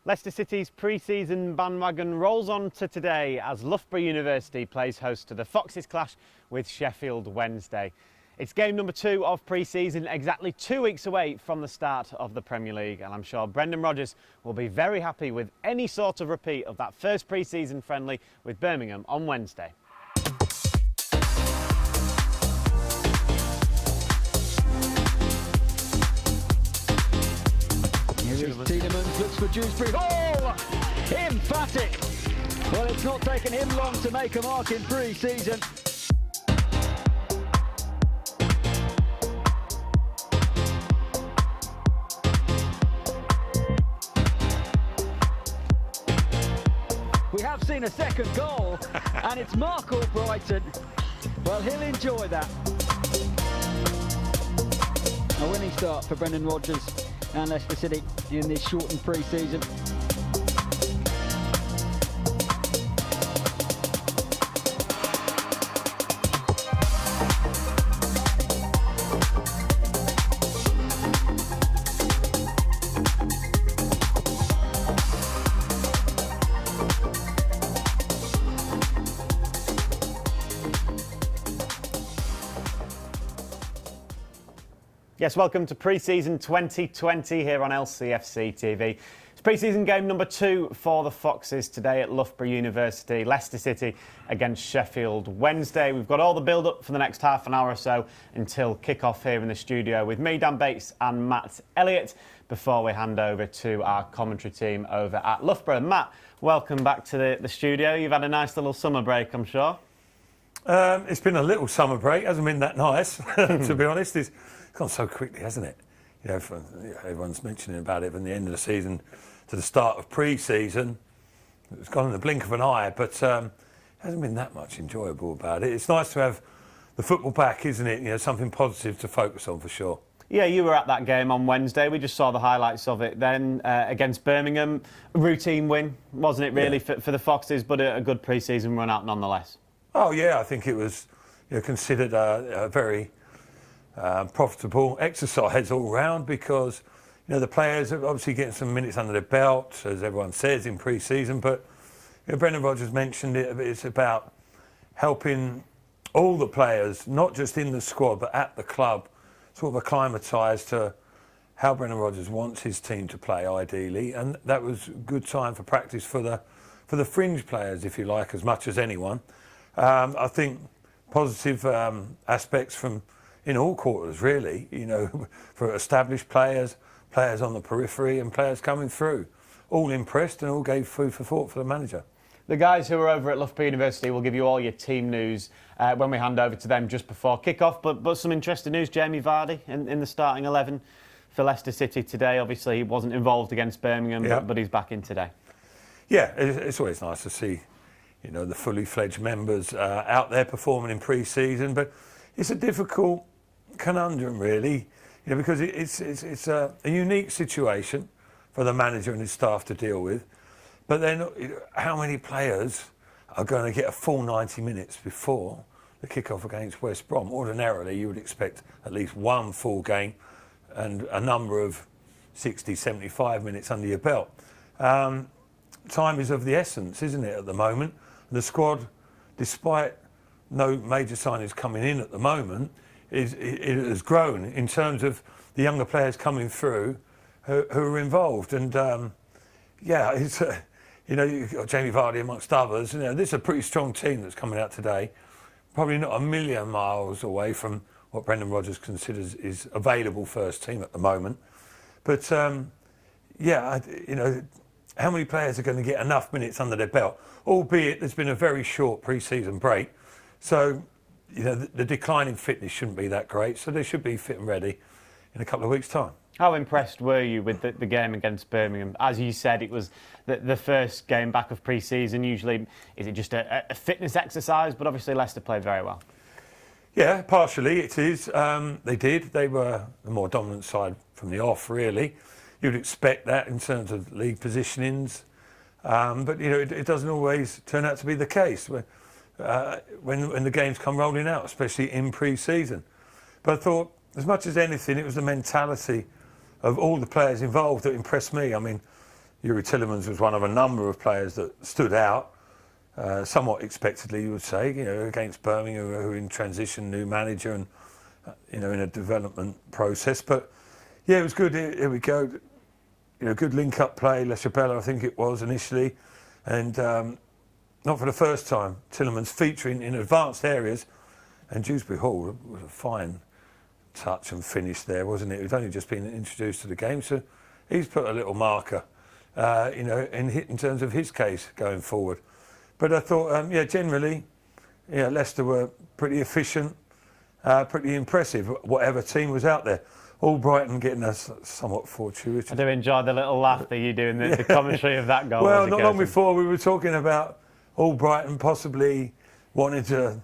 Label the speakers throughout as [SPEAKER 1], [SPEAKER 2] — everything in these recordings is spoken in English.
[SPEAKER 1] Leicester City's pre-season bandwagon rolls on to today as Loughborough University plays host to the Foxes clash with Sheffield Wednesday. It's game number 2 of pre-season, exactly 2 weeks away from the start of the Premier League, and I'm sure Brendan Rodgers will be very happy with any sort of repeat of that first pre-season friendly with Birmingham on Wednesday.
[SPEAKER 2] Tielemans looks for Dewsbury. Oh! Emphatic! Well, it's not taken him long to make a mark in pre-season. We have seen a second goal, and it's Mark Albrighton. Well, he'll enjoy that. A winning start for Brendan Rodgers and Leicester City in this shortened pre-season.
[SPEAKER 1] Yes, welcome to pre-season 2020 here on LCFC TV. It's pre-season game number 2 for the Foxes today at Loughborough University. Leicester City against Sheffield Wednesday. We've got all the build-up for the next half an hour or so until kick-off here in the studio with me, Dan Bates, and Matt Elliott, before we hand over to our commentary team over at Loughborough. Matt, welcome back to the studio. You've had a nice little summer break, I'm sure.
[SPEAKER 3] It's been a little summer break. Hasn't been that nice, to be honest. It's gone so quickly, hasn't it? Everyone's mentioning about it from the end of the season to the start of pre-season. It's gone in the blink of an eye, but hasn't been that much enjoyable about it. It's nice to have the football back, isn't it? Something positive to focus on for sure.
[SPEAKER 1] Yeah, you were at that game on Wednesday. We just saw the highlights of it then against Birmingham. A routine win, wasn't it, really, for the Foxes, but a good pre-season run out nonetheless.
[SPEAKER 3] Oh, yeah, I think it was considered a very profitable exercise all round because the players are obviously getting some minutes under their belt, as everyone says, in pre-season. But Brendan Rodgers mentioned it. It's about helping all the players, not just in the squad but at the club, sort of acclimatise to how Brendan Rodgers wants his team to play, ideally. And that was a good time for practice for the fringe players, if you like, as much as anyone. I think positive aspects from in all quarters, really, for established players, players on the periphery and players coming through. All impressed and all gave food for thought for the manager.
[SPEAKER 1] The guys who are over at Loughborough University will give you all your team news when we hand over to them just before kick-off. But some interesting news, Jamie Vardy in the starting 11 for Leicester City today. Obviously, he wasn't involved against Birmingham, but he's back in today. Yeah,
[SPEAKER 3] it's always nice to see the fully fledged members out there performing in pre-season. But it's a difficult conundrum, really, because it's a unique situation for the manager and his staff to deal with. But then, how many players are going to get a full 90 minutes before the kick-off against West Brom? Ordinarily, you would expect at least one full game and a number of 60, 75 minutes under your belt. Time is of the essence, isn't it, at the moment? The squad, despite no major signings coming in at the moment, it has grown in terms of the younger players coming through who are involved. And it's you've got Jamie Vardy amongst others. This is a pretty strong team that's coming out today. Probably not a million miles away from what Brendan Rodgers considers is available first team at the moment. But how many players are going to get enough minutes under their belt? Albeit there's been a very short pre-season break, so the decline in fitness shouldn't be that great. So they should be fit and ready in a couple of weeks' time.
[SPEAKER 1] How impressed were you with the game against Birmingham? As you said, it was the first game back of pre-season. Usually, is it just a fitness exercise? But obviously, Leicester played very well.
[SPEAKER 3] Yeah, partially it is. They did. They were the more dominant side from the off, really. You'd expect that in terms of league positionings. But it doesn't always turn out to be the case when the games come rolling out, especially in pre-season. But I thought, as much as anything, it was the mentality of all the players involved that impressed me. I mean, Yuri Tillemans was one of a number of players that stood out, somewhat expectedly, you would say, against Birmingham, who are in transition, new manager, and in a development process. But yeah, it was good. Here we go. Good link-up play. La Chapelle, I think it was initially, and not for the first time. Tillemans featuring in advanced areas, and Dewsbury Hall was a fine touch and finish there, wasn't it? He'd only just been introduced to the game, so he's put a little marker, in terms of his case going forward. But I thought, generally, Leicester were pretty efficient, pretty impressive, whatever team was out there. All Brighton getting us somewhat fortuitous.
[SPEAKER 1] I do enjoy the little laugh that you do in the commentary of that goal.
[SPEAKER 3] Well, not long before we were talking about All Brighton possibly wanting to,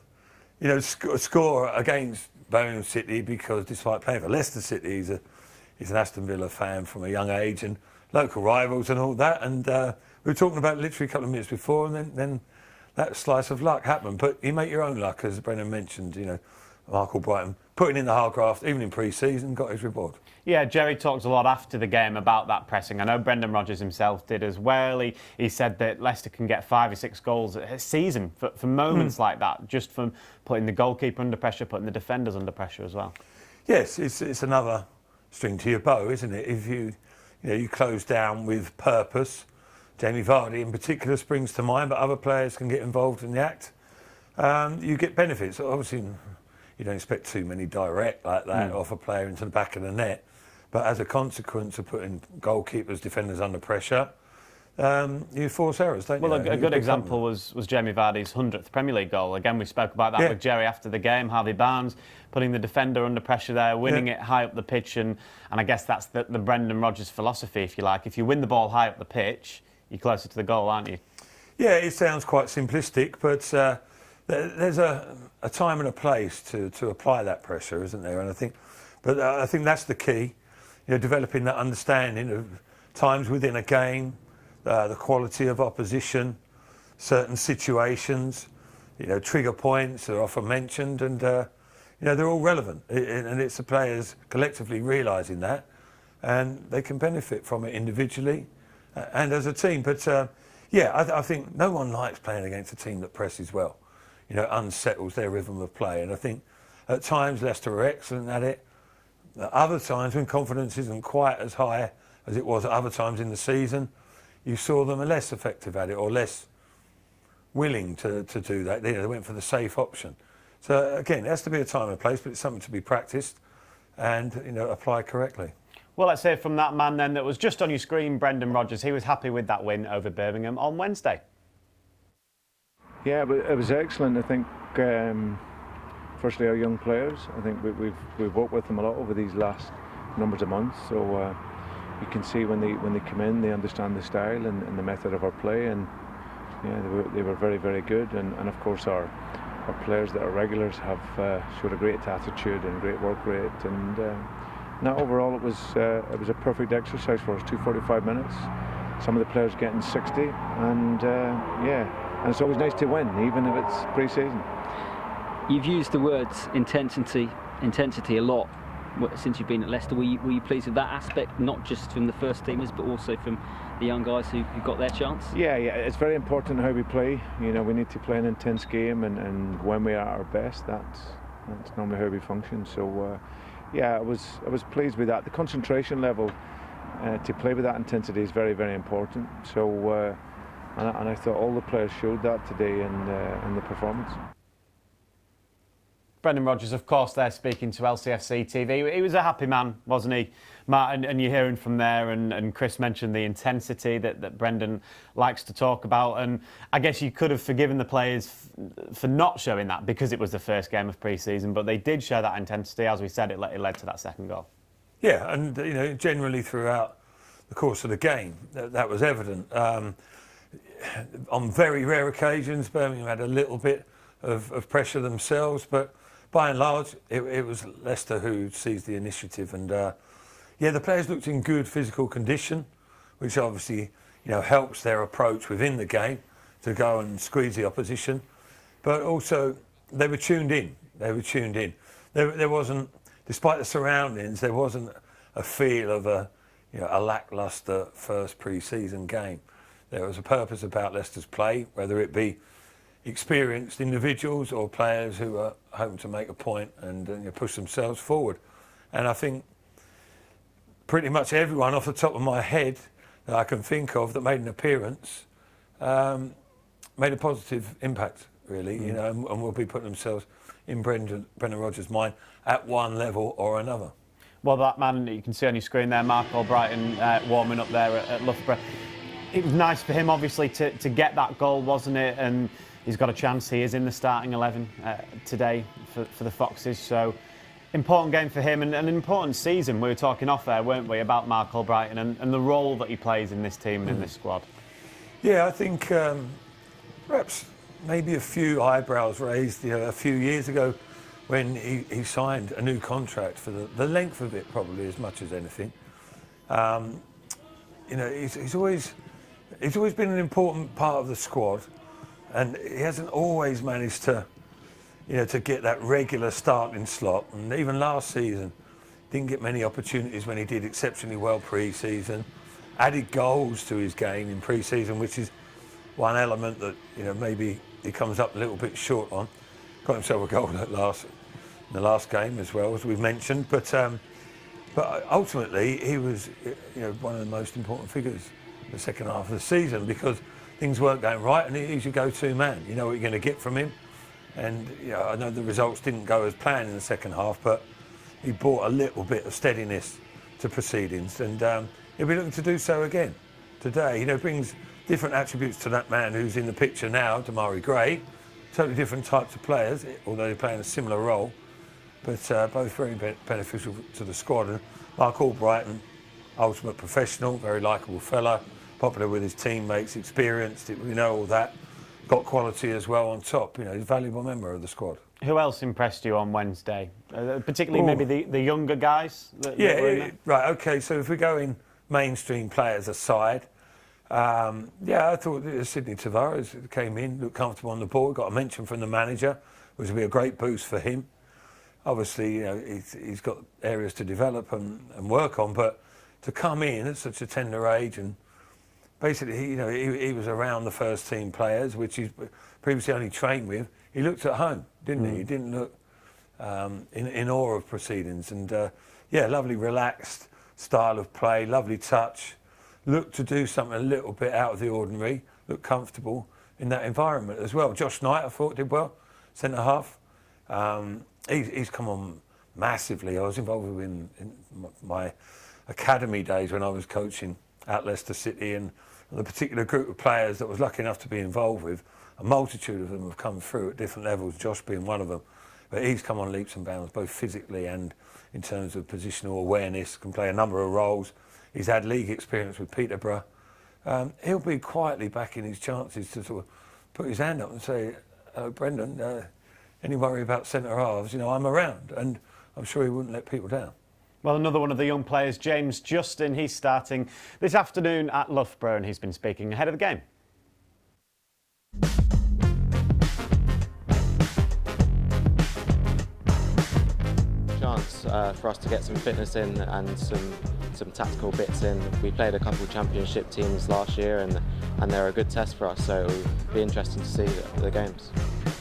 [SPEAKER 3] score against Birmingham City, because despite playing for Leicester City, he's an Aston Villa fan from a young age and local rivals and all that. And we were talking about literally a couple of minutes before, and then that slice of luck happened. But you make your own luck, as Brendan mentioned. Michael Brighton putting in the hard graft, even in pre-season, got his reward.
[SPEAKER 1] Yeah, Jerry talked a lot after the game about that pressing. I know Brendan Rodgers himself did as well. He said that Leicester can get 5 or 6 goals a season for moments like that, just from putting the goalkeeper under pressure, putting the defenders under pressure as well.
[SPEAKER 3] Yes, it's another string to your bow, isn't it? If you close down with purpose. Jamie Vardy in particular springs to mind, but other players can get involved in the act. You get benefits. Obviously, you don't expect too many direct like that off a player into the back of the net. But as a consequence of putting goalkeepers, defenders under pressure, you force errors, don't you?
[SPEAKER 1] Well, a good example was Jamie Vardy's 100th Premier League goal. Again, we spoke about that with Jerry after the game. Harvey Barnes putting the defender under pressure there, winning it high up the pitch. And I guess that's the Brendan Rodgers philosophy, if you like. If you win the ball high up the pitch, you're closer to the goal, aren't you? Yeah,
[SPEAKER 3] it sounds quite simplistic, but there's a time and a place to apply that pressure, isn't there? And I think that's the key. Developing that understanding of times within a game, the quality of opposition, certain situations, trigger points are often mentioned, and they're all relevant. And it's the players collectively realising that, and they can benefit from it individually and as a team. But I think no one likes playing against a team that presses well. Unsettles their rhythm of play. And I think at times Leicester are excellent at it. At other times, when confidence isn't quite as high as it was at other times in the season, you saw them are less effective at it, or less willing to do that. They went for the safe option. So again, it has to be a time and place, but it's something to be practiced and applied correctly.
[SPEAKER 1] Well, let's hear from that man then that was just on your screen, Brendan Rodgers. He was happy with that win over Birmingham on Wednesday.
[SPEAKER 4] Yeah, it was excellent. I think, firstly, our young players. I think we've worked with them a lot over these last numbers of months. So you can see when they come in, they understand the style and the method of our play, and they were very, very good. And of course, our players that are regulars have showed a great attitude and great work rate. And now overall, it was a perfect exercise for us. 245 minutes. Some of the players getting 60, and and it's always nice to win, even if it's pre-season.
[SPEAKER 5] You've used the words intensity a lot since you've been at Leicester. Were you pleased with that aspect, not just from the first teamers, but also from the young guys who got their chance? Yeah,
[SPEAKER 4] it's very important how we play. We need to play an intense game, and when we are at our best, that's normally how we function. So, I was pleased with that. The concentration level to play with that intensity is very, very important. So. And I thought all the players showed that today in the performance.
[SPEAKER 1] Brendan Rodgers, of course, there speaking to LCFC TV. He was a happy man, wasn't he, Matt? And you're hearing from there, and Chris mentioned the intensity that Brendan likes to talk about. And I guess you could have forgiven the players for not showing that because it was the first game of pre-season, but they did show that intensity. As we said, it led to that second goal. Yeah, and generally throughout the course of the game, that was evident. On very rare occasions, Birmingham had a little bit of pressure themselves, but by and large, it was Leicester who seized the initiative. And the players looked in good physical condition, which obviously helps their approach within the game to go and squeeze the opposition. But also, they were tuned in. There wasn't, despite the surroundings, there wasn't a feel of a
[SPEAKER 3] a lacklustre first pre-season game. There was a purpose about Leicester's play, whether it be experienced individuals or players who are hoping to make a point and push themselves forward. And I think pretty much everyone off the top of my head that I can think of that made an appearance made a positive impact, really, and will be putting themselves in Brendan Rodgers' mind at one level or another.
[SPEAKER 1] Well, that man you can see on your screen there, Mark Albrighton, warming up there at Loughborough. It was nice for him, obviously, to get that goal, wasn't it? And he's got a chance. He is in the starting 11 today for the Foxes. So, important game for him and an important season. We were talking off there, weren't we, about Mark Albrighton and the role that he plays in this team and in this squad.
[SPEAKER 3] Yeah, I think perhaps maybe a few eyebrows raised a few years ago when he signed a new contract for the length of it, probably as much as anything. He's always been an important part of the squad, and he hasn't always managed to get that regular starting slot. And even last season, didn't get many opportunities when he did exceptionally well pre-season. Added goals to his game in pre-season, which is one element that maybe he comes up a little bit short on. Got himself a goal in the last game as well, as we've mentioned. But ultimately, he was one of the most important figures in the second half of the season because things weren't going right, and he's your go-to man. You know what you're going to get from him. And I know the results didn't go as planned in the second half, but he brought a little bit of steadiness to proceedings, and he'll be looking to do so again today. Brings different attributes to that man who's in the picture now, Damari Gray. Totally different types of players, although they're playing a similar role, but both very beneficial to the squad. And Mark Albrighton, ultimate professional, very likeable fella, popular with his teammates, experienced, all that. Got quality as well on top. He's a valuable member of the squad.
[SPEAKER 1] Who else impressed you on Wednesday? Particularly maybe the younger guys?
[SPEAKER 3] Right, okay, so if we go in mainstream players aside, I thought Sydney Tavares came in, looked comfortable on the ball, got a mention from the manager, which would be a great boost for him. Obviously, he's got areas to develop and work on, but to come in at such a tender age and basically, he was around the first team players, which he's previously only trained with. He looked at home, didn't he? He didn't look in awe of proceedings. And lovely relaxed style of play, lovely touch. Looked to do something a little bit out of the ordinary. Looked comfortable in that environment as well. Josh Knight, I thought, did well, centre half. He's come on massively. I was involved with him in my academy days when I was coaching at Leicester City, and the particular group of players that I was lucky enough to be involved with, a multitude of them have come through at different levels, Josh being one of them. But he's come on leaps and bounds, both physically and in terms of positional awareness, can play a number of roles. He's had league experience with Peterborough. He'll be quietly backing his chances to sort of put his hand up and say, Brendan, any worry about centre halves? I'm around, and I'm sure he wouldn't let people down.
[SPEAKER 1] Well, another one of the young players, James Justin, he's starting this afternoon at Loughborough, and he's been speaking ahead of the game.
[SPEAKER 6] Chance for us to get some fitness in and some tactical bits in. We played a couple of championship teams last year, and they're a good test for us, so it'll be interesting to see the games.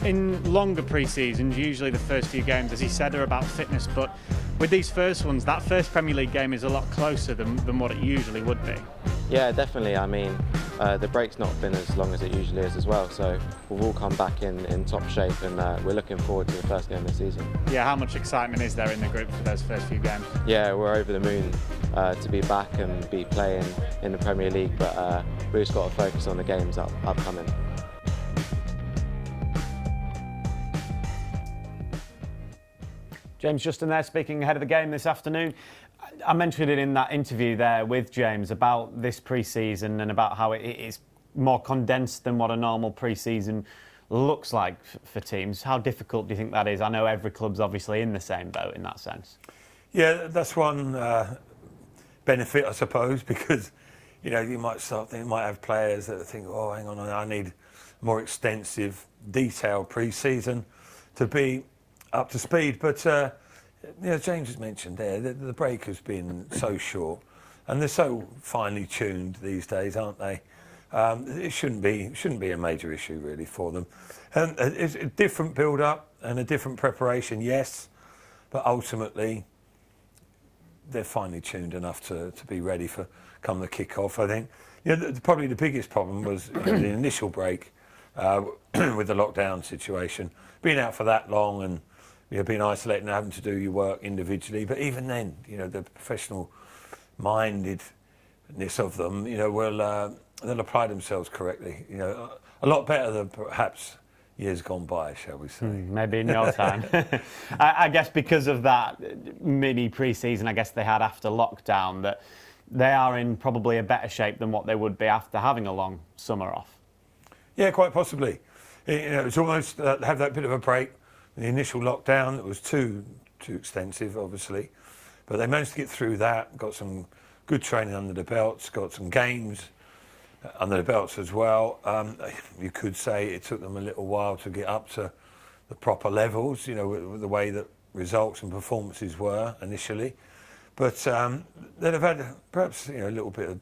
[SPEAKER 1] In longer pre-seasons, usually the first few games, as he said, are about fitness, but with these first ones, that first Premier League game is a lot closer than what it usually would be.
[SPEAKER 6] Yeah, definitely. I mean, the break's not been as long as it usually is as well, so we'll all come back in top shape, and we're looking forward to the first game of the season.
[SPEAKER 1] Yeah, how much excitement is there in the group for those first few games?
[SPEAKER 6] Yeah, we're over the moon to be back and be playing in the Premier League, but we've just got to focus on the games upcoming.
[SPEAKER 1] James Justin there speaking ahead of the game this afternoon. I mentioned it in that interview there with James about this pre-season and about how it is more condensed than what a normal pre-season looks like for teams. How difficult do you think that is? I know every club's obviously in the same boat in that sense.
[SPEAKER 3] Yeah, that's one benefit, I suppose, because you might have players that think, oh, hang on, I need more extensive, detailed pre-season to be up to speed. But James has mentioned there that the break has been so short. and they're so finely tuned these days, aren't they? It shouldn't be a major issue really for them. And it's a different build-up and a different preparation, yes, but ultimately they're finely tuned enough to be ready for come the kick-off. I think probably the biggest problem was the initial break with the lockdown situation, being out for that long and being isolated and having to do your work individually. But even then, the professional mindedness of them, they'll apply themselves correctly. A lot better than perhaps years gone by, shall we say.
[SPEAKER 1] Maybe in your time. I guess because of that mini pre-season, I guess they had after lockdown, that they are in probably a better shape than what they would be after having a long summer off.
[SPEAKER 3] Yeah, quite possibly. It's almost have that bit of a break. The initial lockdown, it was too extensive, obviously, but they managed to get through that. Got some good training under the belts. Got some games under the belts as well. You could say it took them a little while to get up to the proper levels, with the way that results and performances were initially. But they'd have had perhaps a little bit of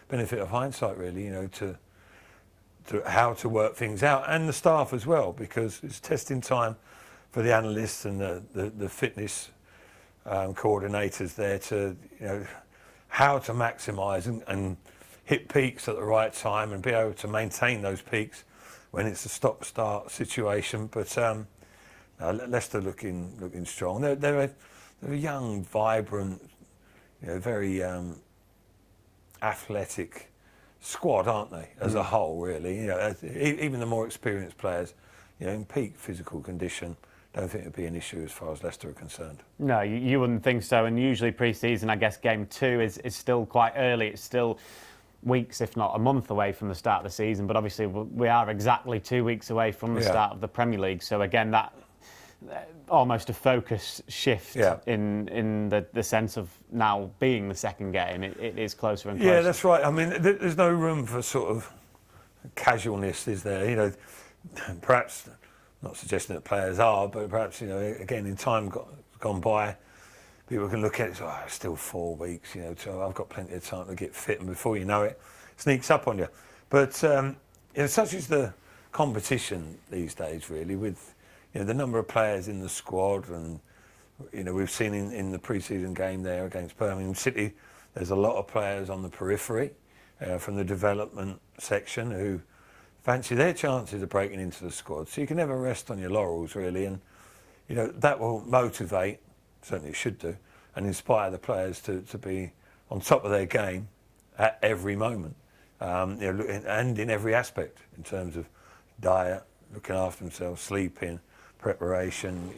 [SPEAKER 3] benefit of hindsight really, to how to work things out, and the staff as well, because it's testing time for the analysts and the fitness coordinators there to how to maximise and hit peaks at the right time and be able to maintain those peaks when it's a stop-start situation. But Leicester looking strong. They're a young, vibrant, very athletic squad, aren't they, as a whole, really? Even the more experienced players, in peak physical condition, don't think it'd be an issue as far as Leicester are concerned. No,
[SPEAKER 1] you wouldn't think so. And usually pre-season, I guess game 2 is still quite early. It's still weeks, if not a month away from the start of the season. But obviously we are exactly 2 weeks away from the start of the Premier League. So again, that almost a focus shift in the sense of now being the second game. It is closer and closer.
[SPEAKER 3] Yeah, that's right. I mean, there's no room for sort of casualness, is there? Perhaps not suggesting that players are, but perhaps, again, in time gone by, people can look at it, it's still 4 weeks, so I've got plenty of time to get fit, and before you know it, sneaks up on you. But such is the competition these days, really, with the number of players in the squad, and we've seen in the pre-season game there against Birmingham City, there's a lot of players on the periphery from the development section who fancy their chances of breaking into the squad. So you can never rest on your laurels, really, and that will motivate, certainly it should do, and inspire the players to be on top of their game at every moment, and in every aspect, in terms of diet, looking after themselves, sleeping, preparation,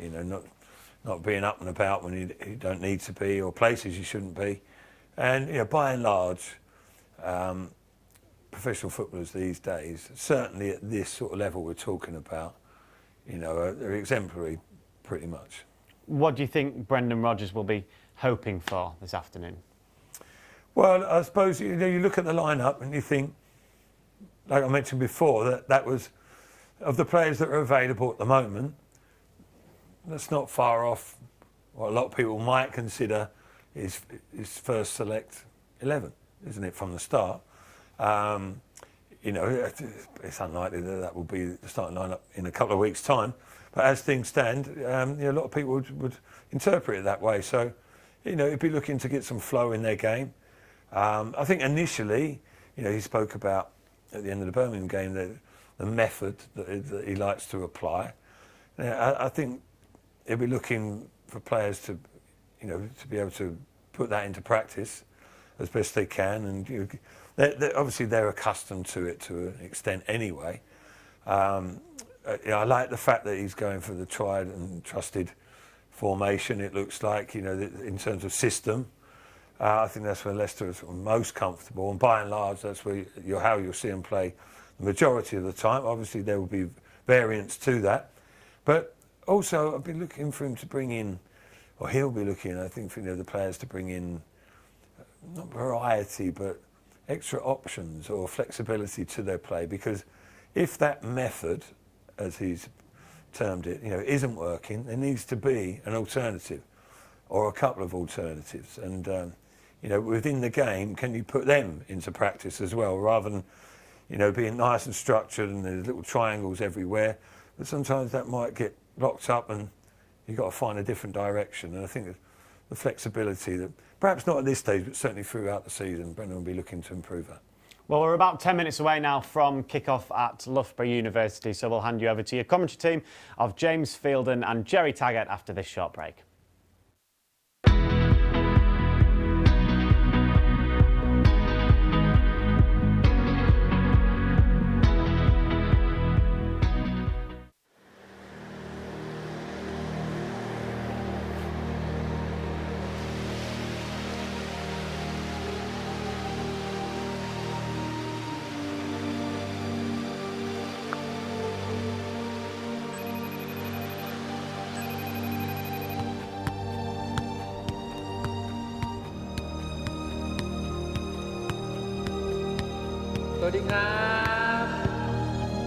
[SPEAKER 3] not being up and about when you don't need to be, or places you shouldn't be. And by and large, professional footballers these days, certainly at this sort of level we're talking about, are exemplary pretty much.
[SPEAKER 1] What do you think Brendan Rodgers will be hoping for this afternoon?
[SPEAKER 3] Well, I suppose you look at the lineup and you think, like I mentioned before, that was, of the players that are available at the moment, that's not far off what a lot of people might consider his first select 11, isn't it, from the start? It's unlikely that will be the starting lineup in a couple of weeks' time. But as things stand, a lot of people would interpret it that way. So, he'd be looking to get some flow in their game. I think initially, he spoke about at the end of the Birmingham game the method that he likes to apply. I think he'll be looking for players to be able to put that into practice as best they can, and obviously they're accustomed to it to an extent anyway. I like the fact that he's going for the tried and trusted formation. It looks like, in terms of system, I think that's where Leicester is most comfortable, and by and large that's how you'll see them play the majority of the time. Obviously there will be variants to that, but also I've been looking for him to bring in, or he'll be looking, I think, for the players to bring in not variety but extra options or flexibility to their play, because if that method, as he's termed it, isn't working, there needs to be an alternative or a couple of alternatives. And you know, within the game, can you put them into practice as well, rather than, you know, being nice and structured and there's little triangles everywhere. But sometimes that might get locked up and you've got to find a different direction. And I think the flexibility that, perhaps not at this stage, but certainly throughout the season, Brendan will be looking to improve that.
[SPEAKER 1] Well, we're about 10 minutes away now from kick-off at Loughborough University, so we'll hand you over to your commentary team of James Fielden and Jerry Taggart after this short break.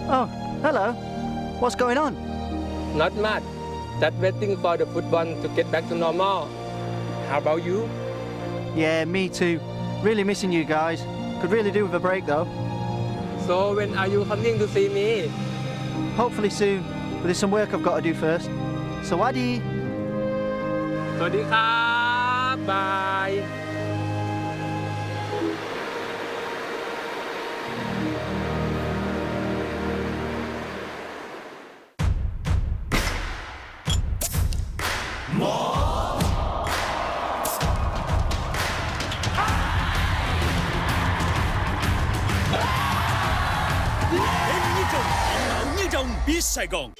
[SPEAKER 7] Oh, hello. What's going on?
[SPEAKER 8] Not much. Just waiting for the football to get back to normal. How about you?
[SPEAKER 7] Yeah, me too. Really missing you guys. Could really do with a break though.
[SPEAKER 8] So when are you coming to see me?
[SPEAKER 7] Hopefully soon, but there's some work I've got to do first. Sawadee.
[SPEAKER 8] สวัสดีครับ Bye.
[SPEAKER 9] biết Sài Gòn.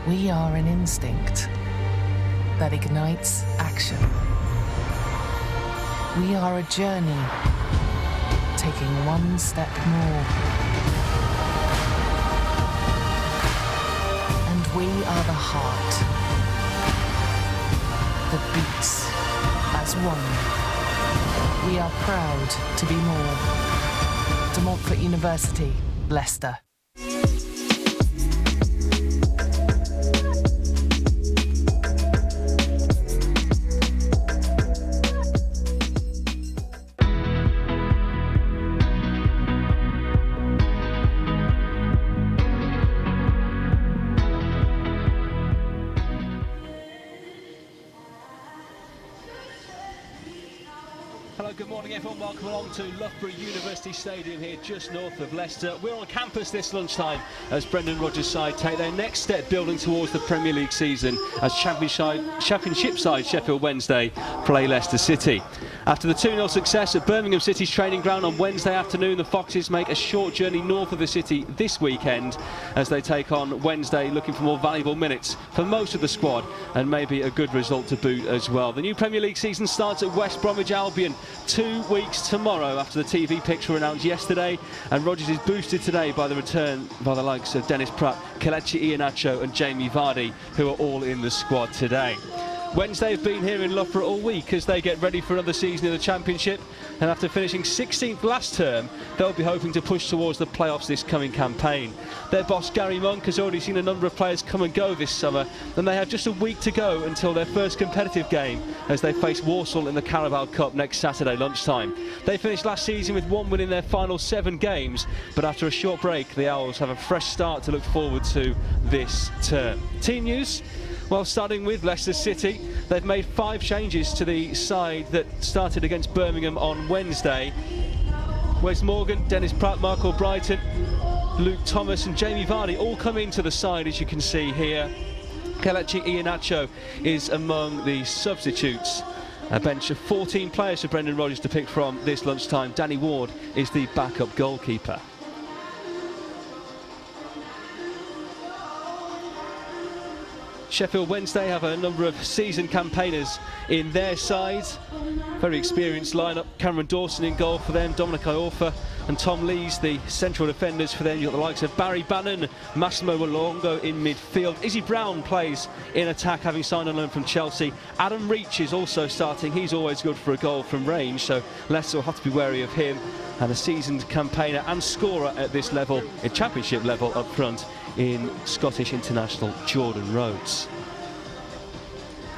[SPEAKER 10] We are an instinct that ignites action. We are a journey, taking one step more. And we are the heart that beats as one. We are proud to be more. De Montfort University, Leicester.
[SPEAKER 2] Good morning everyone, welcome along to Loughborough University Stadium here just north of Leicester. We're on campus this lunchtime as Brendan Rodgers' side take their next step building towards the Premier League season as Championship side Sheffield Wednesday play Leicester City. After the 2-0 success at Birmingham City's training ground on Wednesday afternoon, the Foxes make a short journey north of the city this weekend as they take on Wednesday, looking for more valuable minutes for most of the squad and maybe a good result to boot as well. The new Premier League season starts at West Bromwich Albion 2 weeks tomorrow after the TV picks were announced yesterday, and Rodgers is boosted today by the return by the likes of Dennis Pratt, Kelechi Iheanacho and Jamie Vardy, who are all in the squad today. Wednesday have been here in Loughborough all week as they get ready for another season in the Championship, and after finishing 16th last term, they'll be hoping to push towards the playoffs this coming campaign. Their boss Gary Monk has already seen a number of players come and go this summer, and they have just a week to go until their first competitive game as they face Walsall in the Carabao Cup next Saturday lunchtime. They finished last season with 1 win in their final 7 games, but after a short break, the Owls have a fresh start to look forward to this term. Team news? Well, starting with Leicester City, they've made 5 changes to the side that started against Birmingham on Wednesday. Wes Morgan, Dennis Pratt, Mark Albrighton, Luke Thomas and Jamie Vardy all come into the side, as you can see here. Kelechi Iheanacho is among the substitutes. A bench of 14 players for Brendan Rodgers to pick from this lunchtime. Danny Ward is the backup goalkeeper. Sheffield Wednesday have a number of seasoned campaigners in their side. Very experienced lineup. Cameron Dawson in goal for them, Dominic Iorfa and Tom Lees, the central defenders for them. You've got the likes of Barry Bannon, Massimo Malongo in midfield. Izzy Brown plays in attack, having signed on loan from Chelsea. Adam Reach is also starting. He's always good for a goal from range, so Leicester will have to be wary of him. And a seasoned campaigner and scorer at this level, at Championship level up front, in Scottish international Jordan Rhodes.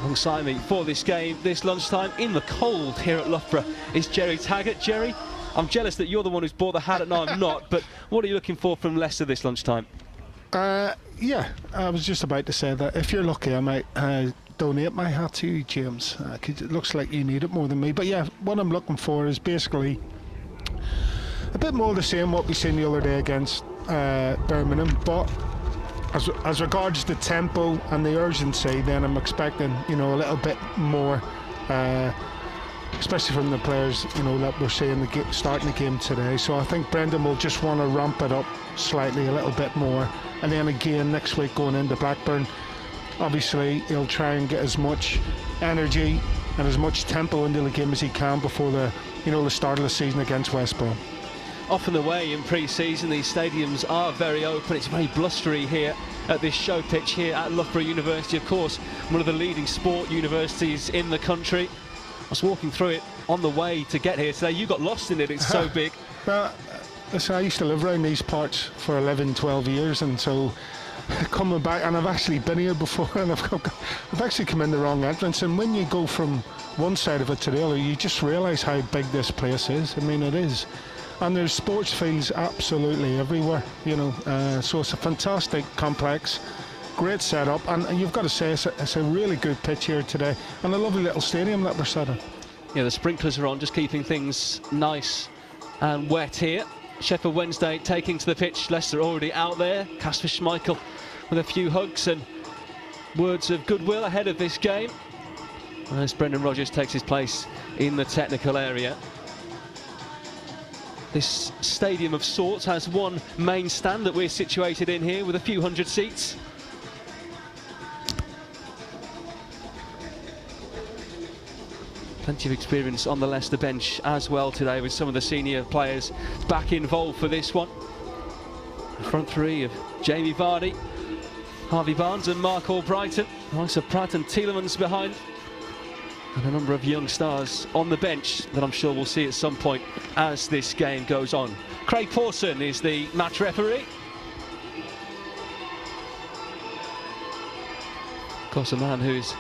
[SPEAKER 2] Alongside me for this game this lunchtime in the cold here at Loughborough is Jerry Taggart. Jerry, I'm jealous that you're the one who's bought the hat and I'm not, but what are you looking for from Leicester this lunchtime?
[SPEAKER 11] Yeah, I was just about to say that if you're lucky I might donate my hat to you, James, because it looks like you need it more than me. But yeah, what I'm looking for is basically a bit more the same what we seen the other day against Birmingham, but as regards the tempo and the urgency, then I'm expecting, a little bit more, especially from the players, that we're seeing starting the game today. So I think Brendan will just want to ramp it up slightly, a little bit more, and then again next week going into Blackburn, obviously he'll try and get as much energy and as much tempo into the game as he can before the start of the season against West Brom.
[SPEAKER 2] Off and away in pre-season, these stadiums are very open. It's very blustery here at this show pitch here at Loughborough University, of course, one of the leading sport universities in the country. I was walking through it on the way to get here today. You got lost in it, it's so big.
[SPEAKER 11] Well, listen, I used to live around these parts for 11, 12 years, and so coming back, and I've actually been here before, and I've actually come in the wrong entrance, and when you go from one side of it to the other, you just realise how big this place is. I mean, it is. And there's sports fields absolutely everywhere, so it's a fantastic complex, great setup, and you've got to say it's a really good pitch here today, and a lovely little stadium that we're set in.
[SPEAKER 2] Yeah, the sprinklers are on, just keeping things nice and wet here. Sheffield Wednesday taking to the pitch, Leicester already out there. Kasper Schmeichel with a few hugs and words of goodwill ahead of this game, as Brendan Rodgers takes his place in the technical area. This stadium of sorts has one main stand that we're situated in here with a few hundred seats. Plenty of experience on the Leicester bench as well today, with some of the senior players back involved for this one. The front three of Jamie Vardy, Harvey Barnes and Mark Albrighton. Likes of Pratt and Tielemans behind. And a number of young stars on the bench that I'm sure we'll see at some point as this game goes on. Craig Pawson is the match referee. Of course, a man who's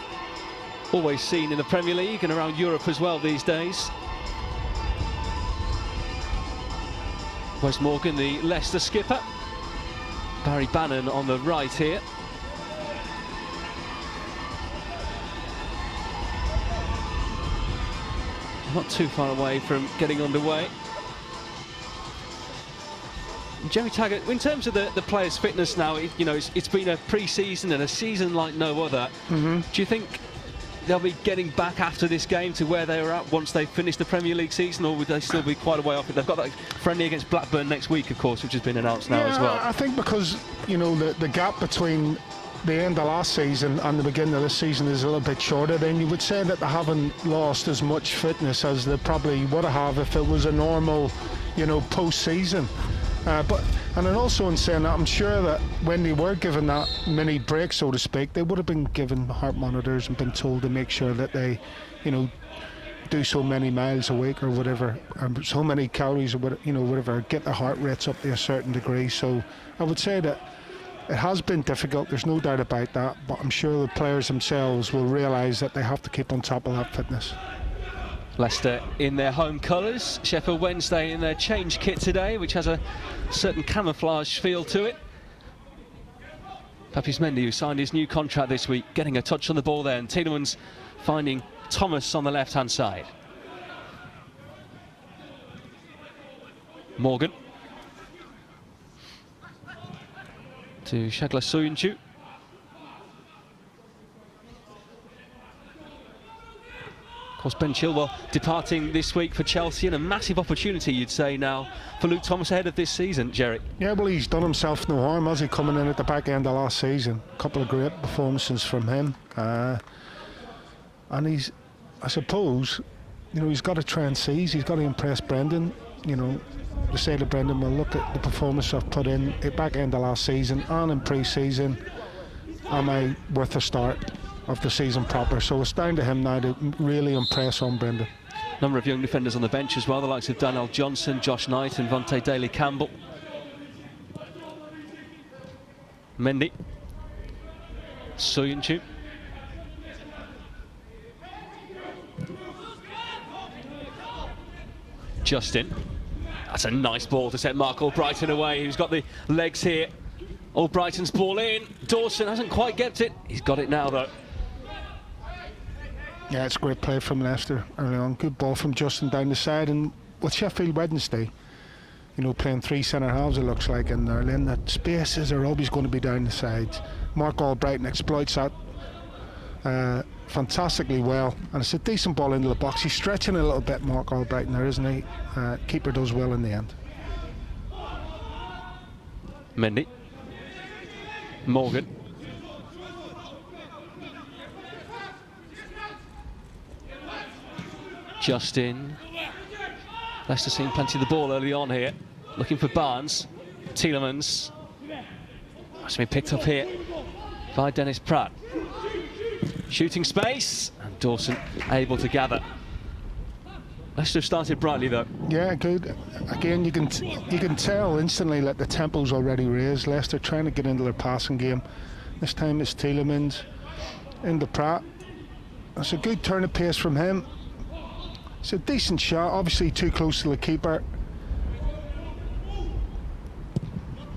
[SPEAKER 2] always seen in the Premier League and around Europe as well these days. Wes Morgan, the Leicester skipper. Barry Bannon on the right here. Not too far away from getting underway. Jerry Taggart, in terms of the players' fitness now, it's been a pre-season and a season like no other. Do you think they'll be getting back after this game to where they were at once they finish the Premier League season, or would they still be quite a way off it? They've got that friendly against Blackburn next week, of course, which has been announced now as well.
[SPEAKER 11] I think because, the gap between the end of last season and the beginning of this season is a little bit shorter, then you would say that they haven't lost as much fitness as they probably would have if it was a normal, post-season. But And then also in saying that, I'm sure that when they were given that mini break, so to speak, they would have been given heart monitors and been told to make sure that they, you know, do so many miles a week or whatever, so many calories or whatever, you know, whatever, get the heart rates up to a certain degree. So I would say that it has been difficult, there's no doubt about that, but I'm sure the players themselves will realise that they have to keep on top of that fitness.
[SPEAKER 2] Leicester in their home colours, Sheffield Wednesday in their change kit today, which has a certain camouflage feel to it. Papis Mendy, who signed his new contract this week, getting a touch on the ball there, and Tielemans finding Thomas on the left-hand side. Morgan to Shagla Soyuncu. Of course, Ben Chilwell departing this week for Chelsea, and a massive opportunity, you'd say, now for Luke Thomas ahead of this season, Jerry.
[SPEAKER 11] Yeah, well, he's done himself no harm, has he, coming in at the back end of last season. A couple of great performances from him. And he's, I suppose, you know, he's got to try and seize, he's got to impress Brendan. You know, to say to Brendan, well, look at the performance I've put in at back end of last season and in pre-season. Am I worth a start of the season proper? So it's down to him now to really impress on Brendan.
[SPEAKER 2] Number of young defenders on the bench as well, the likes of Daniel Johnson, Josh Knight and Vontae Daly-Campbell. Mendy. Soyuncu. Justin. That's a nice ball to set Mark Albrighton away, who's got the legs here. Albrighton's ball in. Dawson hasn't quite get it. He's got it now, though.
[SPEAKER 11] Yeah, it's a great play from Leicester early on. Good ball from Justin down the side. And with Sheffield Wednesday, you know, playing three centre halves, it looks like, in their lane, that spaces are always going to be down the sides. Mark Albrighton exploits that fantastically well, and it's a decent ball into the box. He's stretching a little bit, Mark Albrighton, there, isn't he? Keeper does well in the end.
[SPEAKER 2] Mendy. Morgan. Justin. Leicester seeing plenty of the ball early on here. Looking for Barnes. Tielemans. That's been picked up here by Dennis Pratt. Shooting space, and Dawson able to gather. Leicester started brightly, though.
[SPEAKER 11] Yeah, good. Again, you can tell instantly that the tempo's already raised. Leicester trying to get into their passing game. This time it's Tielemans into Pratt. That's a good turn of pace from him. It's a decent shot, obviously too close to the keeper.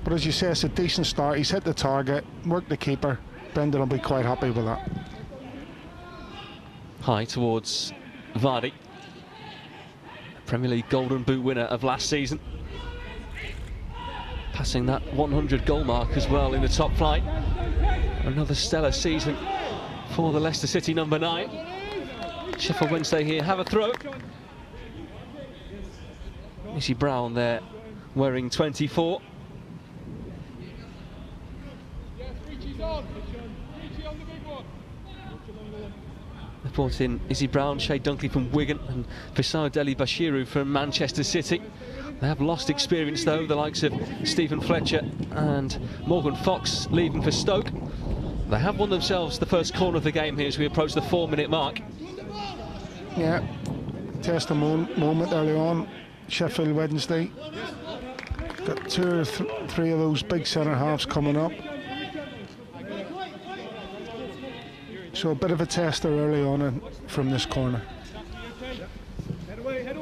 [SPEAKER 11] But as you say, it's a decent start. He's hit the target, worked the keeper. Brendan will be quite happy with that.
[SPEAKER 2] High towards Vardy. Premier League Golden Boot winner of last season. Passing that 100 goal mark as well in the top flight. Another stellar season for the Leicester City number 9. Sheffield Wednesday here have a throw. Izzy Brown there wearing 24. They brought in Izzy Brown, Shay Dunkley from Wigan and Visao Deli Bashiru from Manchester City. They have lost experience though, the likes of Stephen Fletcher and Morgan Fox leaving for Stoke. They have won themselves the first corner of the game here as we approach the 4-minute mark.
[SPEAKER 11] Yeah, test a moment early on. Sheffield Wednesday got 2 or 3 of those big centre halves coming up. So a bit of a tester early on from this corner.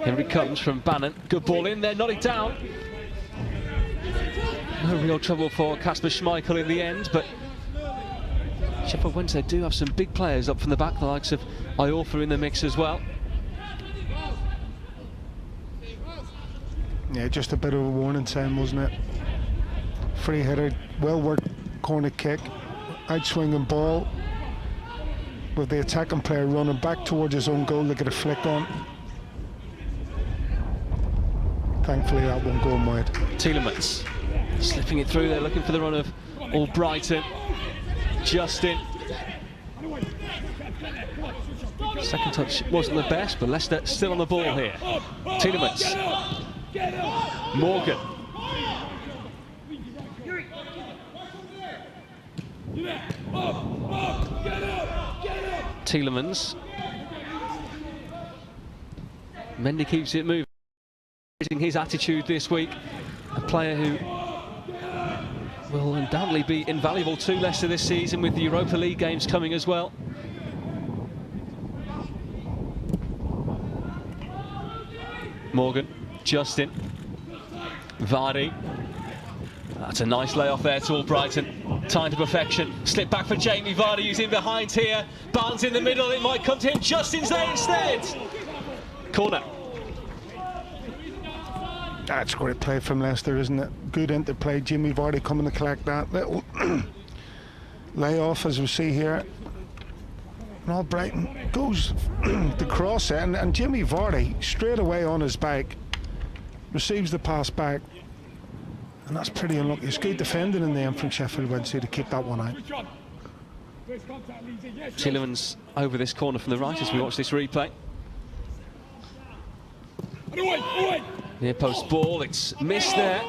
[SPEAKER 2] Here it comes from Bannon. Good ball in there, not it down. No real trouble for Kasper Schmeichel in the end, but Sheffield Wednesday do have some big players up from the back, the likes of Iorfa in the mix as well.
[SPEAKER 11] Yeah, just a bit of a warning sign, wasn't it? Free header, well worked corner kick, out-swinging ball, with the attacking player running back towards his own goal to get a flick on. Thankfully that won't go wide.
[SPEAKER 2] Tielemans slipping it through there, looking for the run of Albrighton. Justin. Second touch wasn't the best, but Leicester still on the ball here. Tielemans. Morgan. Tielemans. Mendy keeps it moving. His attitude this week. A player who will undoubtedly be invaluable to Leicester this season, with the Europa League games coming as well. Morgan, Justin, Vardy. That's a nice layoff there to Albrighton. Time to perfection. Slip back for Jamie Vardy, who's in behind here. Barnes in the middle, it might come to him. Justin's there instead. Corner.
[SPEAKER 11] That's great play from Leicester, isn't it? Good interplay. Jimmy Vardy coming to collect that little layoff, as we see here. And Albrighton goes the cross and Jimmy Vardy straight away on his back receives the pass back, and that's pretty unlucky. It's good defending in the end from Sheffield Wednesday to keep that one out.
[SPEAKER 2] Tielemans over this corner from the right as we watch this replay. Near post ball, it's missed there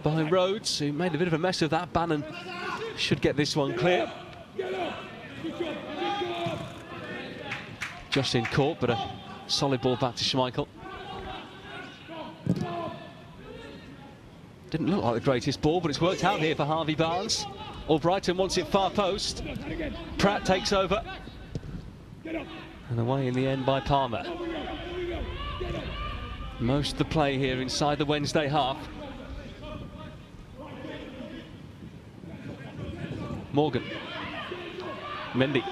[SPEAKER 2] by Rhodes, who made a bit of a mess of that. Bannon should get this one clear. Justin caught, but a solid ball back to Schmeichel. Didn't look like the greatest ball, but it's worked out here for Harvey Barnes. Albrighton wants it far post. Pratt takes over. And away in the end by Palmer. Most of the play here inside the Wednesday half. Morgan. Mendy.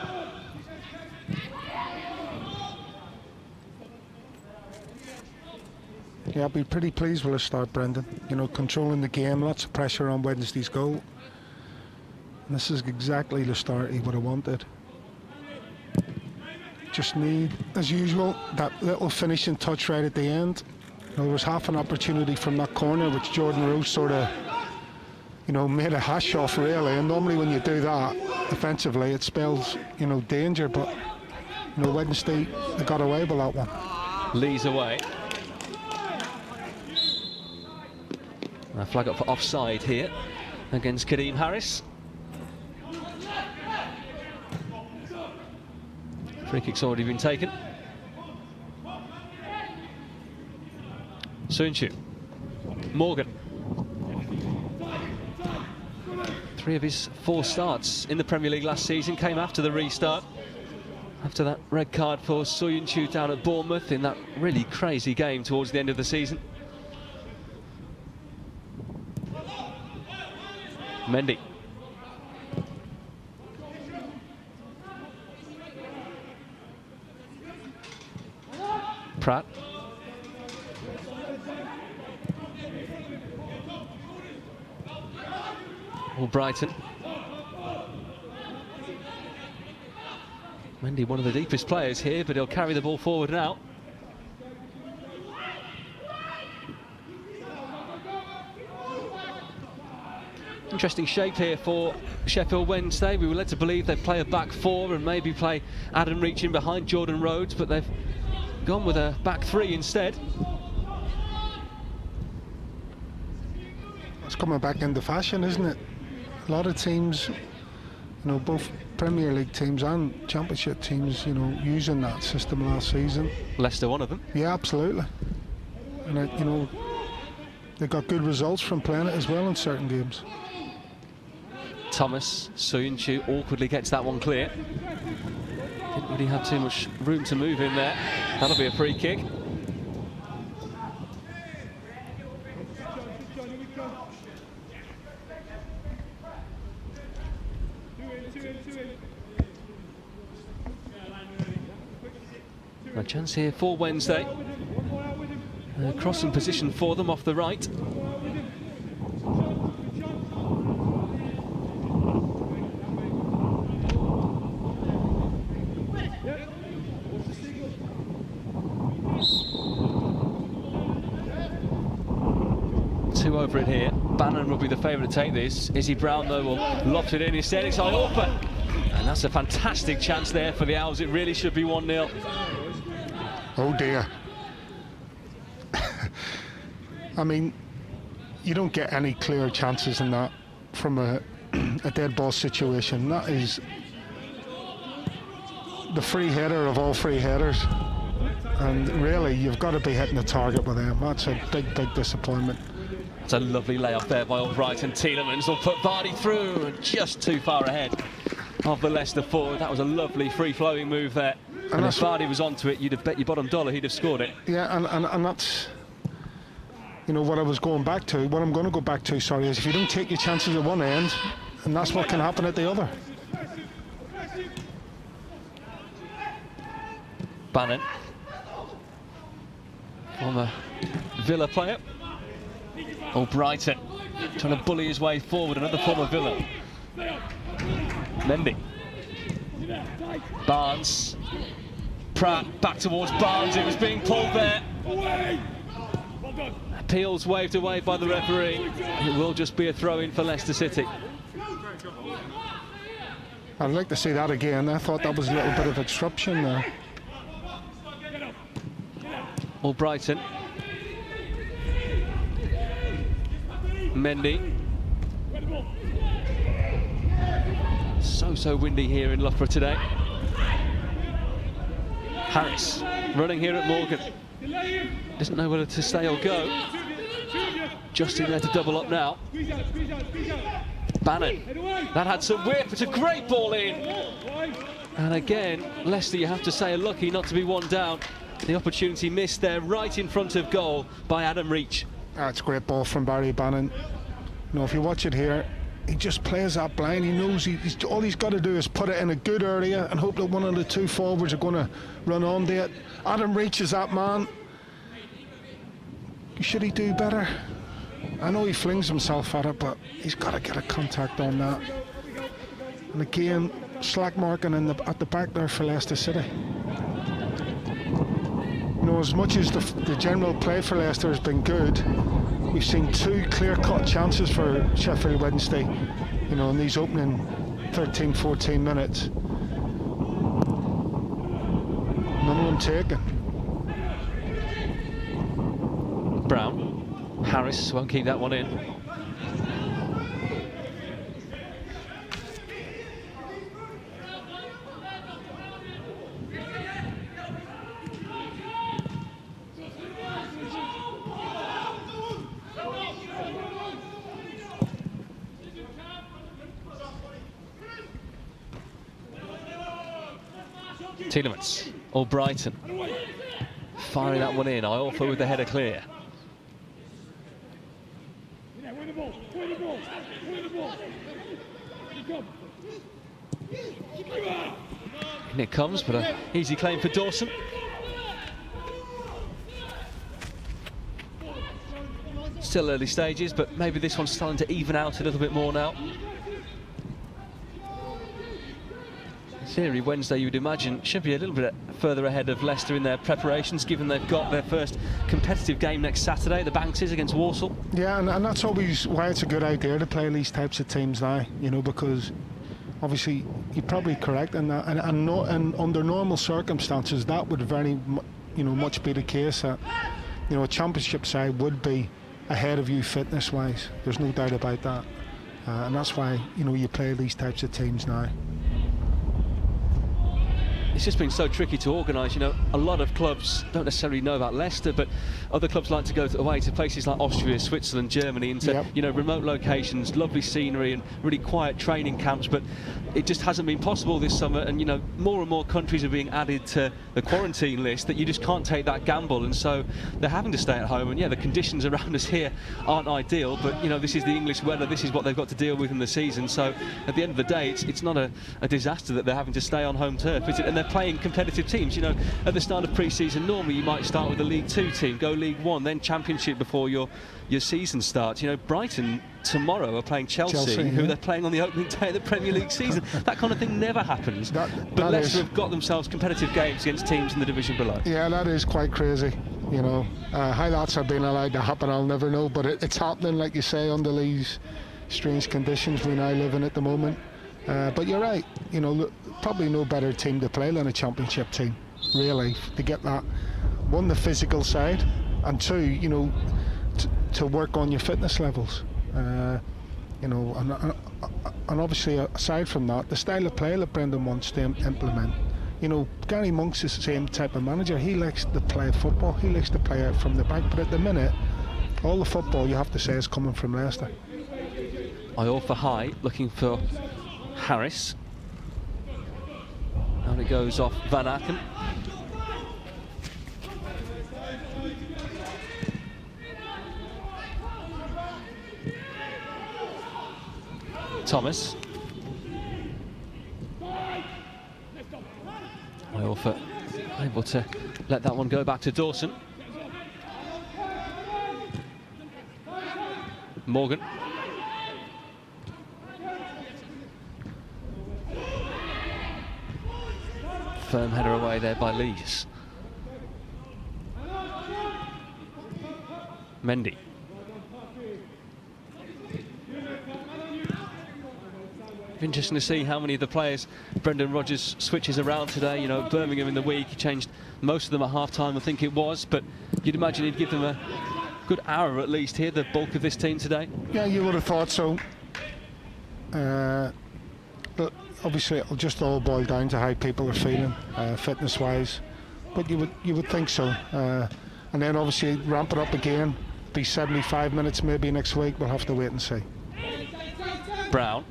[SPEAKER 11] Yeah, I'll be pretty pleased with the start, Brendan. You know, controlling the game, lots of pressure on Wednesday's goal. And this is exactly the start he would have wanted. Just need, as usual, that little finishing touch right at the end. There was half an opportunity from that corner, which Jordan Rose sort of, you know, made a hash off really. And normally when you do that defensively, it spells, you know, danger. But, you know, Wednesday, they got away with that one.
[SPEAKER 2] Lee's away. A flag up for offside here against Kadeem Harris. Free kick's already been taken. Soonchu. Morgan. 3 of his 4 starts in the Premier League last season came after the restart. After that red card for Soyuncu down at Bournemouth in that really crazy game towards the end of the season. Mendy. Pratt. Albrighton. Mendy, one of the deepest players here, but he'll carry the ball forward now. Interesting shape here for Sheffield Wednesday. We were led to believe they'd play a back 4 and maybe play Adam reaching behind Jordan Rhodes, but they've gone with a back 3 instead.
[SPEAKER 11] It's coming back into fashion, isn't it? A lot of teams, you know, both Premier League teams and Championship teams, you know, using that system last season.
[SPEAKER 2] Leicester one of them.
[SPEAKER 11] Yeah, absolutely. And, you know, they got good results from playing it as well in certain games.
[SPEAKER 2] Thomas, Soyuncu awkwardly gets that one clear. Didn't really have too much room to move in there. That'll be a free kick. A chance here for Wednesday. Crossing position for them off the right. Two over it here. Bannon will be the favourite to take this. Izzy Brown, though, will loft it in instead. It's open. And that's a fantastic chance there for the Owls. It really should be 1-0.
[SPEAKER 11] Oh dear. I mean, you don't get any clear chances in that from a dead ball situation. That is the free header of all free headers. And really, you've got to be hitting the target with them. That's a big, big disappointment.
[SPEAKER 2] It's a lovely layup there by Albright, and Tielemans will put Vardy through, and just too far ahead of the Leicester forward. That was a lovely free-flowing move there. And if Vardy was onto it, you'd have bet your bottom dollar he'd have scored it.
[SPEAKER 11] Yeah, and that's, you know, what I was going back to. What I'm going to go back to, sorry, is if you don't take your chances at one end, and that's what can happen at the other.
[SPEAKER 2] Bannon, former Villa player. Albrighton trying to bully his way forward, another former Villa. Mendy. Barnes. Pratt back towards Barnes, it was being pulled there. Appeals waved away by the referee. It will just be a throw-in for Leicester City.
[SPEAKER 11] I'd like to see that again. I thought that was a little bit of a disruption there.
[SPEAKER 2] Albrighton. Mendy. So windy here in Loughborough today. Harris running here at Morgan. Doesn't know whether to stay or go. Just in there to double up now. Bannon. That had some whip. It's a great ball in. And again, Leicester, you have to say, are lucky not to be one down. The opportunity missed there right in front of goal by Adam Reach.
[SPEAKER 11] That's a great ball from Barry Bannon. You know, if you watch it here, he just plays that blind. He knows all he's got to do is put it in a good area and hope that one of the two forwards are going to run onto it. Adam Reach is that man. Should he do better? I know he flings himself at it, but he's got to get a contact on that. And again, slack marking at the back there for Leicester City. You know, as much as the general play for Leicester has been good, we've seen two clear-cut chances for Sheffield Wednesday, you know, in these opening 13, 14 minutes. None of them taken.
[SPEAKER 2] Brown. Harris won't keep that one in. Tielemans, Albrighton, firing that one in. Iorfa with the header clear. And it comes, but an easy claim for Dawson. Still early stages, but maybe this one's starting to even out a little bit more now. In theory, Wednesday, you would imagine, should be a little bit further ahead of Leicester in their preparations, given they've got their first competitive game next Saturday, the Bankses against Walsall. Yeah,
[SPEAKER 11] and that's always why it's a good idea to play these types of teams now, you know, because obviously you're probably correct in that, and under normal circumstances that would very, you know, much be the case. That, you know, a championship side would be ahead of you fitness-wise. There's no doubt about that, and that's why, you know, you play these types of teams now.
[SPEAKER 2] It's just been so tricky to organise, you know. A lot of clubs don't necessarily know about Leicester, but other clubs like to go away to places like Austria, Switzerland, Germany, into you know, remote locations, lovely scenery and really quiet training camps, but it just hasn't been possible this summer, and you know, more and more countries are being added to the quarantine list that you just can't take that gamble, and so they're having to stay at home. And yeah, the conditions around us here aren't ideal, but you know, this is the English weather, this is what they've got to deal with in the season, so at the end of the day it's not a disaster that they're having to stay on home turf, is it? And they're playing competitive teams. You know, at the start of pre-season, normally you might start with a League 2 team, go League 1, then Championship before your season starts. You know, Brighton tomorrow are playing Chelsea, who they're playing on the opening day of the Premier League season. That kind of thing never happens. But Leicester have got themselves competitive games against teams in the division below.
[SPEAKER 11] Yeah, that is quite crazy. You know, how that's been allowed to happen, I'll never know. But it's happening, like you say, under these strange conditions we now live in at the moment. But you're right. You know, look, probably no better team to play than a championship team, really, to get that, one, the physical side, and two, you know, to work on your fitness levels. You know, and obviously aside from that, the style of play that Brendan wants to implement, You know, Gary Monk's the same type of manager. He likes to play football. He likes to play out from the back. But at the minute, all the football you have to say is coming from Leicester.
[SPEAKER 2] Iorfa high, looking for Harris. And it goes off Van Aken. Thomas. Iorfa able to let that one go back to Dawson. Morgan. Firm header away there by Lees. Mendy. Interesting to see how many of the players Brendan Rodgers switches around today. You know, Birmingham in the week, he changed most of them at half-time, I think it was, but you'd imagine he'd give them a good hour at least here, the bulk of this team today.
[SPEAKER 11] Yeah, you would have thought so. But obviously it'll just all boil down to how people are feeling, fitness-wise. But you would think so. And then obviously ramp it up again, be 75 minutes maybe next week. We'll have to wait and see.
[SPEAKER 2] Brown.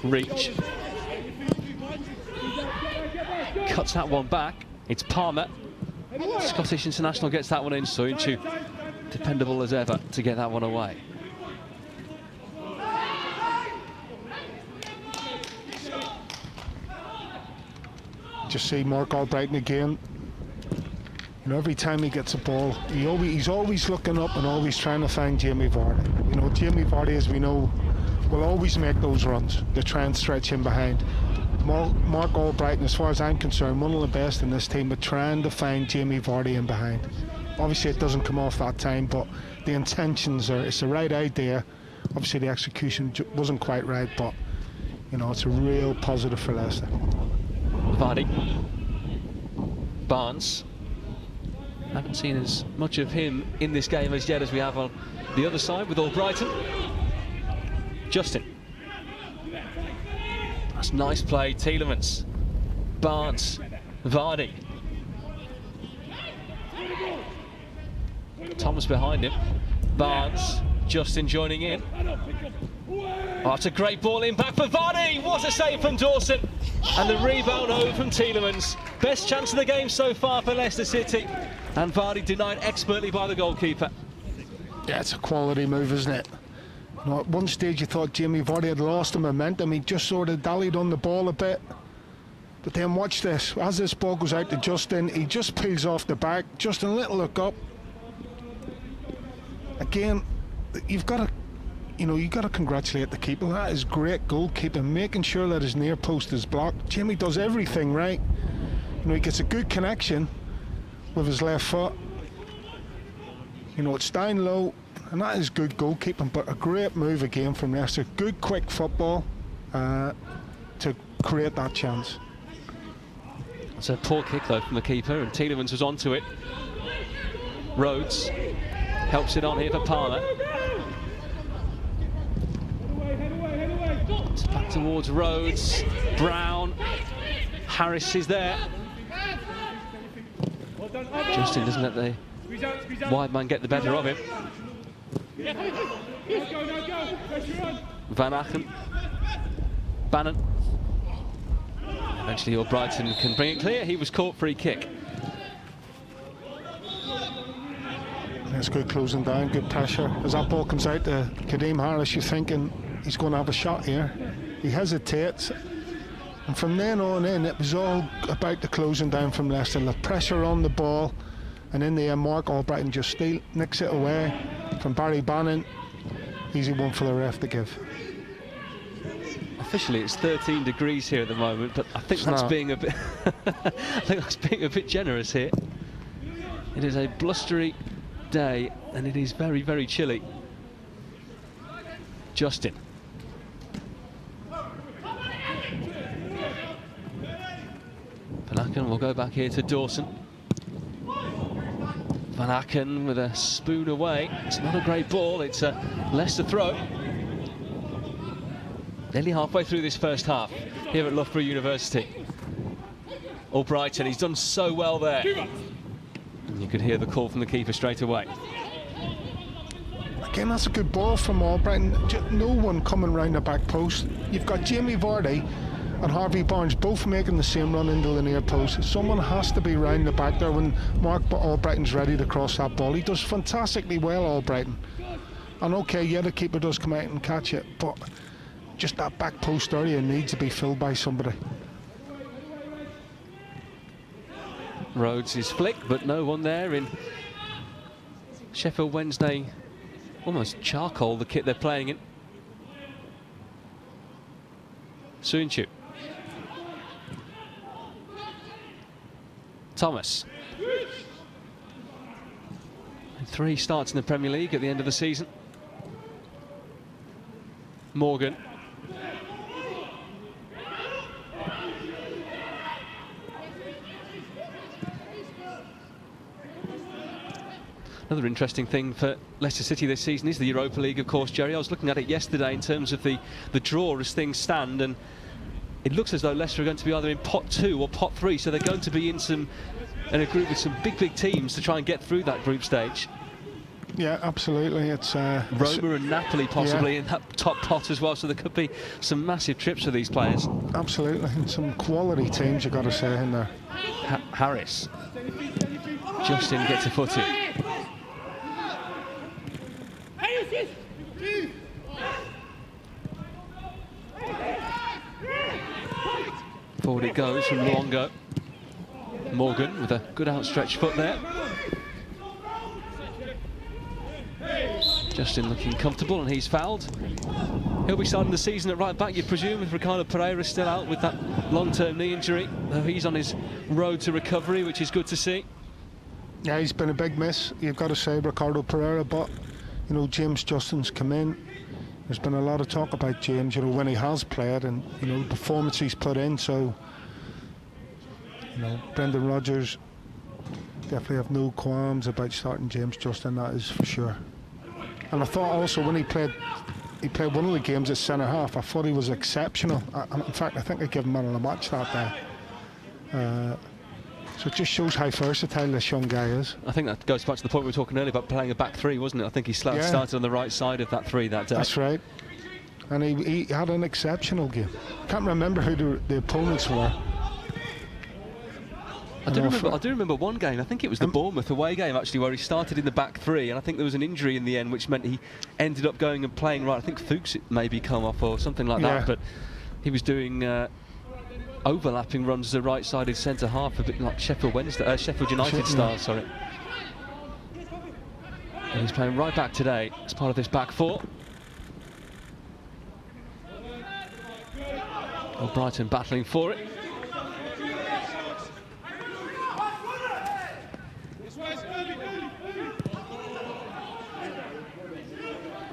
[SPEAKER 2] Reach. Cuts that one back. It's Palmer. Scottish international gets that one in. Soyuncu, dependable as ever to get that one away.
[SPEAKER 11] Just see Mark Albrighton again. You know, every time he gets a ball, he's always looking up and always trying to find Jamie Vardy. You know, Jamie Vardy, as we know, will always make those runs to try and stretch him behind. Mark Albrighton, as far as I'm concerned, one of the best in this team, but trying to find Jamie Vardy in behind. Obviously it doesn't come off that time, but the intentions are, it's the right idea. Obviously the execution wasn't quite right, but you know, it's a real positive for Leicester.
[SPEAKER 2] Vardy. Barnes. Haven't seen as much of him in this game as yet as we have on the other side with Albrighton. Justin. That's nice play, Tielemans. Barnes. Vardy. Thomas behind him. Barnes. Justin joining in. Oh, it's a great ball in back for Vardy. What a save from Dawson. And the rebound over from Tielemans. Best chance of the game so far for Leicester City. And Vardy denied expertly by the goalkeeper.
[SPEAKER 11] Yeah, it's a quality move, isn't it? You know, at one stage you thought Jamie Vardy had lost the momentum. He just sort of dallied on the ball a bit. But then watch this. As this ball goes out to Justin, he just peels off the back. Justin, a little look up. Again, you've got to congratulate the keeper. That is great goalkeeping, making sure that his near post is blocked. Jamie does everything right. You know, he gets a good connection with his left foot. You know, it's down low, and that is good goalkeeping, but a great move again from Leicester. Good quick football to create that chance.
[SPEAKER 2] It's a poor kick though from the keeper, and Tielemans was onto it. Rhodes helps it on here for Palmer. It's back towards Rhodes. Brown. Harris is there. Justin doesn't let the wide man get the better of him. Van Aken. Bannon. Eventually Albrighton can bring it clear. He was caught free kick.
[SPEAKER 11] That's good closing down, good pressure. As that ball comes out to Kadeem Harris, you're thinking he's going to have a shot here. He hesitates. And from then on in, it was all about the closing down from Leicester. The pressure on the ball. And in the end, Mark Albrighton just nicks it away from Barry Bannon. Easy one for the ref to give.
[SPEAKER 2] Officially, it's 13 degrees here at the moment, but I think that's being a bit. I think that's being a bit generous here. It is a blustery day, and it is very, very chilly. Justin. Van Aken will go back here to Dawson. Van Aken with a spoon away. It's not a great ball, it's a Leicester throw. Nearly halfway through this first half here at Loughborough University. Albrighton, he's done so well there. And you could hear the call from the keeper straight away.
[SPEAKER 11] Again, that's a good ball from Albrighton. No one coming round the back post. You've got Jamie Vardy and Harvey Barnes both making the same run into the near post. Someone has to be round the back there when Mark Albrighton's ready to cross that ball. He does fantastically well, Albrighton. And okay, yeah, the keeper does come out and catch it, but just that back post area needs to be filled by somebody.
[SPEAKER 2] Rhodes is flick, but no one there in Sheffield Wednesday. Almost charcoal, the kit they're playing in. Soonchu. Thomas. And 3 starts in the Premier League at the end of the season. Morgan. Another interesting thing for Leicester City this season is the Europa League, of course, Jerry. I was looking at it yesterday in terms of the draw as things stand, and it looks as though Leicester are going to be either in pot 2 or pot 3, so they're going to be in a group with some big teams to try and get through that group stage.
[SPEAKER 11] Yeah, absolutely. It's
[SPEAKER 2] Roma and Napoli possibly in that top pot as well, so there could be some massive trips for these players.
[SPEAKER 11] Absolutely, and some quality teams, you've got to say, in there.
[SPEAKER 2] Harris. Justin gets a foot in. Forward it goes from Luongo. Morgan with a good outstretched foot there. Justin looking comfortable, and he's fouled. He'll be starting the season at right back, you'd presume, if Ricardo Pereira's still out with that long-term knee injury. Though he's on his road to recovery, which is good to see.
[SPEAKER 11] Yeah, he's been a big miss, you've got to say, Ricardo Pereira, but you know, James Justin's come in. There's been a lot of talk about James, you know, when he has played, and you know, the performance he's put in. So, you know, Brendan Rodgers definitely have no qualms about starting James Justin, that is for sure. And I thought also when he played one of the games at centre half, I thought he was exceptional. In fact, I think I gave him man of the match that day. So it just shows how versatile this young guy is.
[SPEAKER 2] I think that goes back to the point we were talking earlier about playing a back 3, wasn't it? I think he started on the right side of that 3 that day.
[SPEAKER 11] That's right. And he had an exceptional game. I can't remember who the opponents were.
[SPEAKER 2] I do remember one game, I think it was the Bournemouth away game actually, where he started in the back 3, and I think there was an injury in the end which meant he ended up going and playing right. I think Fuchs maybe come off or something like that, but he was doing overlapping runs as a right-sided centre half, a bit like Sheffield United style, sorry. And he's playing right back today as part of this back 4. Brighton battling for it.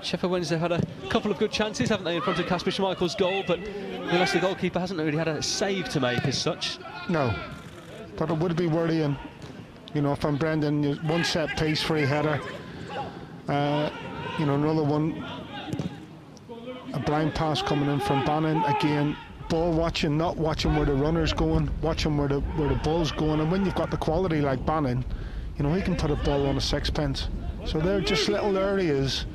[SPEAKER 2] Sheffield Wednesday have had a couple of good chances, haven't they, in front of Kasper Schmeichel's goal, but the Leicester goalkeeper hasn't really had a save to make as such.
[SPEAKER 11] No, but it would be worrying, you know, if I'm Brendan, one set piece, free header, you know, another one, a blind pass coming in from Bannon, again, ball watching, not watching where the runner's going, watching where the ball's going, and when you've got the quality like Bannon, you know, he can put a ball on a sixpence. So they're just little areas,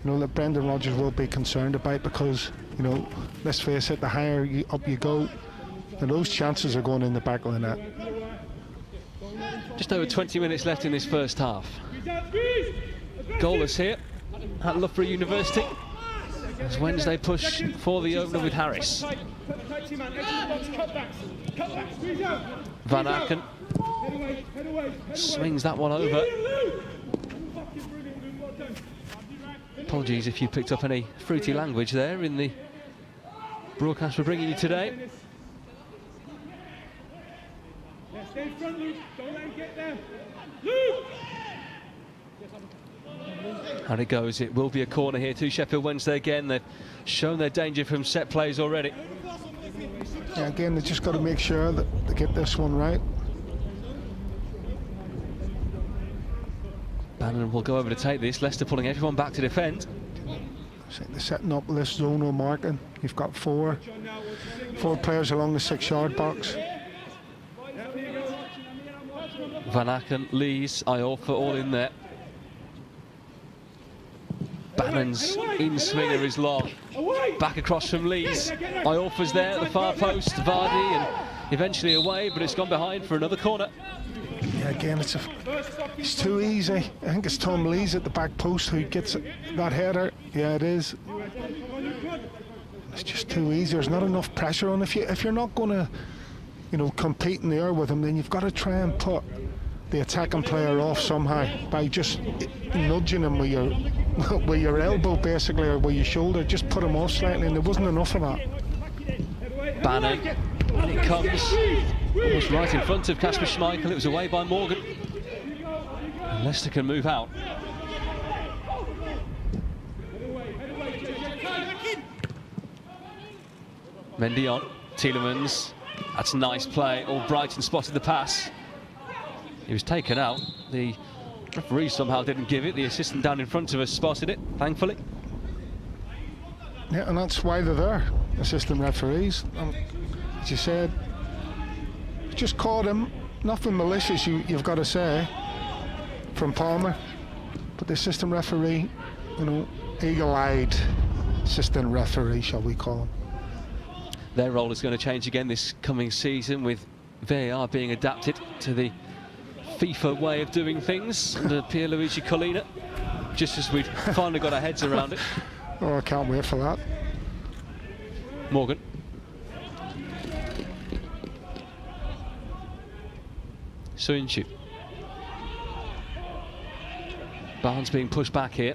[SPEAKER 11] you know, that Brendan Rodgers will be concerned about, because, you know, let's face it, the higher up you go, and those chances are going in the back of the net.
[SPEAKER 2] Just over 20 minutes left in this first half. Goalless here at Loughborough University, as Wednesday push for the opener with Harris. Van Aken swings that one over. Apologies if you picked up any fruity language there in the broadcast we're bringing you today. And it goes, it will be a corner here to Sheffield Wednesday again. They've shown their danger from set plays already.
[SPEAKER 11] Yeah, again, they've just got to make sure that they get this one right.
[SPEAKER 2] Bannon will go over to take this. Leicester pulling everyone back to defend.
[SPEAKER 11] They're setting up this zonal marking. You've got four players along the 6-yard box.
[SPEAKER 2] Van Aken, Lees, Iorfa all in there. Bannon's in-swinger is long. Back across from Lees. Iorfa's there at the far post. Vardy and eventually away, but it's gone behind for another corner.
[SPEAKER 11] Yeah, again, it's too easy. I think it's Tom Lees at the back post who gets that header. Yeah, it is. It's just too easy. There's not enough pressure on. If you're not going to, compete in the air with him, then you've got to try and put the attacking player off somehow by just nudging him with your elbow, basically, or with your shoulder. Just put him off slightly, and there wasn't enough of that.
[SPEAKER 2] Bannon, and it comes almost right in front of Kasper Schmeichel. It was away by Morgan. And Leicester can move out. Mendy on, Tielemans. That's a nice play. Albrighton spotted the pass. He was taken out. The referee somehow didn't give it. The assistant down in front of us spotted it, thankfully.
[SPEAKER 11] Yeah, and that's why they're there, assistant referees. As you said, just caught him. Nothing malicious, you've got to say, from Palmer. But the assistant referee, eagle-eyed assistant referee, shall we call him.
[SPEAKER 2] Their role is going to change again this coming season, with VAR being adapted to the FIFA way of doing things under Pierluigi Collina, just as we'd finally got our heads around it.
[SPEAKER 11] Oh, I can't wait for that.
[SPEAKER 2] Morgan. Soyuncu. Barnes being pushed back here.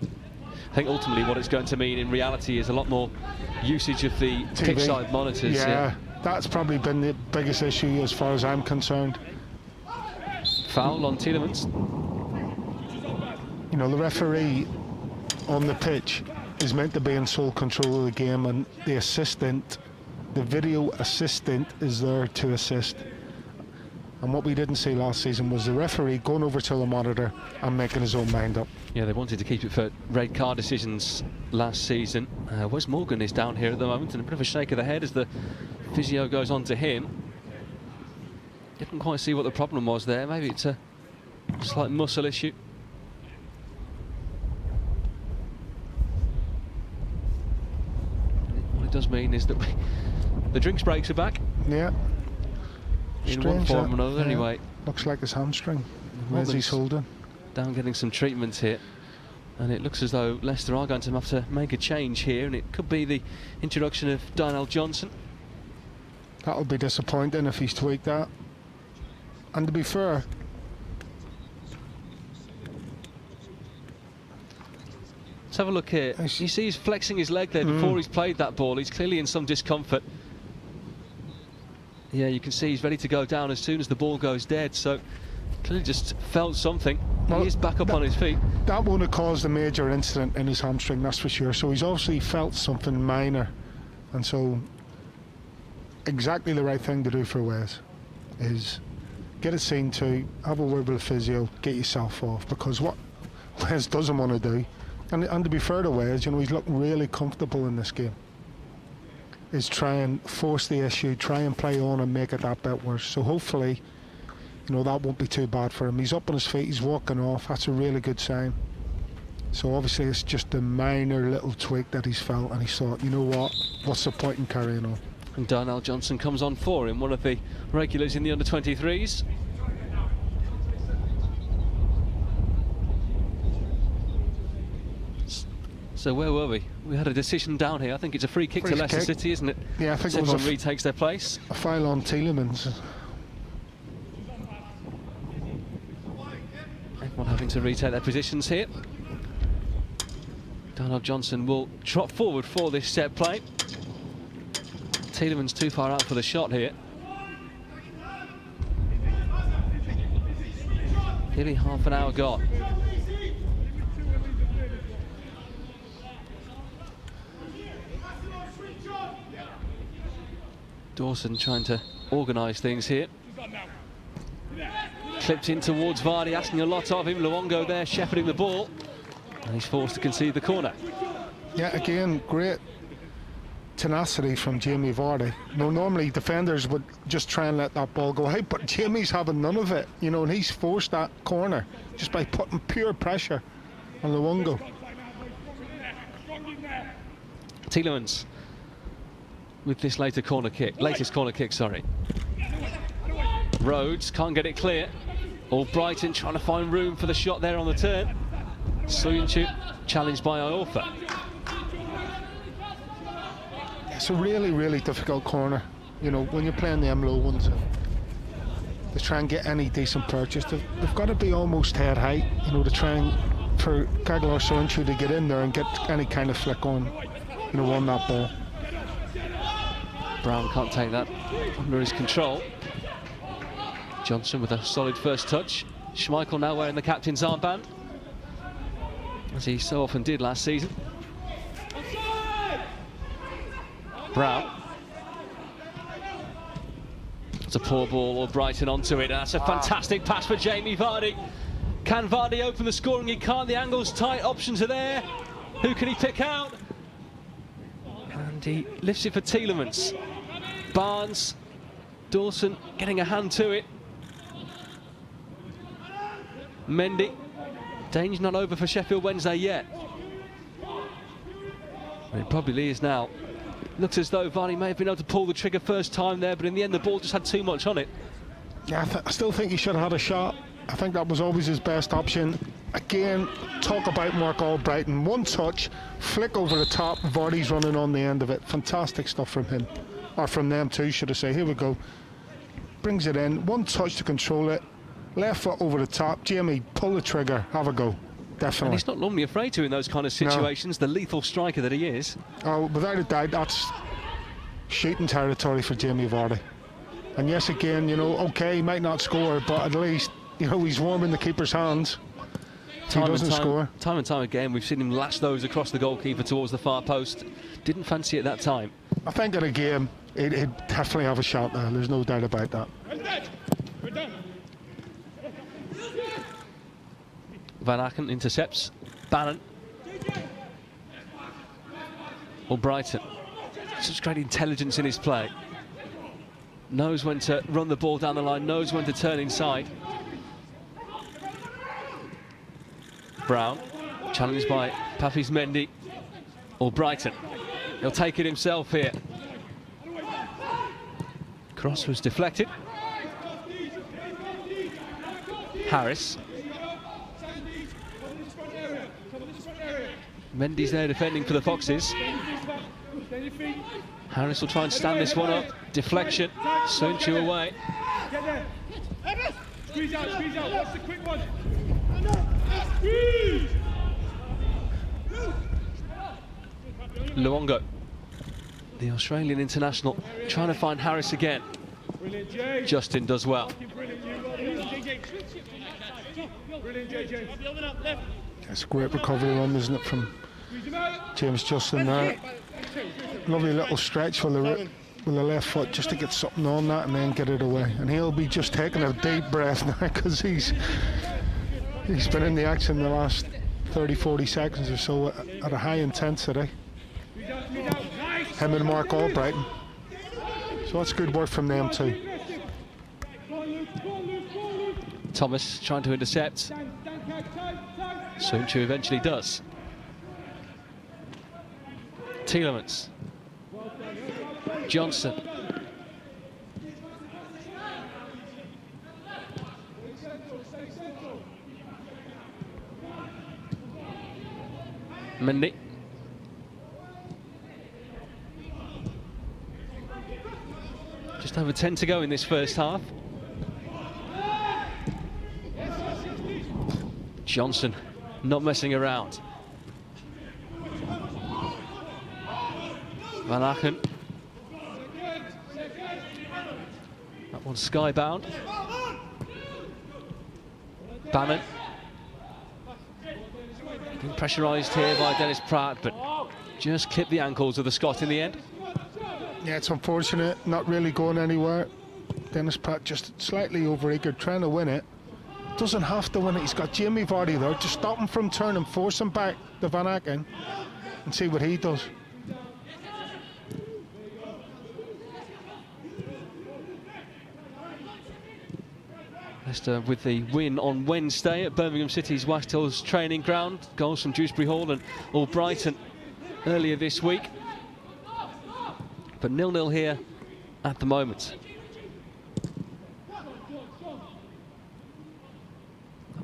[SPEAKER 2] I think ultimately what it's going to mean in reality is a lot more usage of the pitchside monitors.
[SPEAKER 11] Yeah, that's probably been the biggest issue as far as I'm concerned.
[SPEAKER 2] Foul on Tielemans.
[SPEAKER 11] The referee on the pitch is meant to be in sole control of the game, and the video assistant is there to assist. And what we didn't see last season was the referee going over to the monitor and making his own mind up.
[SPEAKER 2] Yeah, they wanted to keep it for red card decisions last season. Wes Morgan is down here at the moment, and a bit of a shake of the head as the physio goes on to him. Didn't quite see what the problem was there. Maybe it's a slight muscle issue. What it does mean is that the drinks breaks are back.
[SPEAKER 11] Yeah.
[SPEAKER 2] In one form or another, anyway.
[SPEAKER 11] Looks like his hamstring. Where's he's holding?
[SPEAKER 2] Down getting some treatment here. And it looks as though Leicester are going to have to make a change here, and it could be the introduction of Darnell Johnson.
[SPEAKER 11] That'll be disappointing if he's tweaked that. And to be fair,
[SPEAKER 2] let's have a look here. You see he's flexing his leg there before he's played that ball. He's clearly in some discomfort. Yeah, you can see he's ready to go down as soon as the ball goes dead, so clearly just felt something. Well, he is back up on his feet.
[SPEAKER 11] That won't have caused a major incident in his hamstring, that's for sure. So he's obviously felt something minor, and so exactly the right thing to do for Wes is get it seen to, have a word with the physio, get yourself off, because what Wes doesn't want to do, and to be fair to Wes, he's looking really comfortable in this game, is try and force the issue, try and play on and make it that bit worse. So hopefully, that won't be too bad for him. He's up on his feet, he's walking off, that's a really good sign. So obviously it's just a minor little tweak that he's felt, and he's thought, what's the point in carrying on?
[SPEAKER 2] And Darnell Johnson comes on for him, one of the regulars in the under-23s. So where were we? We had a decision down here. I think it's a free kick to Leicester City, isn't it?
[SPEAKER 11] Yeah, I think
[SPEAKER 2] so everyone retakes their place.
[SPEAKER 11] A foul on Tielemans.
[SPEAKER 2] Everyone having to retake their positions here. Darnell Johnson will trot forward for this set play. Tielemans too far out for the shot here. Nearly half an hour gone. Dawson trying to organise things here. Clipped in towards Vardy, asking a lot of him. Luongo there shepherding the ball, and he's forced to concede the corner.
[SPEAKER 11] Yeah, again, great tenacity from Jamie Vardy. No, normally defenders would just try and let that ball go out, but Jamie's having none of it, you know, and he's forced that corner just by putting pure pressure on Luongo.
[SPEAKER 2] Tielemans with this latest corner kick, sorry. Rhodes can't get it clear. Brighton trying to find room for the shot there on the turn. Soyuncu challenged by Iorfa.
[SPEAKER 11] It's a really, really difficult corner. You know, when you're playing the low ones, to try and get any decent purchase, they've got to be almost head height, you know, to try and for Cagliari Soyuncu to get in there and get any kind of flick on, you know, on that ball.
[SPEAKER 2] Brown can't take that under his control. Johnson with a solid first touch. Schmeichel now wearing the captain's armband, as he so often did last season. Brown. It's a poor ball, Brighton onto it. That's a fantastic pass for Jamie Vardy. Can Vardy open the scoring? He can't. The angle's tight. Options are there. Who can he pick out? And he lifts it for Tielemans. Barnes, Dawson getting a hand to it. Mendy. Danger not over for Sheffield Wednesday yet. But it probably is now. Looks as though Vardy may have been able to pull the trigger first time there, but in the end the ball just had too much on it.
[SPEAKER 11] Yeah, I still think he should have had a shot. I think that was always his best option. Again, talk about Mark Albrighton. One touch, flick over the top, Vardy's running on the end of it. Fantastic stuff from him. Or from them too, should I say. Here we go. Brings it in, one touch to control it. Left foot over the top. Jamie, pull the trigger, have a go. Definitely.
[SPEAKER 2] And he's not normally afraid to in those kind of situations, no. The lethal striker that he is.
[SPEAKER 11] Oh, without a doubt, that's shooting territory for Jamie Vardy. And yes, again, you know, okay, he might not score, but at least, you know, he's warming the keeper's hands. He doesn't score.
[SPEAKER 2] Time and time again, we've seen him lash those across the goalkeeper towards the far post. Didn't fancy it that time.
[SPEAKER 11] I think in a game, he'd definitely have a shot there. There's no doubt about that.
[SPEAKER 2] Van Aken intercepts. Bannon. Brighton. Such great intelligence in his play. Knows when to run the ball down the line, knows when to turn inside. Brown, challenged by Papis Mendy. Brighton. He'll take it himself here. Cross was deflected. Harris. Mendy's there defending for the Foxes. Harris will try and stand this one up. Deflection. Soyuncu away.
[SPEAKER 12] Squeeze out, watch the quick one.
[SPEAKER 2] Luongo, the Australian international, trying to find Harris again. Justin does well.
[SPEAKER 11] It's a great recovery run, isn't it, from James Justin there. Lovely little stretch with the left foot just to get something on that and then get it away. And he'll be just taking a deep breath now because he's been in the action the last 30-40 seconds or so at a high intensity. Him and Mark Albrighton. So that's good work from them too.
[SPEAKER 2] Thomas trying to intercept. Soyuncu eventually does. Tielemans. Johnson. Mendy. Just over 10 to go in this first half. Johnson not messing around. Van Aken. That one's skybound. Bannon. Being pressurised here by Dennis Pratt, but just clipped the ankles of the Scot in the end.
[SPEAKER 11] Yeah, it's unfortunate, not really going anywhere. Dennis Pratt just slightly overeager, trying to win it. Doesn't have to win it. He's got Jamie Vardy there. Just stop him from turning, force him back to Van Aken and see what he does.
[SPEAKER 2] Leicester with the win on Wednesday at Birmingham City's West Hills training ground. Goals from Dewsbury Hall and Albrighton earlier this week. But 0-0 here at the moment. That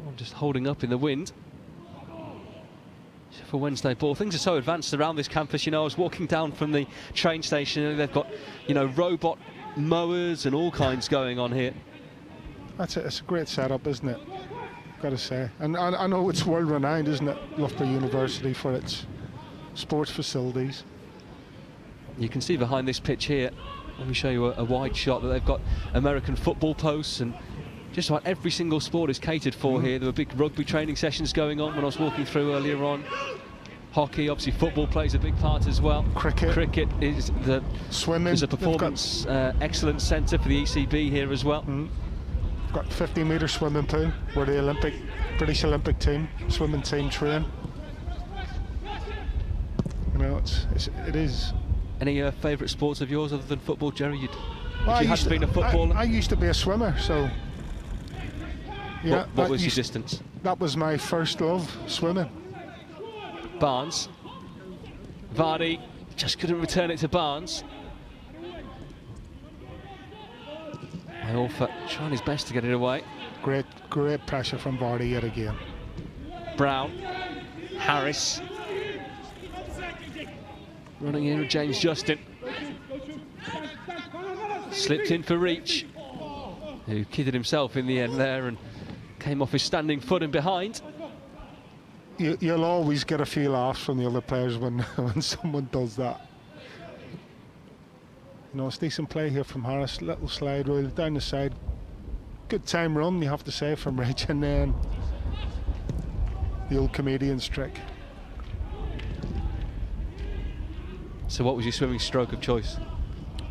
[SPEAKER 2] one just holding up in the wind. Sheffield Wednesday ball. Things are so advanced around this campus. You know, I was walking down from the train station and they've got, you know, robot mowers and all kinds going on here.
[SPEAKER 11] It's a great setup, isn't it? Got to say. And I know it's world renowned, isn't it, Loughborough University, for its sports facilities.
[SPEAKER 2] You can see behind this pitch here, let me show you a wide shot, that they've got American football posts, and just about every single sport is catered for here. There were big rugby training sessions going on when I was walking through earlier on. Hockey, obviously football plays a big part as well. Cricket is the
[SPEAKER 11] swimming.
[SPEAKER 2] There's a performance excellence centre for the ECB here as well.
[SPEAKER 11] Got 50-metre swimming pool where the British Olympic team, swimming team train. You know, it is.
[SPEAKER 2] Any favourite sports of yours other than football, Jerry? You hadn't been a footballer?
[SPEAKER 11] I used to be a swimmer, so. Yeah.
[SPEAKER 2] What was your distance?
[SPEAKER 11] That was my first love, swimming.
[SPEAKER 2] Barnes. Vardy just couldn't return it to Barnes. Iorfa trying his best to get it away.
[SPEAKER 11] Great pressure from Vardy yet again.
[SPEAKER 2] Brown. Harris. Running in with James Justin. Slipped in for Reach, who kidded himself in the end there and came off his standing foot and behind.
[SPEAKER 11] You'll always get a few laughs from the other players when someone does that. You know, it's decent play here from Harris. Little slide rule down the side. Good time run, you have to say, from Reach, and then the old comedian's trick.
[SPEAKER 2] So what was your swimming stroke of choice?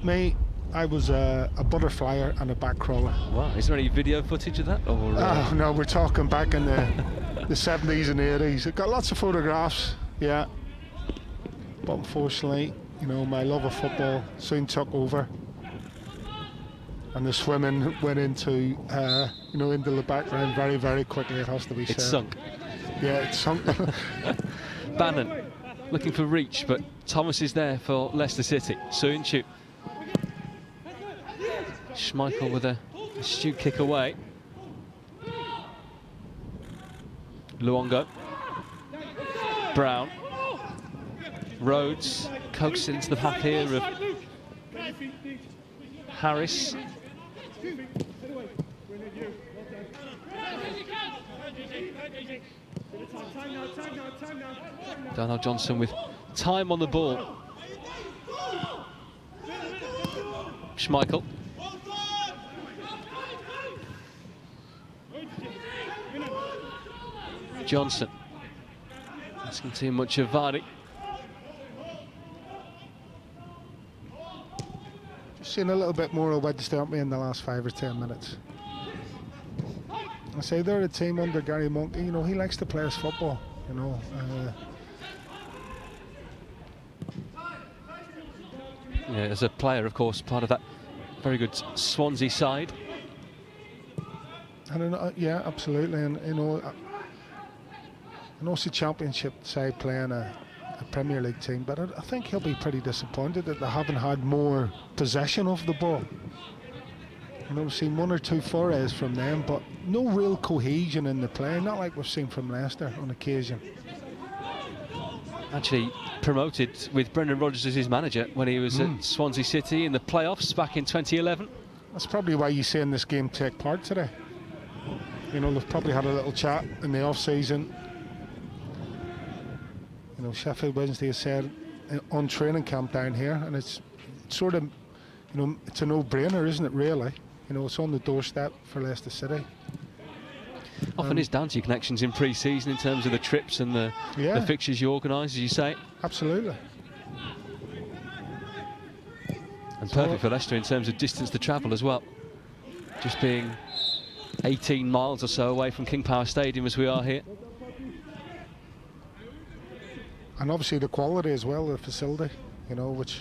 [SPEAKER 11] Me, I was a butterflyer and a back crawler.
[SPEAKER 2] Wow, is there any video footage of that? Or,
[SPEAKER 11] Oh no, we're talking back in the 70s and 80s. I've got lots of photographs, yeah. But unfortunately, you know, my love of football soon took over. And the swimming went into, you know, into the background very, very quickly, it has to be said.
[SPEAKER 2] It's sunk.
[SPEAKER 11] Yeah, it's sunk.
[SPEAKER 2] Bannon looking for Reach, but Thomas is there for Leicester City. Soonchu. Schmeichel with a astute kick away. Luongo. Brown. Rhodes coaxed into the path here of Harris. Darnell Johnson with time on the ball. Schmeichel. Johnson. Asking too much of Vardy.
[SPEAKER 11] Seen a little bit more of Wednesday, aren't we, in the last 5 or 10 minutes. I say they're a team under Gary Monk. You know, he likes to play his football, you know.
[SPEAKER 2] Yeah, as a player, of course, part of that very good Swansea side.
[SPEAKER 11] And yeah, absolutely. And you know, I know it's a championship side playing a Premier League team, but I think he'll be pretty disappointed that they haven't had more possession of the ball. You know, we've seen 1 or 2 forays from them, but no real cohesion in the play, not like we've seen from Leicester on occasion.
[SPEAKER 2] Actually promoted with Brendan Rodgers as his manager when he was at Swansea City in the playoffs back in 2011.
[SPEAKER 11] That's probably why you're seeing this game take part today. You know, they've probably had a little chat in the off-season. You know, Sheffield Wednesday has said on training camp down here, and it's sort of, you know, it's a no-brainer, isn't it, really? You know, it's on the doorstep for Leicester City.
[SPEAKER 2] Often it's down to your connections in pre-season in terms of the trips and the fixtures you organise, as you say.
[SPEAKER 11] Absolutely.
[SPEAKER 2] And perfect for Leicester in terms of distance to travel as well. Just being 18 miles or so away from King Power Stadium as we are here.
[SPEAKER 11] And obviously the quality as well, the facility, you know, which,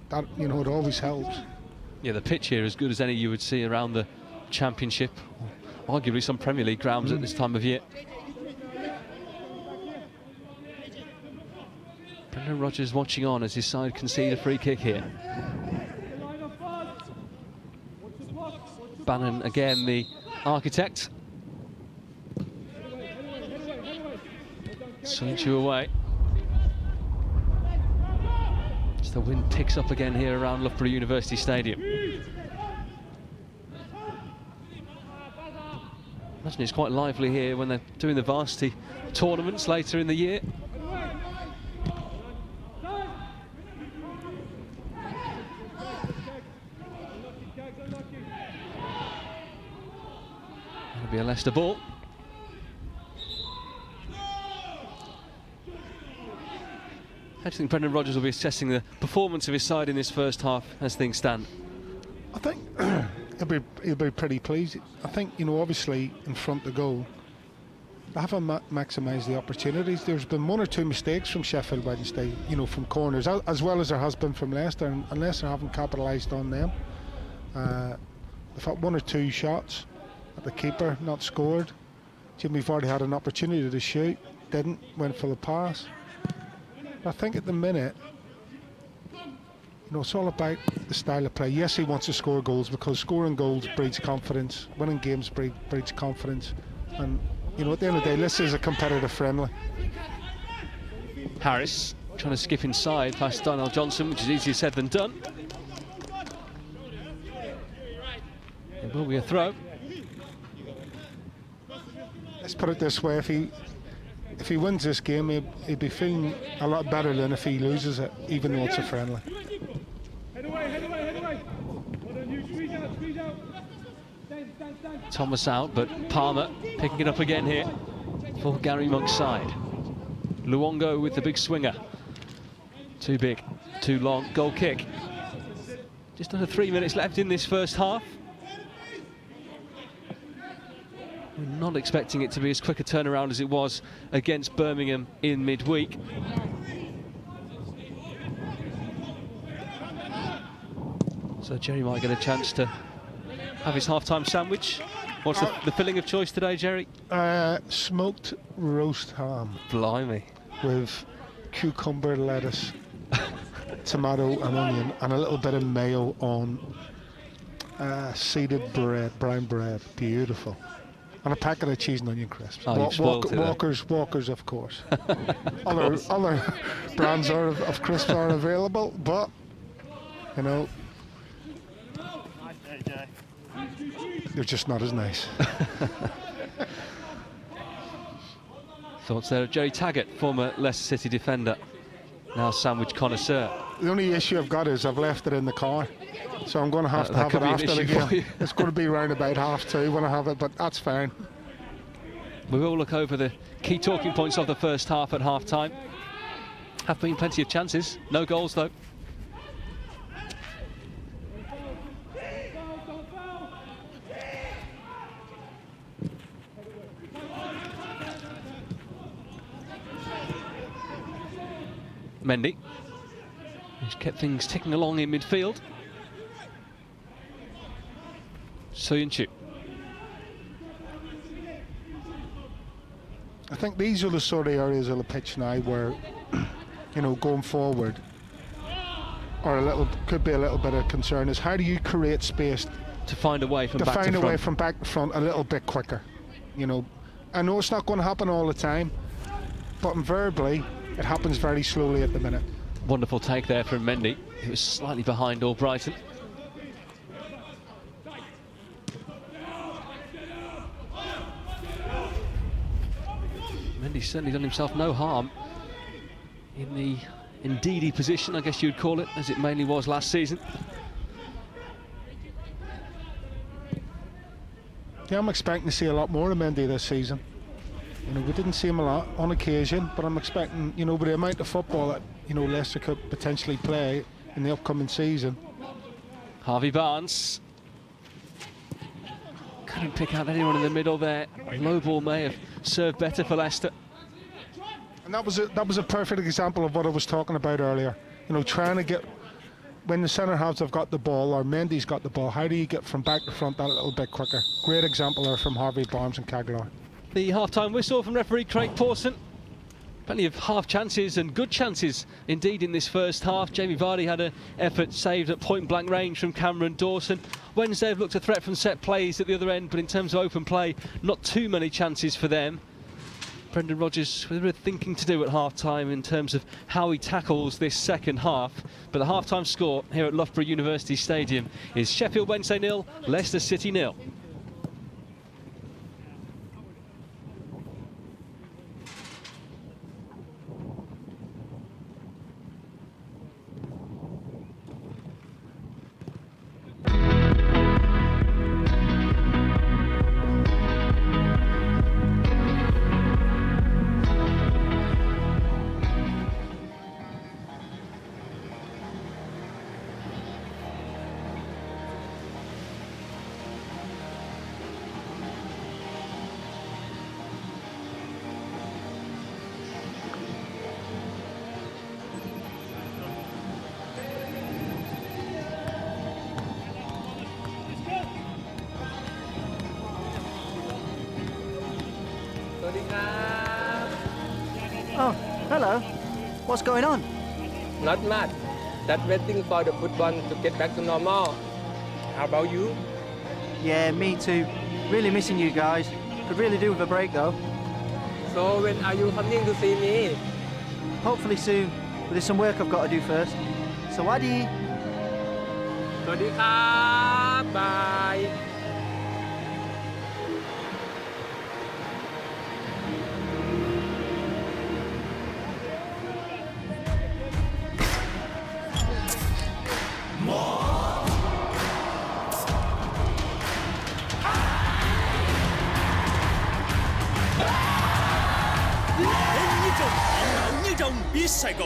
[SPEAKER 11] that, you know, it always helps.
[SPEAKER 2] Yeah, the pitch here is as good as any you would see around the Championship arguably some Premier League grounds at this time of year. Brendan Rodgers watching on as his side concede a free kick here. Bannon again, the architect. Soinchu away. As the wind picks up again here around Loughborough University Stadium. Imagine it's quite lively here when they're doing the varsity tournaments later in the year. That'll be a Leicester ball. How do you think Brendan Rodgers will be assessing the performance of his side in this first half as things stand?
[SPEAKER 11] I think he'll be pretty pleased. I think, you know, obviously in front of goal, they haven't maximised the opportunities. There's been one or two mistakes from Sheffield Wednesday, you know, from corners, as well as there has been from Leicester, and Leicester haven't capitalised on them. They've had one or two shots at the keeper, not scored. Jimmy Vardy had an opportunity to shoot, didn't, went for the pass. I think at the minute, you know, it's all about the style of play. Yes, he wants to score goals because scoring goals breeds confidence. Winning games breeds confidence. And, you know, at the end of the day, this is a competitive friendly.
[SPEAKER 2] Harris trying to skip inside past Darnell Johnson, which is easier said than done. It will be a throw.
[SPEAKER 11] Let's put it this way, if he wins this game, he'd be feeling a lot better than if he loses it, even though it's a friendly.
[SPEAKER 12] Head away, head away, head away. Well done, you squeeze out, squeeze out. Stand.
[SPEAKER 2] Thomas out, but Palmer picking it up again here for Gary Monk's side. Luongo with the big swinger. Too big, too long, goal kick. Just under 3 minutes left in this first half. We're not expecting it to be as quick a turnaround as it was against Birmingham in midweek. So Jerry might get a chance to have his half-time sandwich. What's the filling of choice today, Jerry?
[SPEAKER 11] Smoked roast ham.
[SPEAKER 2] Blimey.
[SPEAKER 11] With cucumber, lettuce, tomato and onion, and a little bit of mayo on seeded bread, brown bread. Beautiful. And a packet of cheese and onion crisps.
[SPEAKER 2] Oh, you've spoiled it,
[SPEAKER 11] Walkers, of course. other brands of crisps are available, but, you know, they're just not as nice.
[SPEAKER 2] Thoughts there of Jerry Taggart, former Leicester City defender, now sandwich connoisseur.
[SPEAKER 11] The only issue I've got is I've left it in the car, so I'm going to have it after the game. It's going to be around about 2:30 when I have it, but that's fine.
[SPEAKER 2] We will look over the key talking points of the first half at half-time. Have been plenty of chances, no goals though. Mendy, who's kept things ticking along in midfield. Soyuncu.
[SPEAKER 11] I think these are the sort of areas of the pitch now where, you know, going forward, could be a little bit of concern is how do you create space
[SPEAKER 2] to find a way from back to front?
[SPEAKER 11] From back to front a little bit quicker. You know, I know it's not going to happen all the time, but invariably it happens very slowly at the minute.
[SPEAKER 2] Wonderful take there from Mendy, who was slightly behind Albrighton. Mendy's certainly done himself no harm in the Ndidi position, I guess you'd call it, as it mainly was last season.
[SPEAKER 11] Yeah, I'm expecting to see a lot more of Mendy this season. You know, we didn't see him a lot on occasion, but I'm expecting, you know, with the amount of football that, you know, Leicester could potentially play in the upcoming season.
[SPEAKER 2] Harvey Barnes. Couldn't pick out anyone in the middle there. Low ball may have served better for Leicester.
[SPEAKER 11] And that was a perfect example of what I was talking about earlier. You know, trying to get when the centre halves have got the ball or Mendy's got the ball, how do you get from back to front that little bit quicker? Great example there from Harvey Barnes and Cagliari.
[SPEAKER 2] The half-time whistle from referee Craig Pawson. Plenty of half chances and good chances indeed in this first half. Jamie Vardy had an effort saved at point blank range from Cameron Dawson. Wednesday have looked a threat from set plays at the other end, but in terms of open play, not too many chances for them. Brendan Rodgers with a bit of thinking to do at half-time in terms of how he tackles this second half. But the half-time score here at Loughborough University Stadium is Sheffield Wednesday 0, Leicester City 0.
[SPEAKER 7] Oh, hello. What's going on?
[SPEAKER 8] Not much. Just waiting for the football to get back to normal. How about you?
[SPEAKER 7] Yeah, me too. Really missing you guys. Could really do with a break though.
[SPEAKER 8] So when are you coming to see me?
[SPEAKER 7] Hopefully soon, but there's some work I've got to do first. So Adi.
[SPEAKER 8] สวัสดีครับบาย
[SPEAKER 9] 呢種必賽局。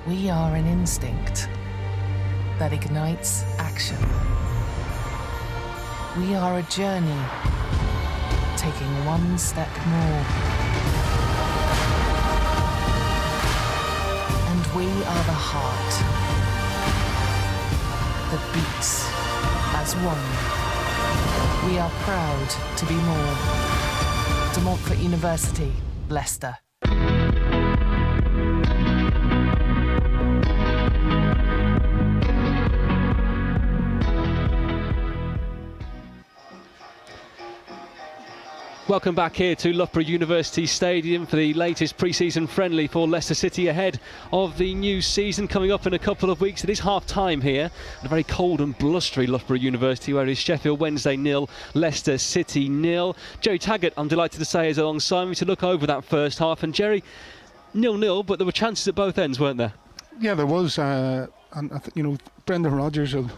[SPEAKER 10] We are an instinct that ignites action. We are a journey, taking one step more. And we are the heart that beats as one. We are proud to be more. De Montfort University, Leicester.
[SPEAKER 2] Welcome back here to Loughborough University Stadium for the latest pre-season friendly for Leicester City ahead of the new season coming up in a couple of weeks. It is half-time here at a very cold and blustery Loughborough University, where it is Sheffield Wednesday 0, Leicester City 0. Jerry Taggart, I'm delighted to say, is alongside me to look over that first half. And Jerry, 0-0, but there were chances at both ends, weren't there?
[SPEAKER 11] Yeah, there was. And I think, Brendan Rodgers will...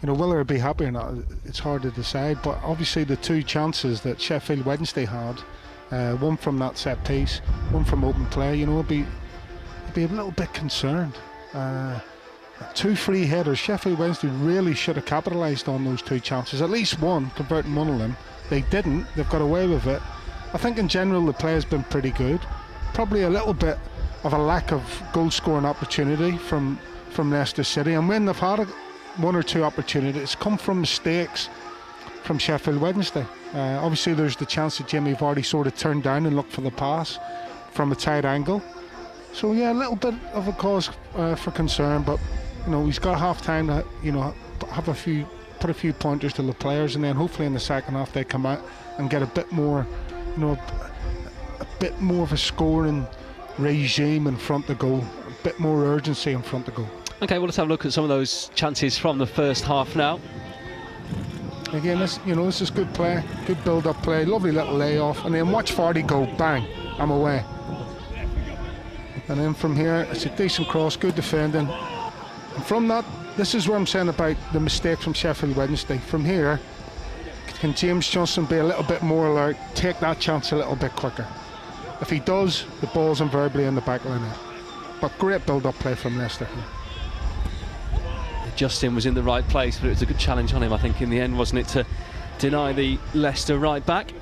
[SPEAKER 11] will he be happy or not? It's hard to decide, but obviously the two chances that Sheffield Wednesday had, one from that set piece, one from open play, it'd be be a little bit concerned. 2 free headers. Sheffield Wednesday really should have capitalised on those 2 chances. At least one, converting one of them. They didn't. They've got away with it. I think in general the play has been pretty good. Probably a little bit of a lack of goal scoring opportunity from Leicester City, and when they've had 1 or 2 opportunities, it's come from mistakes from Sheffield Wednesday. Obviously there's the chance that Jamie Vardy sort of turned down and looked for the pass from a tight angle. So yeah, a little bit of a cause for concern, but he's got half time to put a few pointers to the players, and then hopefully in the second half they come out and get a bit more a bit more of a scoring regime in front of goal, a bit more urgency in front of goal.
[SPEAKER 2] Okay, well, let's have a look at some of those chances from the first half now.
[SPEAKER 11] Again, this is good play, good build-up play, lovely little layoff, and then watch Vardy go, bang, I'm away. And then from here, it's a decent cross, good defending. And from that, this is what I'm saying about the mistake from Sheffield Wednesday. From here, can James Johnson be a little bit more alert, take that chance a little bit quicker? If he does, the ball's invariably in the back line now. But great build-up play from Leicester here.
[SPEAKER 2] Justin was in the right place, but it was a good challenge on him, I think, in the end, wasn't it, to deny the Leicester right back?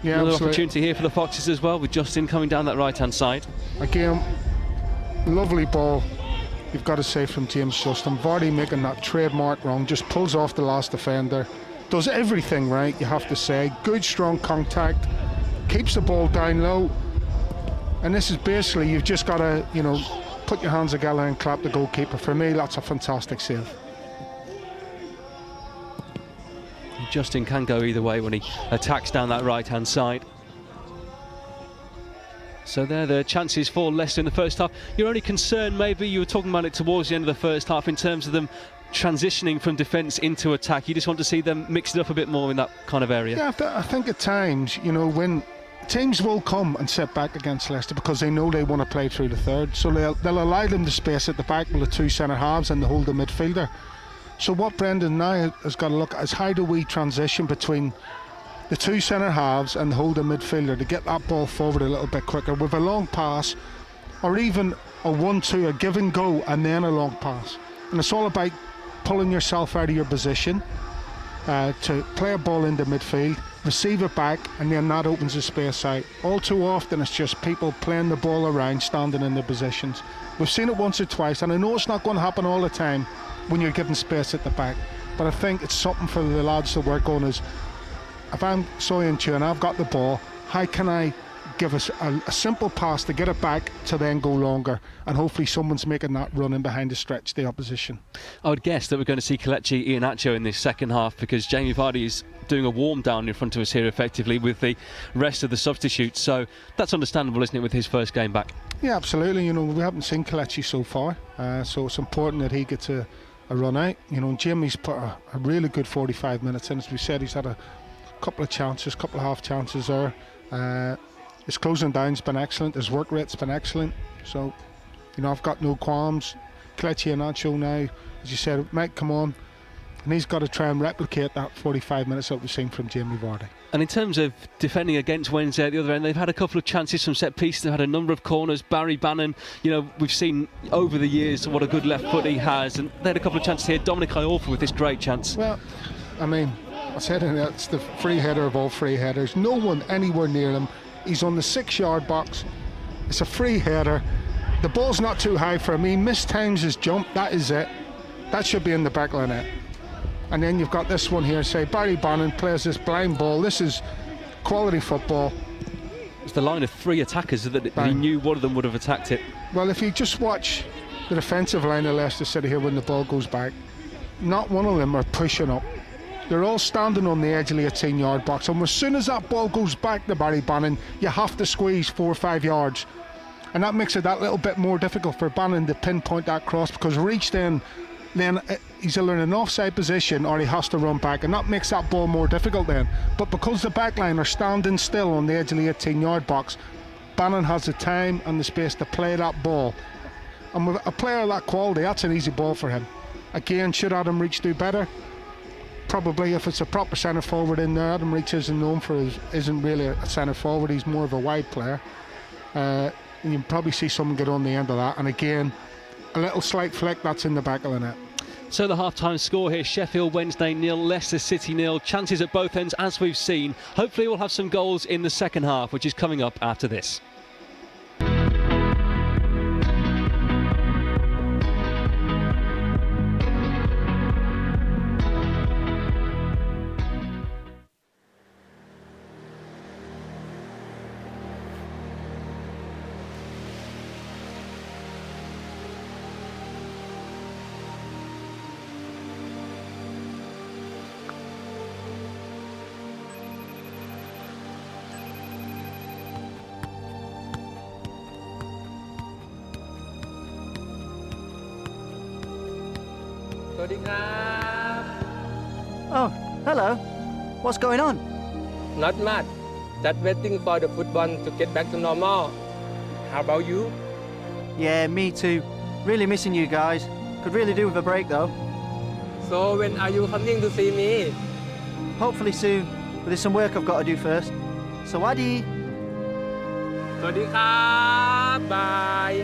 [SPEAKER 11] Yeah,
[SPEAKER 2] another
[SPEAKER 11] absolutely.
[SPEAKER 2] Opportunity here for the Foxes as well, with Justin coming down that right-hand side.
[SPEAKER 11] Again, lovely ball, you've got to say, from James Justin. Vardy making that trademark wrong, just pulls off the last defender, does everything right, you have to say. Good strong contact, keeps the ball down low, and this is basically, you've just got to put your hands together and clap the goalkeeper. For me, that's a fantastic save.
[SPEAKER 2] Justin can go either way when he attacks down that right-hand side. So there are the chances for Leicester in the first half. Your only concern, maybe, you were talking about it towards the end of the first half, in terms of them transitioning from defence into attack. You just want to see them mix it up a bit more in that kind of area.
[SPEAKER 11] Yeah, I think at times, when teams will come and sit back against Leicester because they know they want to play through the third, so they'll allow them the space at the back with the 2 centre halves and the hold the midfielder. So what Brendan now has got to look at is, how do we transition between the 2 centre halves and the hold the midfielder to get that ball forward a little bit quicker with a long pass, or even a 1-2, a give and go and then a long pass. And it's all about pulling yourself out of your position to play a ball into midfield, receive it back, and then that opens the space out. All too often it's just people playing the ball around, standing in their positions. We've seen it once or twice, and I know it's not going to happen all the time when you're given space at the back, but I think it's something for the lads to work on. Is, if I'm Soyuncu and I've got the ball, how can I give us a simple pass to get it back to then go longer, and hopefully someone's making that run in behind to stretch the opposition.
[SPEAKER 2] I would guess that we're going to see Kelechi Iheanacho in this second half, because Jamie Vardy is doing a warm down in front of us here effectively with the rest of the substitutes, so that's understandable, isn't it, with his first game back?
[SPEAKER 11] Yeah, absolutely. We haven't seen Kelechi so far, so it's important that he gets a run out. Jamie's put a really good 45 minutes in. As we said, he's had a couple of half chances there. His closing down's been excellent, his work rate's been excellent, so I've got no qualms. Kelechi Iheanacho now, as you said, might come on, and he's got to try and replicate that 45 minutes that we've seen from Jamie Vardy.
[SPEAKER 2] And in terms of defending against Wednesday at the other end, they've had a couple of chances from set pieces, they've had a number of corners. Barry Bannon, we've seen over the years what a good left foot he has, and they had a couple of chances here. Dominic Iorfa with this great chance.
[SPEAKER 11] Well, I said it's the free header of all free headers. No one anywhere near him. He's on the 6-yard box. It's a free header. The ball's not too high for him. He mistimes his jump. That is it. That should be in the back line net. And then you've got this one here. Say Barry Bannon plays this blind ball. This is quality football.
[SPEAKER 2] It's the line of 3 attackers that he knew one of them would have attacked it.
[SPEAKER 11] Well, if you just watch the defensive line of Leicester City here when the ball goes back, not one of them are pushing up. They're all standing on the edge of the 18-yard box, and as soon as that ball goes back to Barry Bannon, you have to squeeze 4 or 5 yards, and that makes it that little bit more difficult for Bannon to pinpoint that cross, because reach then he's either in an offside position or he has to run back, and that makes that ball more difficult then. But because the back line are standing still on the edge of the 18-yard box, Bannon has the time and the space to play that ball, and with a player of that quality, that's an easy ball for him. Again, should Adam Reach do better? Probably. If it's a proper centre forward in there, Adam Reach isn't known for isn't really a centre forward, he's more of a wide player. and you probably see someone get on the end of that, and again, a little slight flick that's in the back of the net.
[SPEAKER 2] So the half-time score here, Sheffield Wednesday 0, Leicester City 0. Chances at both ends, as we've seen. Hopefully we'll have some goals in the second half, which is coming up after this.
[SPEAKER 7] Oh, hello. What's going on?
[SPEAKER 8] Not much. Just waiting for the football to get back to normal. How about you?
[SPEAKER 7] Yeah, me too. Really missing you guys. Could really do with a break though.
[SPEAKER 8] So when are you coming to see me?
[SPEAKER 7] Hopefully soon, but there's some work I've got to do first. So Adi.
[SPEAKER 8] สวัสดีครับบาย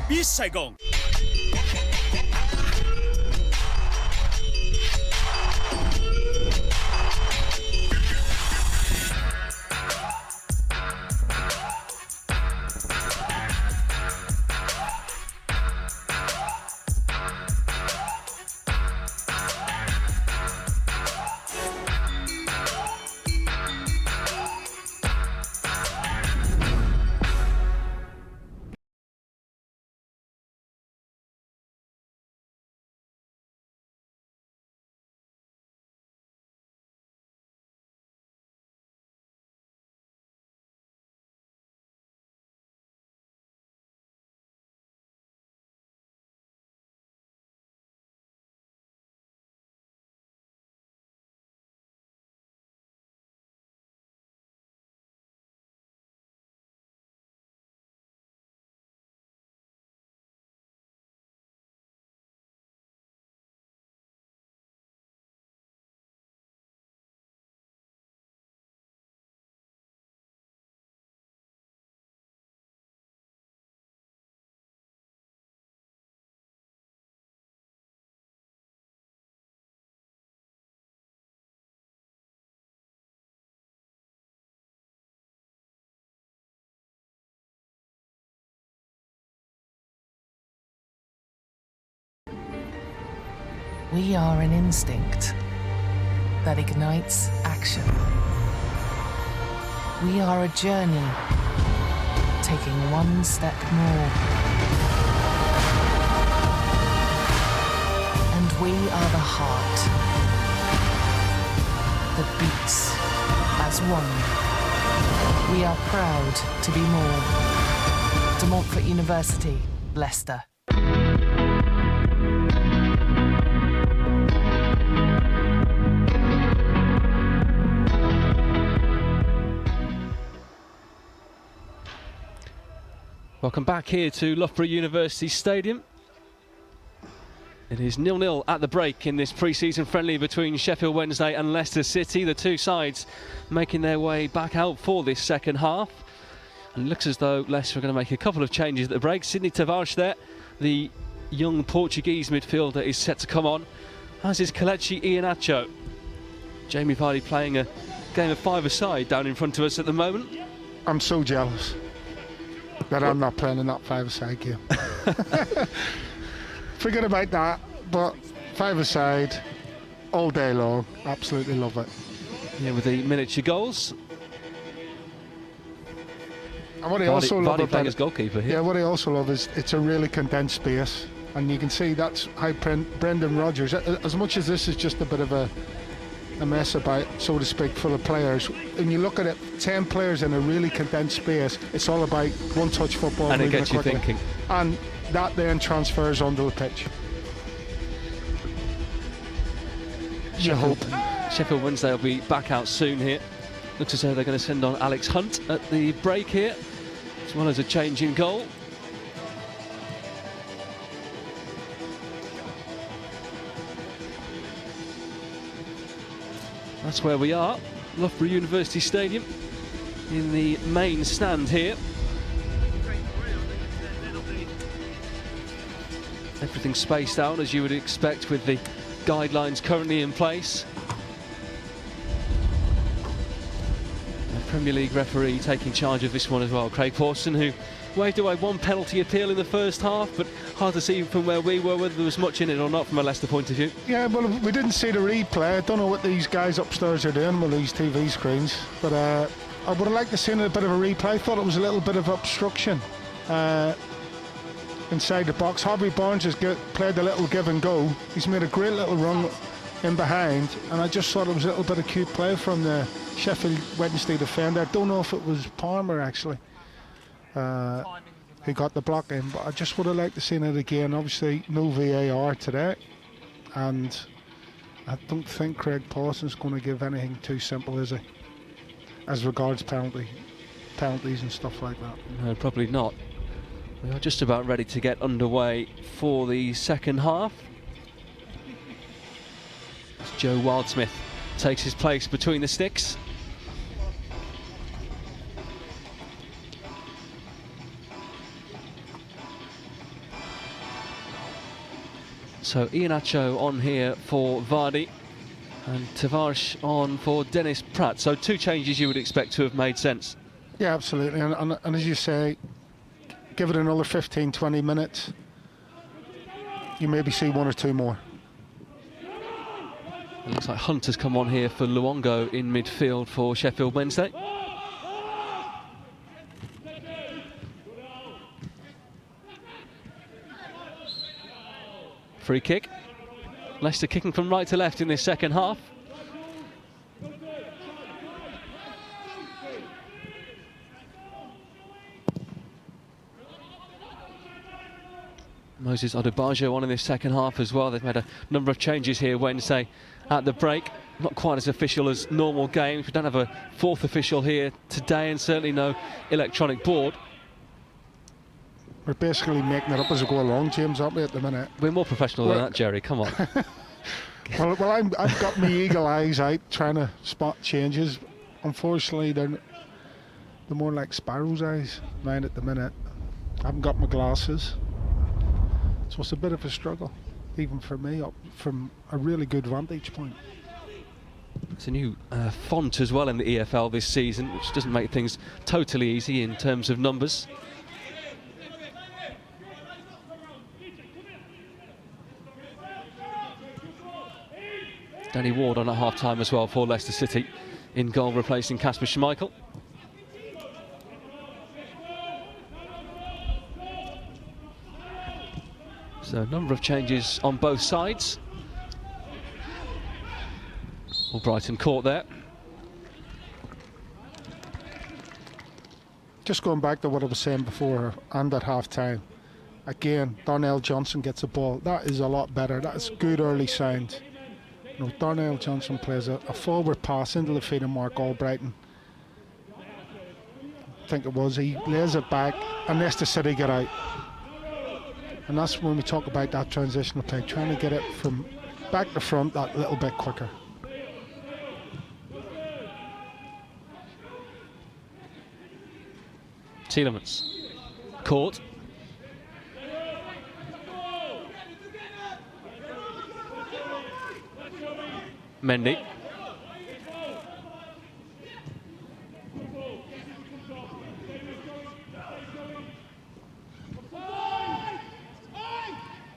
[SPEAKER 9] biết Sài Gòn.
[SPEAKER 10] We are an instinct that ignites action. We are a journey, taking one step more. And we are the heart that beats as one. We are proud to be more. De Montfort University, Leicester.
[SPEAKER 2] Welcome back here to Loughborough University Stadium. It is 0-0 at the break in this pre-season friendly between Sheffield Wednesday and Leicester City. The two sides making their way back out for this second half. And it looks as though Leicester are going to make a couple of changes at the break. Sidney Tavares there, the young Portuguese midfielder, is set to come on, as is Kelechi Iheanacho. Jamie Vardy playing a game of five-a-side down in front of us at the moment.
[SPEAKER 11] I'm so jealous that I'm not playing in that five-a-side game. Forget about that, but five-a-side all day long, absolutely love it.
[SPEAKER 2] Yeah, with the miniature goals.
[SPEAKER 11] And what I also love about
[SPEAKER 2] playing as goalkeeper here.
[SPEAKER 11] Yeah, what I also love is it's a really condensed space, and you can see that's how Brendan Rodgers, as much as this is just a bit of a mess about, so to speak, for the players, when you look at it, 10 players in a really condensed space, it's all about one-touch football,
[SPEAKER 2] and it gets you thinking,
[SPEAKER 11] and that then transfers onto the pitch. You hope.
[SPEAKER 2] Sheffield Wednesday will be back out soon here. Looks as though they're going to send on Alex Hunt at the break here, as well as a change in goal. That's where we are, Loughborough University Stadium, in the main stand here. Everything spaced out as you would expect with the guidelines currently in place. The Premier League referee taking charge of this one as well, Craig Pawson, who waved away one penalty appeal in the first half, but hard to see from where we were whether there was much in it or not from a Leicester point of view.
[SPEAKER 11] Yeah, well, we didn't see the replay. I don't know what these guys upstairs are doing with these TV screens, but I would have liked to see a bit of a replay. I thought it was a little bit of obstruction inside the box. Harvey Barnes has played a little give and go. He's made a great little run in behind, and I just thought it was a little bit of cute play from the Sheffield Wednesday defender. I don't know if it was Palmer actually who got the block in, but I just would have liked to see it again. Obviously no VAR today, and I don't think Craig Pawson's going to give anything too simple, is he, as regards penalties and stuff like that?
[SPEAKER 2] No, probably not. We are just about ready to get underway for the second half. As Joe Wildsmith takes his place between the sticks. So Iheanacho on here for Vardy and Tavares on for Dennis Pratt. So two changes you would expect to have made sense.
[SPEAKER 11] Yeah, absolutely. And as you say, give it another 15-20 minutes, you maybe see one or two more.
[SPEAKER 2] It looks like Hunt has come on here for Luongo in midfield for Sheffield Wednesday. Free kick. Leicester kicking from right to left in this second half. Moses Odubajo on in this second half as well. They've made a number of changes here Wednesday at the break. Not quite as official as normal games. We don't have a fourth official here today, and certainly no electronic board.
[SPEAKER 11] We're basically making it up as we go along, James, aren't we, at the minute?
[SPEAKER 2] We're more professional than that, Jerry, come on.
[SPEAKER 11] well, I've got my eagle eyes out trying to spot changes. Unfortunately, they're more like sparrow's eyes, mine at the minute. I haven't got my glasses. So it's a bit of a struggle, even for me, up from a really good vantage point.
[SPEAKER 2] It's a new font as well in the EFL this season, which doesn't make things totally easy in terms of numbers. Danny Ward on at half-time as well for Leicester City, in goal replacing Kasper Schmeichel. So a number of changes on both sides. Brighton caught there.
[SPEAKER 11] Just going back to what I was saying before and at half-time, again, Darnell Johnson gets a ball. That is a lot better. That's good early signs. You know, Darnell Johnson plays a forward pass into the feet of Mark Albrighton. I think it was. He lays it back and Leicester City get out. And that's when we talk about that transitional play, trying to get it from back to front that little bit quicker.
[SPEAKER 2] Tielemans caught. Mendy.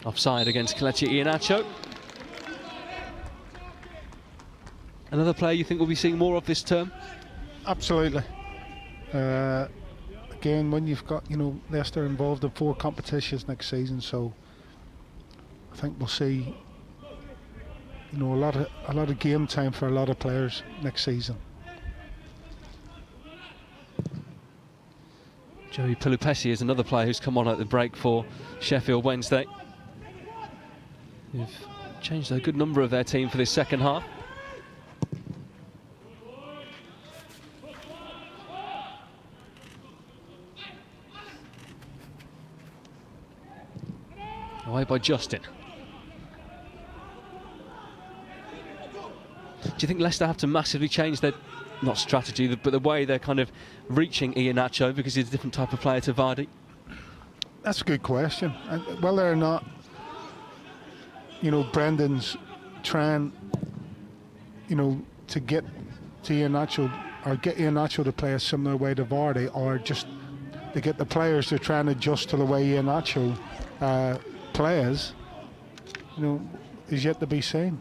[SPEAKER 2] Offside against Kelechi Iheanacho. Another player you think we'll be seeing more of this term?
[SPEAKER 11] Absolutely. Again, when you've got, you know, Leicester involved in 4 competitions next season, so I think we'll see, you know, a lot of game time for a lot of players next season.
[SPEAKER 2] Joey Pelupesi is another player who's come on at the break for Sheffield Wednesday. Who've changed a good number of their team for this second half. Away by Justin. Do you think Leicester have to massively change their, not strategy, but the way they're kind of reaching Iheanacho, because he's a different type of player to Vardy?
[SPEAKER 11] That's a good question. And whether or not, you know, Brendan's trying, you know, to get to Iheanacho, or get Iheanacho to play a similar way to Vardy, or just to get the players to try and adjust to the way Iheanacho plays, you know, is yet to be seen.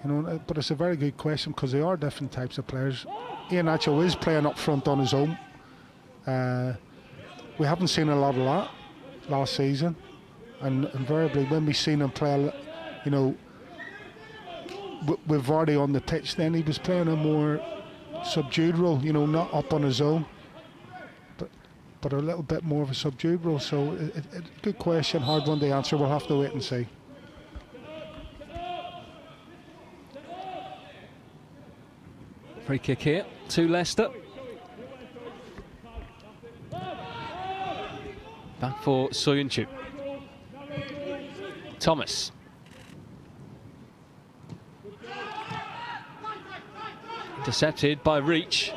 [SPEAKER 11] You know, but it's a very good question, because they are different types of players. Iheanacho is playing up front on his own. We haven't seen a lot of that last season, and invariably when we've seen him play, you know, with Vardy on the pitch, then he was playing a more subdued role, you know, not up on his own, but a little bit more of a subdued role. So good question, hard one to answer. We'll have to wait and see.
[SPEAKER 2] Free kick here to Leicester. Back for Soyuncu. Thomas. Intercepted by Reach.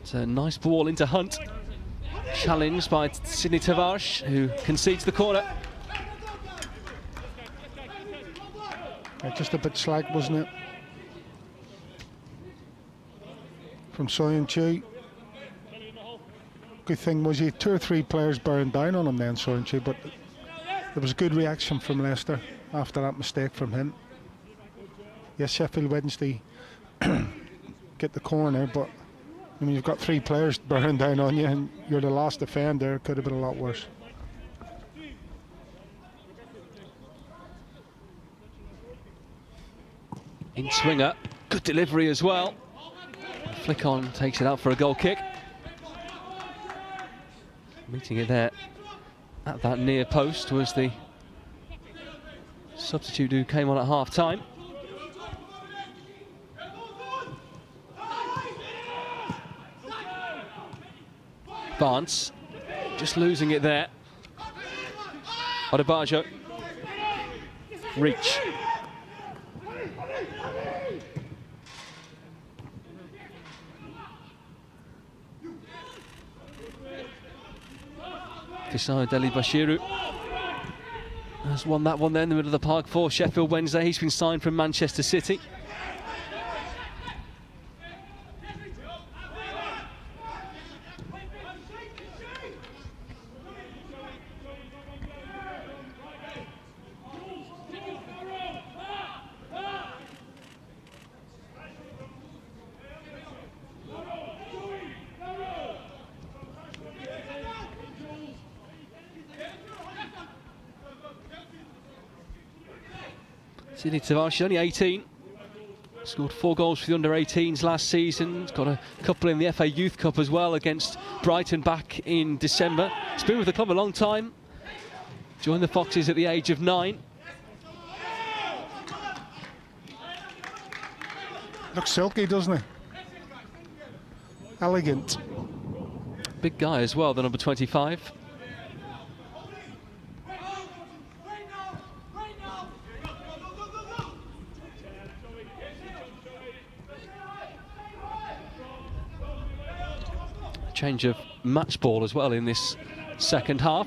[SPEAKER 2] It's a nice ball into Hunt. Challenged by Sidney Tavares, who concedes the corner.
[SPEAKER 11] Just a bit slack, wasn't it? From Soyuncu. Good thing was he had 2 or 3 players bearing down on him then, Soyuncu, but there was a good reaction from Leicester after that mistake from him. Yes, Sheffield Wednesday get the corner, but I mean, you've got 3 players bearing down on you and you're the last defender. It could have been a lot worse.
[SPEAKER 2] In swinger, good delivery as well. Flick on takes it out for a goal kick. Meeting it there at that near post was the substitute who came on at half time. Barnes just losing it there. Odebajo. Reach. Fisayo Deli Bashiru has won that one there in the middle of the park for Sheffield Wednesday. He's been signed from Manchester City. Sidney Tavares, only 18. Scored 4 goals for the under-18s last season. He's got a couple in the FA Youth Cup as well against Brighton back in December. He's been with the club a long time. Joined the Foxes at the age of 9.
[SPEAKER 11] Looks silky, doesn't he? Elegant.
[SPEAKER 2] Big guy as well, the number 25. Change of match ball as well in this second half.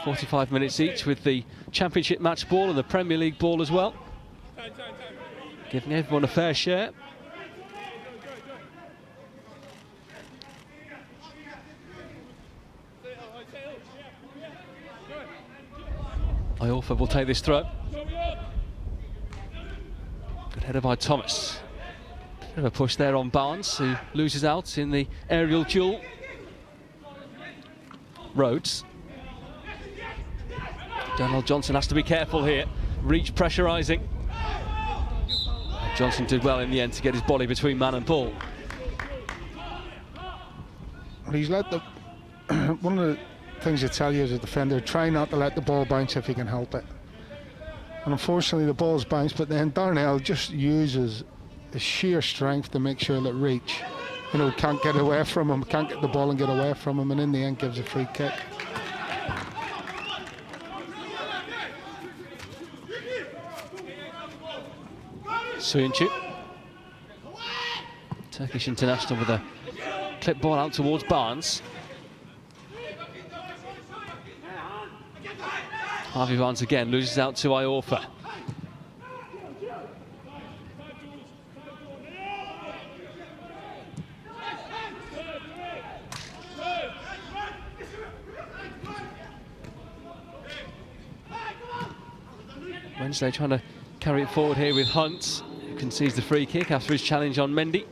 [SPEAKER 2] 45 minutes each with the Championship match ball and the Premier League ball as well. Giving everyone a fair share. Iorfa will take this throw. Good header by Thomas. Bit of a push there on Barnes, who loses out in the aerial duel. Rhodes. Donald Johnson has to be careful here. Reach pressurising. Johnson did well in the end to get his body between man and ball.
[SPEAKER 11] He's let the one of the things you tell you as a defender, try not to let the ball bounce if you can help it. And unfortunately the ball's bounced, but then Darnell just uses the sheer strength to make sure that Reach you know, can't get away from him, can't get the ball and get away from him, and in the end gives a free kick.
[SPEAKER 2] Suyuncu, Turkish international, with a clip ball out towards Barnes. Harvey Barnes again loses out to Iorfa. Wednesday trying to carry it forward here with Hunt, who concedes the free kick after his challenge on Mendy.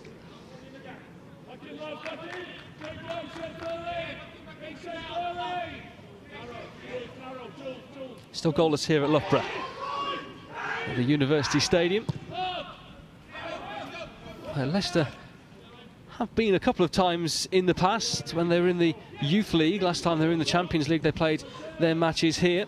[SPEAKER 2] Still goalless here at Loughborough, at the University Stadium. Leicester have been a couple of times in the past when they were in the Youth League. Last time they were in the Champions League, they played their matches here.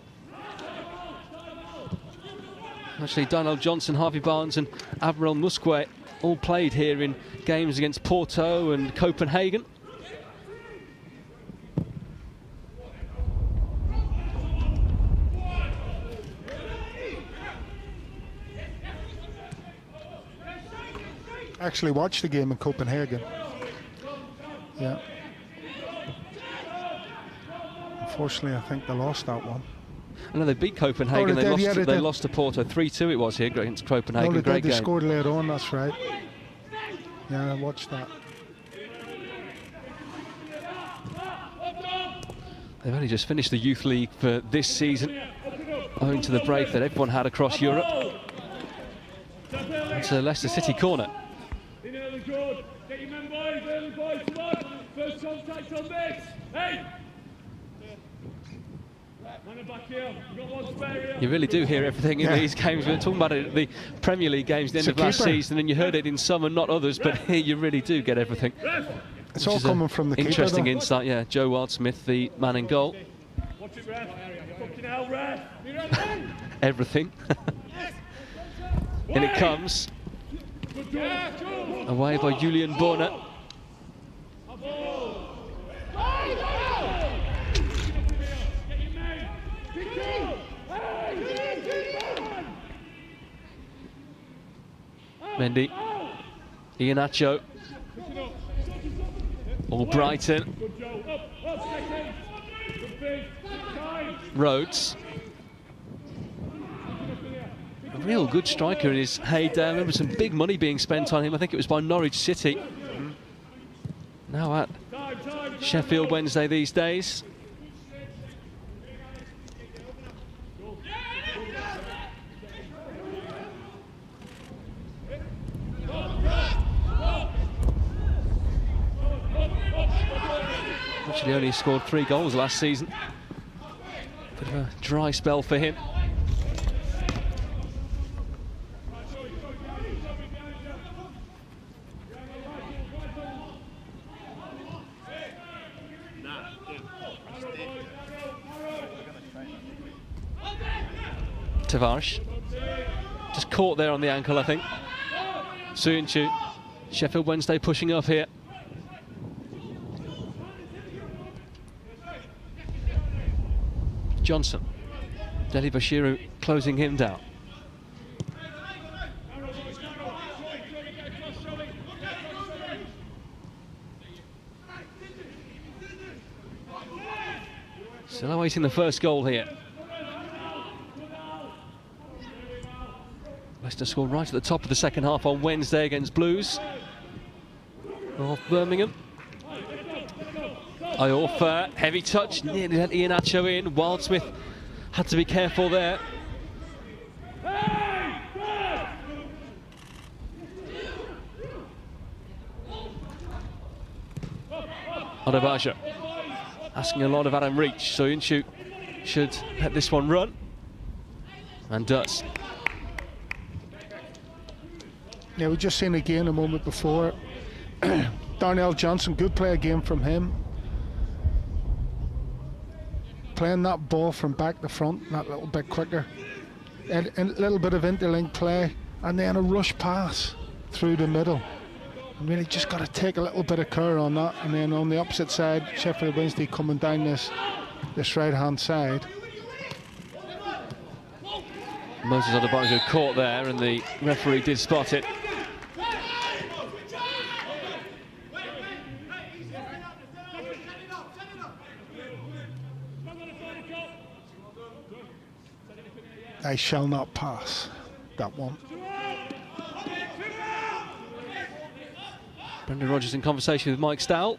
[SPEAKER 2] Actually, Darnell Johnson, Harvey Barnes and Admiral Musquet all played here in games against Porto and Copenhagen.
[SPEAKER 11] Actually watched the game in Copenhagen. Yeah. Unfortunately, I think they lost that one.
[SPEAKER 2] I know they beat Copenhagen. They lost to Porto 3-2. It was here against Copenhagen. Great game.
[SPEAKER 11] They scored later on. That's right. Yeah, I watched that.
[SPEAKER 2] They've only just finished the Youth League for this season, owing to the break that everyone had across Europe. It's a Leicester City corner.
[SPEAKER 12] In early, George. Get your men, boys. Early, boys. Come on. First contact on this. Hey!
[SPEAKER 2] You really do hear everything in these games. We were talking about it at the Premier League games at the end of last season, and you heard it in some and not others, but here you really do get everything.
[SPEAKER 11] It's all coming from the keeper.
[SPEAKER 2] Interesting insight, yeah. Joe Wildsmith, the man in goal.
[SPEAKER 12] Watch it, ref. Fucking hell, ref.
[SPEAKER 2] Everything. In it comes. Away by Julian Borna. Mendy, Iheanacho, Albrighton, Rhodes, a real good striker in his heyday. I remember some big money being spent on him. I think it was by Norwich City. Now at Sheffield Wednesday these days. Actually only scored 3 goals last season. Bit of a dry spell for him. Tavares just caught there on the ankle, I think. Suyuncu, Sheffield Wednesday pushing up here. Johnson, Deli Bashiru closing him down. Still awaiting the first goal here. Leicester scored right at the top of the second half on Wednesday against Blues of Birmingham. Iorfa, heavy touch, nearly let Iheanacho in. Wildsmith had to be careful there. Adebayo asking a lot of Adam Reach. Suyuncu should let this one run, and does.
[SPEAKER 11] Yeah, we just seen again a moment before. Darnell Johnson, good play again from him. Playing that ball from back to front, that little bit quicker. And a little bit of interlink play, and then a rush pass through the middle. Really just got to take a little bit of care on that. And then on the opposite side, Sheffield Wednesday coming down this right-hand side.
[SPEAKER 2] Moses Odebanjo caught there, and the referee did spot it.
[SPEAKER 11] They shall not pass that one.
[SPEAKER 2] Brendan Rodgers in conversation with Mike Stowell.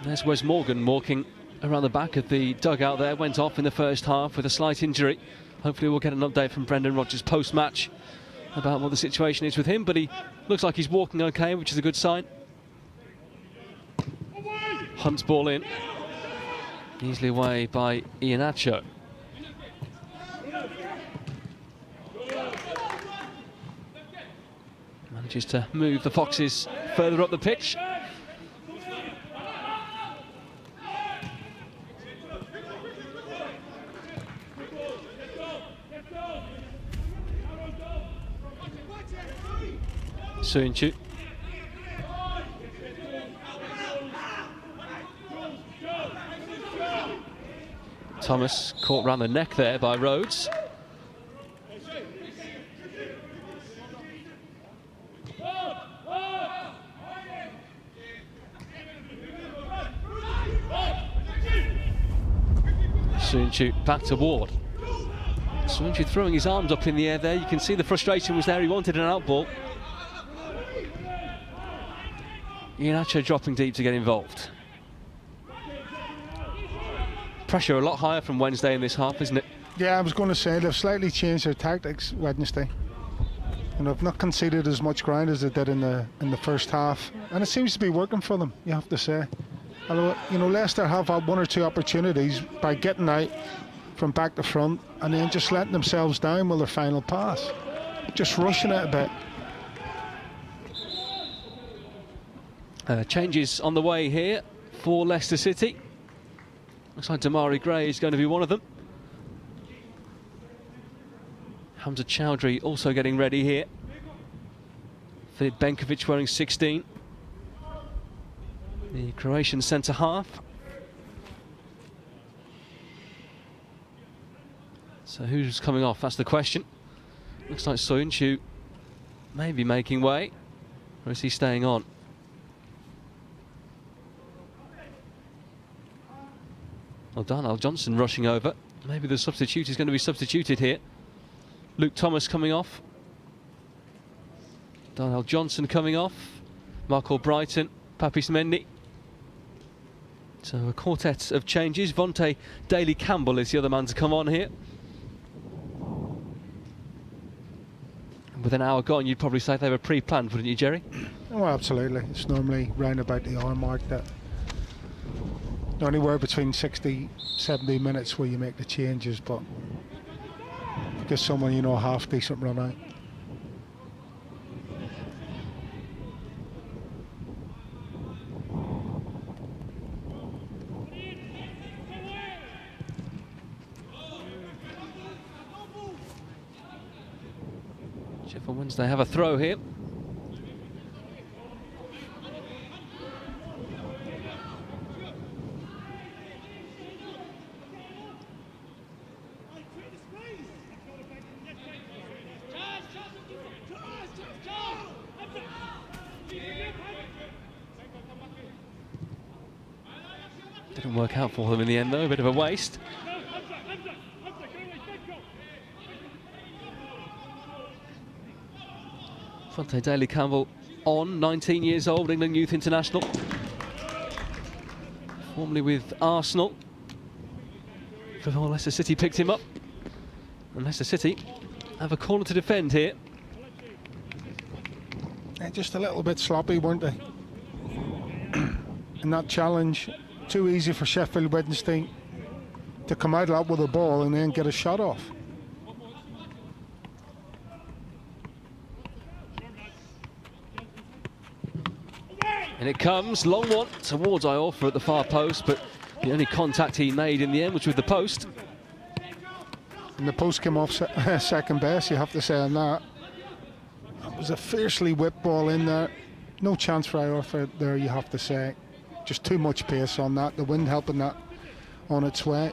[SPEAKER 2] There's Wes Morgan walking around the back of the dugout there. Went off in the first half with a slight injury. Hopefully we'll get an update from Brendan Rodgers post-match about what the situation is with him, but he looks like he's walking okay, which is a good sign. Hunt's ball in. Easily away by Iheanacho. Manages to move the Foxes further up the pitch. Soonchu. Thomas caught round the neck there by Rhodes. Soonchu back to Ward. Soonchu throwing his arms up in the air there. You can see the frustration was there. He wanted an out ball. Iheanacho dropping deep to get involved. Pressure a lot higher from Wednesday in this half, isn't it?
[SPEAKER 11] Yeah, I was going to say they've slightly changed their tactics Wednesday, and they've not conceded as much ground as they did in the first half, and it seems to be working for them, you have to say. Although, you know, Leicester have had one or two opportunities by getting out from back to front and then just letting themselves down with their final pass, just rushing it a bit.
[SPEAKER 2] Changes on the way here for Leicester City. Looks like Damari Gray is going to be one of them. Hamza Chowdhury also getting ready here. Filip Benkovic wearing 16. The Croatian centre half. So who's coming off? That's the question. Looks like Soyuncu may be making way, or is he staying on? Well, Darnell Johnson rushing over. Maybe the substitute is going to be substituted here. Luke Thomas coming off. Darnell Johnson coming off. Mark Albrighton, Papis Mendy. So a quartet of changes. Vontae Daly-Campbell is the other man to come on here. With an hour gone, you'd probably say they were pre-planned, wouldn't you, Jerry?
[SPEAKER 11] Oh, absolutely. It's normally round about the hour mark that anywhere between 60-70 minutes where you make the changes, but give someone, you know, a half decent run out.
[SPEAKER 2] Sheffield Wednesday have a throw here. Didn't work out for them in the end though, a bit of a waste. Vontae Daly-Campbell on, 19 years old, England Youth International. Formerly with Arsenal. Before Leicester City picked him up. And Leicester City have a corner to defend here.
[SPEAKER 11] They're just a little bit sloppy, weren't they? And that challenge, too easy for Sheffield Wednesday to come out of that with a ball and then get a shot off.
[SPEAKER 2] And it comes, long one towards Iorfa at the far post, but the only contact he made in the end was with the post.
[SPEAKER 11] And the post came off second best, you have to say on that. was a fiercely whipped ball in there. No chance for Iorfa there, you have to say. Just too much pace on that. The wind helping that on its way.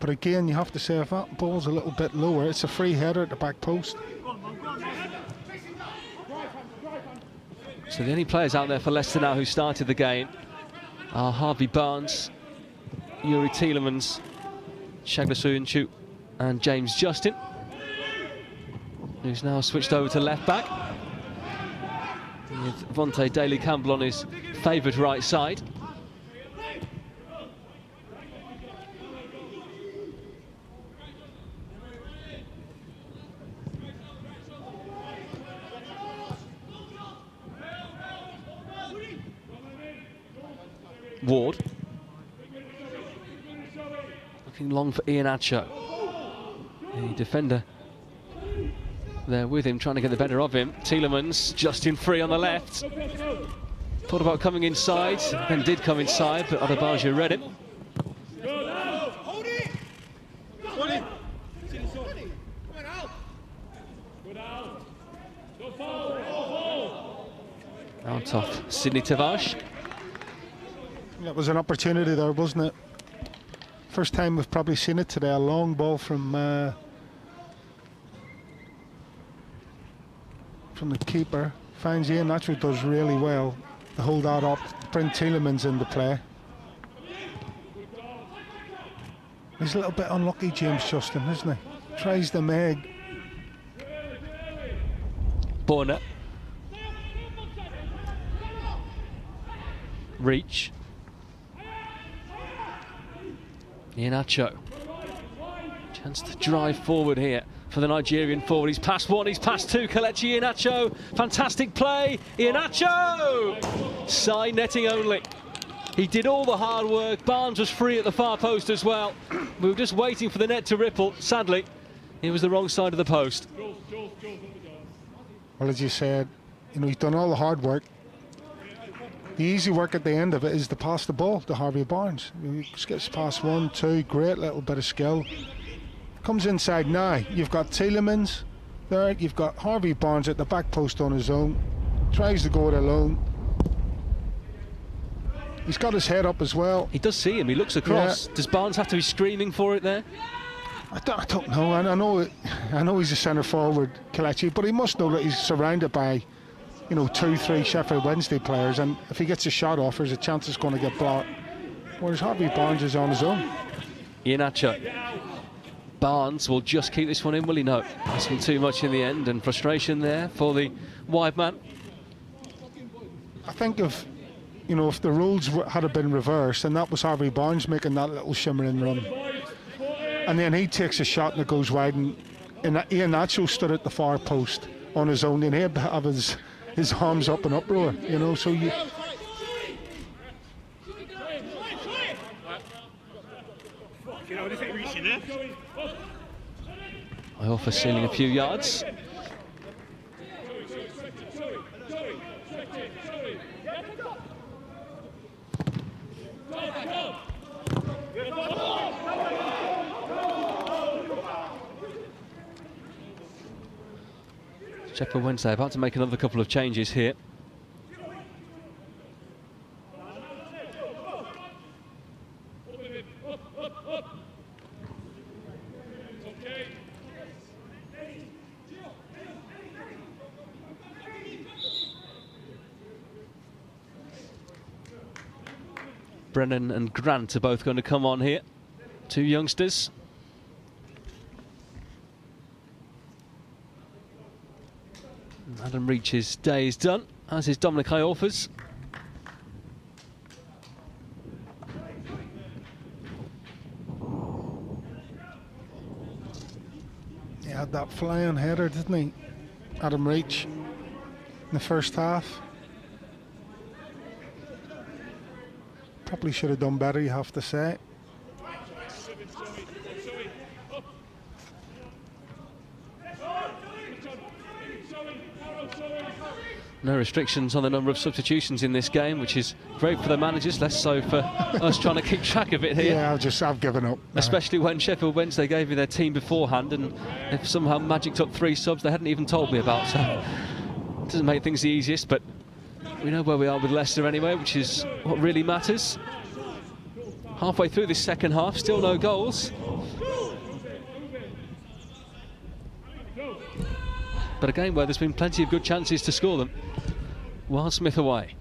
[SPEAKER 11] But again, you have to say, if that ball's a little bit lower, it's a free header at the back post.
[SPEAKER 2] So the only players out there for Leicester now who started the game are Harvey Barnes, Yuri Tielemans, Shagla Suyuncu and James Justin, who's now switched over to left back, with Vontae Daly-Campbell on his favoured right side. Ward looking long for Iheanacho, the defender there with him, trying to get the better of him. Tielemans, Justin free on the left, thought about coming inside, then did come inside, but Adebayo read him. Out off Sydney Tavares.
[SPEAKER 11] That was an opportunity there, wasn't it? First time we've probably seen it today. A long ball from the keeper. Finds Iheanacho, does really well to hold that up, bring Tielemans into play. He's a little bit unlucky, James Justin, isn't he? Tries the Meg.
[SPEAKER 2] Borna. Reach. Iheanacho. Chance to drive forward here for the Nigerian forward. He's past one, he's past two. Kelechi Iheanacho. Fantastic play. Iheanacho! Side netting only. He did all the hard work. Barnes was free at the far post as well. We were just waiting for the net to ripple. Sadly, it was the wrong side of the post.
[SPEAKER 11] Well, as you said, you know, he's done all the hard work. The easy work at the end of it is to pass the ball to Harvey Barnes. He skips past 1, 2, great little bit of skill. Comes inside now. You've got Tielemans there. You've got Harvey Barnes at the back post on his own. Tries to go it alone. He's got his head up as well.
[SPEAKER 2] He does see him. He looks across. Yeah. Does Barnes have to be screaming for it there?
[SPEAKER 11] I don't know. I know he's a centre forward, Kelechi, but he must know that he's surrounded by, you know, 2, 3 Sheffield Wednesday players, and if he gets a shot off, there's a chance it's going to get blocked. Whereas Harvey Barnes is on his own.
[SPEAKER 2] Iheanacho. Barnes will just keep this one in, will he? No. Asking too much in the end, and frustration there for the wide man.
[SPEAKER 11] I think if the rules had been reversed, and that was Harvey Barnes making that little shimmering run, and then he takes a shot and it goes wide, and Iheanacho stood at the far post on his own, and he'd have his arms up in uproar, you know, so you...
[SPEAKER 2] I offer ceiling a few yards. Sheffield Wednesday about to make another couple of changes here. Brennan and Grant are both going to come on here. 2 youngsters. Adam Reach's day is done, as is Dominic Iorfa's.
[SPEAKER 11] He had that flying header, didn't he, Adam Reach, in the first half. Probably should have done better, you have to say.
[SPEAKER 2] No restrictions on the number of substitutions in this game, which is great for the managers, less so for us trying to keep track of it here.
[SPEAKER 11] Yeah, I've given up.
[SPEAKER 2] Especially when Sheffield Wednesday gave me their team beforehand and they've somehow magicked up 3 subs they hadn't even told me about. So it doesn't make things the easiest, but we know where we are with Leicester anyway, which is what really matters. Halfway through this second half, still no goals. But a game where there's been plenty of good chances to score them. Wildsmith away.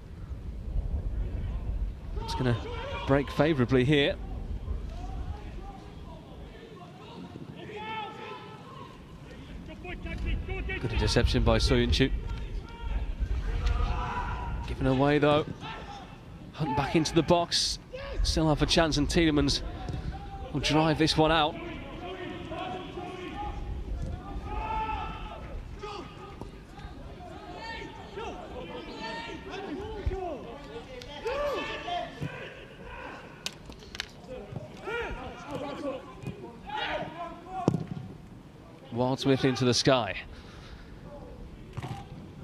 [SPEAKER 2] It's going to break favourably here. Good interception by Soyuncu. Given away though. Hunt back into the box. Still have a chance, and Tielemans will drive this one out. Wildsmith into the sky.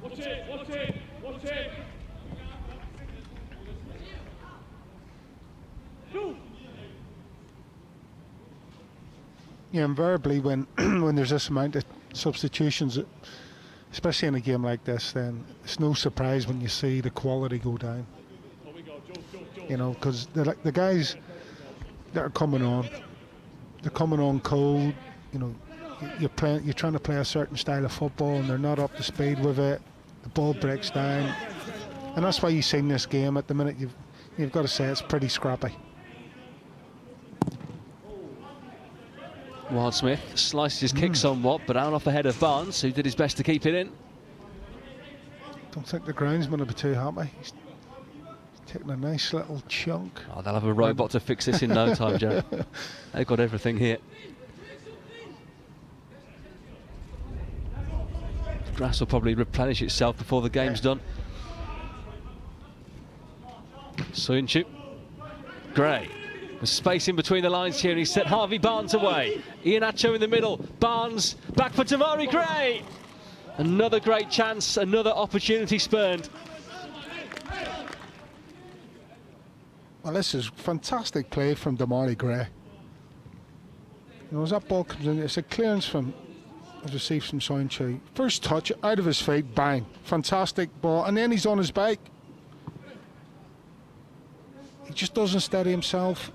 [SPEAKER 12] Watch it.
[SPEAKER 11] Yeah, invariably when when there's this amount of substitutions, especially in a game like this, then it's no surprise when you see the quality go down. You know, because the guys that are coming on, they're coming on cold. You know, you're trying to play a certain style of football, and they're not up to speed with it. The ball breaks down, and that's why you've seen this game at the minute. You've got to say it's pretty scrappy.
[SPEAKER 2] Wildsmith slices his kick somewhat, but out off the head of Barnes, who did his best to keep it in.
[SPEAKER 11] Don't think the groundsman will be too happy. He's taking a nice little chunk.
[SPEAKER 2] Oh, they'll have a robot to fix this in no time, Joe. They've got everything here. The grass will probably replenish itself before the game's done. Soyuncu. Gray. With space in between the lines here, and he's set Harvey Barnes away. Iheanacho in the middle. Barnes back for Damari Gray. Another great chance, another opportunity spurned.
[SPEAKER 11] Well, this is fantastic play from Damari Gray. You know, as that ball comes in, it's a clearance from, received from Soyuncu. First touch, out of his feet, bang. Fantastic ball, and then he's on his bike. He just doesn't steady himself.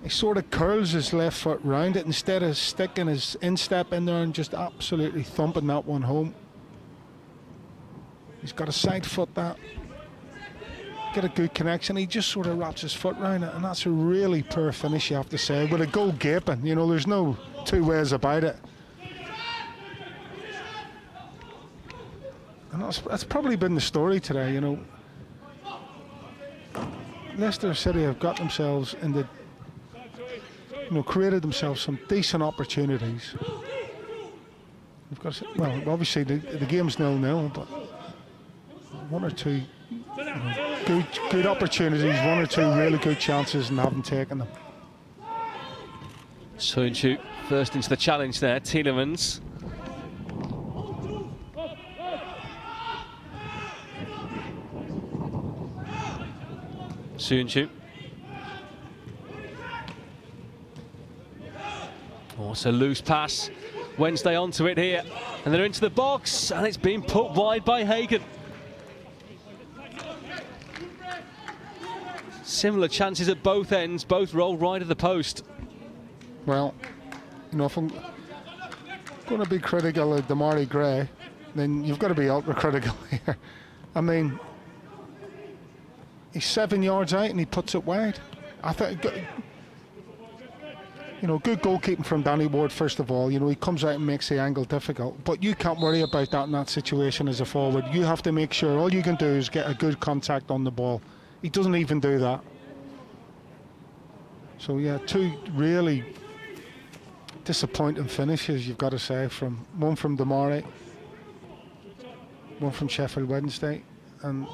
[SPEAKER 11] He sort of curls his left foot round it instead of sticking his instep in there and just absolutely thumping that one home. He's got a side foot that. Get a good connection. He just sort of wraps his foot round it, and that's a really poor finish, you have to say, with a goal gaping. You know, there's no two ways about it. And that's probably been the story today, you know. Leicester City have got themselves in the, you know, created themselves some decent opportunities. We've got, well, obviously the game's 0-0, but one or two, you know, good opportunities, one or two really good chances, and haven't taken them.
[SPEAKER 2] Soyuncu first into the challenge there. Tielemans. Soyuncu. Oh, it's a loose pass. Wednesday onto it here, and they're into the box, and it's been put wide by Hagen. Similar chances at both ends, both roll right at the post.
[SPEAKER 11] Well, you know, if I'm going to be critical of Damari Gray, then you've got to be ultra critical here. I mean, he's 7 yards out and he puts it wide. I think, you know, good goalkeeping from Danny Ward, first of all. You know, he comes out and makes the angle difficult, but you can't worry about that in that situation as a forward. You have to make sure all you can do is get a good contact on the ball. He doesn't even do that. So yeah, two really disappointing finishes, you've got to say, from one from Damari, one from Sheffield Wednesday. And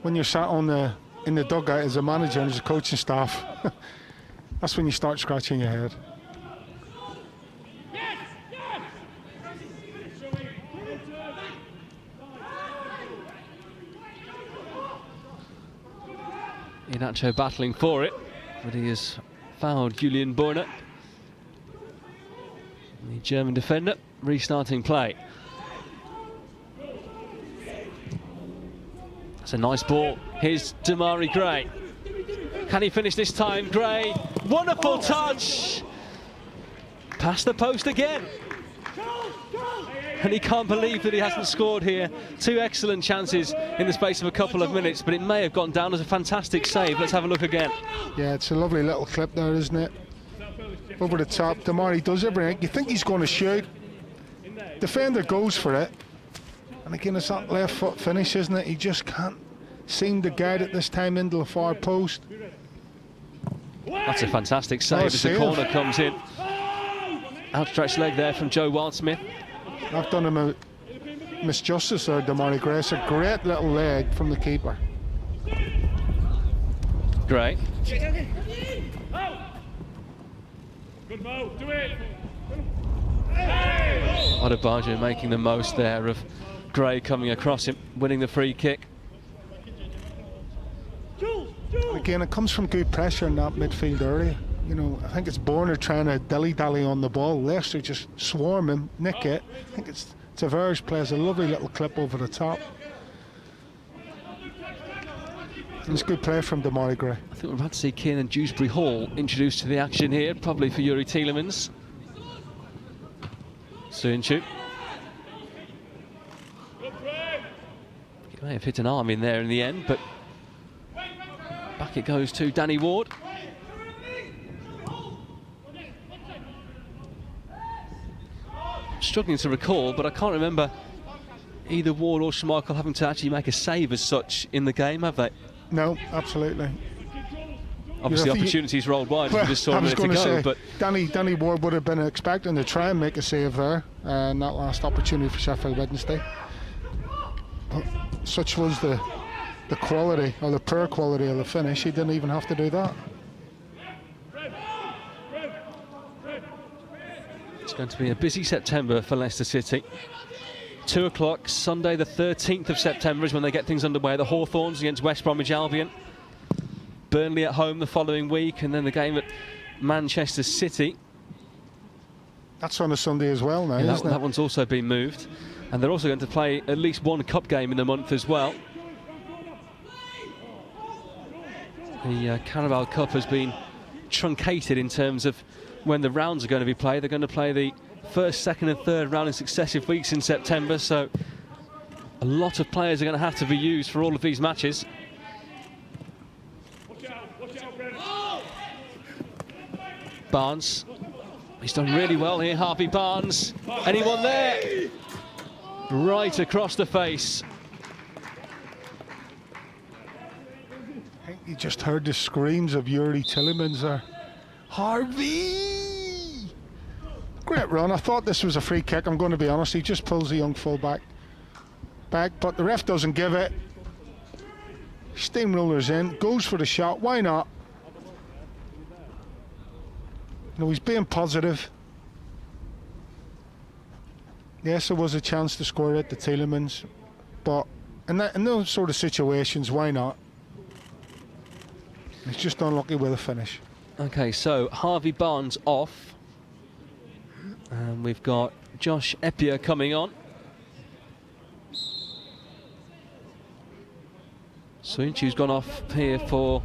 [SPEAKER 11] when you're sat in the dugout as a manager and as a coaching staff, that's when you start scratching your head.
[SPEAKER 2] Inacho battling for it, but he has fouled Julian Borner, the German defender, restarting play. That's a nice ball. Here's Damari Gray. Can he finish this time? Gray, wonderful touch! Past the post again. And he can't believe that he hasn't scored here. 2 excellent chances in the space of a couple of minutes, but it may have gone down as a fantastic save. Let's have a look again.
[SPEAKER 11] Yeah, it's a lovely little clip there, isn't it? Over the top, Damari does everything. You think he's going to shoot. Defender goes for it. And again, it's that left foot finish, isn't it? He just can't seem to guide it this time into the far post.
[SPEAKER 2] That's a fantastic save as the corner comes in. Outstretched leg there from Joe Wildsmith.
[SPEAKER 11] I've done him a misjustice there, Damari Gray. It's a great little leg from the keeper.
[SPEAKER 2] Gray.
[SPEAKER 12] Good move, do it.
[SPEAKER 2] Odebajo making the most there of Gray coming across him, winning the free kick.
[SPEAKER 11] Again, it comes from good pressure in that midfield area. You know, I think it's Borner trying to dilly-dally on the ball. Leicester just swarm him, nick it. I think it's Tavares plays a lovely little clip over the top. And it's good play from Damari Gray.
[SPEAKER 2] I think we're about to see Kiernan Dewsbury Hall introduced to the action here, probably for Yuri Tielemans. Suinchu. He may have hit an arm in there in the end, but back it goes to Danny Ward. Struggling to recall, but I can't remember either Ward or Schmeichel having to actually make a save as such in the game, have they?
[SPEAKER 11] No, absolutely.
[SPEAKER 2] Obviously, opportunities rolled wide. Well, we just saw a minute to go, but
[SPEAKER 11] Danny Ward would have been expecting to try and make a save there, and that last opportunity for Sheffield Wednesday. But such was the quality, or the poor quality of the finish, he didn't even have to do that.
[SPEAKER 2] It's going to be a busy September for Leicester City. 2 o'clock, Sunday the 13th of September is when they get things underway. The Hawthorns against West Bromwich Albion. Burnley at home the following week, and then the game at Manchester City.
[SPEAKER 11] That's on a Sunday as well now, isn't it?
[SPEAKER 2] That one's also been moved. And they're also going to play at least one cup game in the month as well. The Carabao Cup has been truncated in terms of when the rounds are going to be played. They're going to play the first, second and third round in successive weeks in September, so a lot of players are going to have to be used for all of these matches. Barnes, he's done really well here, Harvey Barnes. Anyone there? Right across the face.
[SPEAKER 11] I think you just heard the screams of Yuri Tielemans there. Harvey! Great run. I thought this was a free kick, I'm going to be honest. He just pulls the young full-back back, but the ref doesn't give it. Steamrollers in, goes for the shot. Why not? No, he's being positive. Yes, there was a chance to score it, the Tielemans, but in those sort of situations, why not? He's just unlucky with a finish.
[SPEAKER 2] Okay, so Harvey Barnes off. And we've got Josh Eppier coming on. Suinchu's gone off here for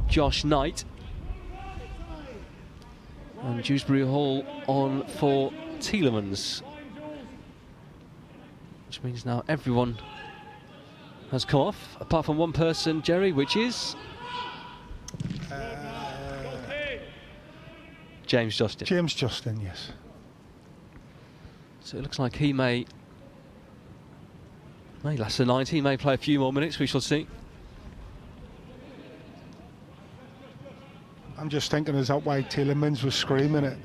[SPEAKER 2] Josh Knight. And Dewsbury Hall on for Tielemans. Which means now everyone has come off, apart from one person, Jerry, which is... James Justin.
[SPEAKER 11] James Justin, yes.
[SPEAKER 2] So it looks like he may last the 90, he may play a few more minutes, we shall see.
[SPEAKER 11] I'm just thinking, is that why Tielemans was screaming at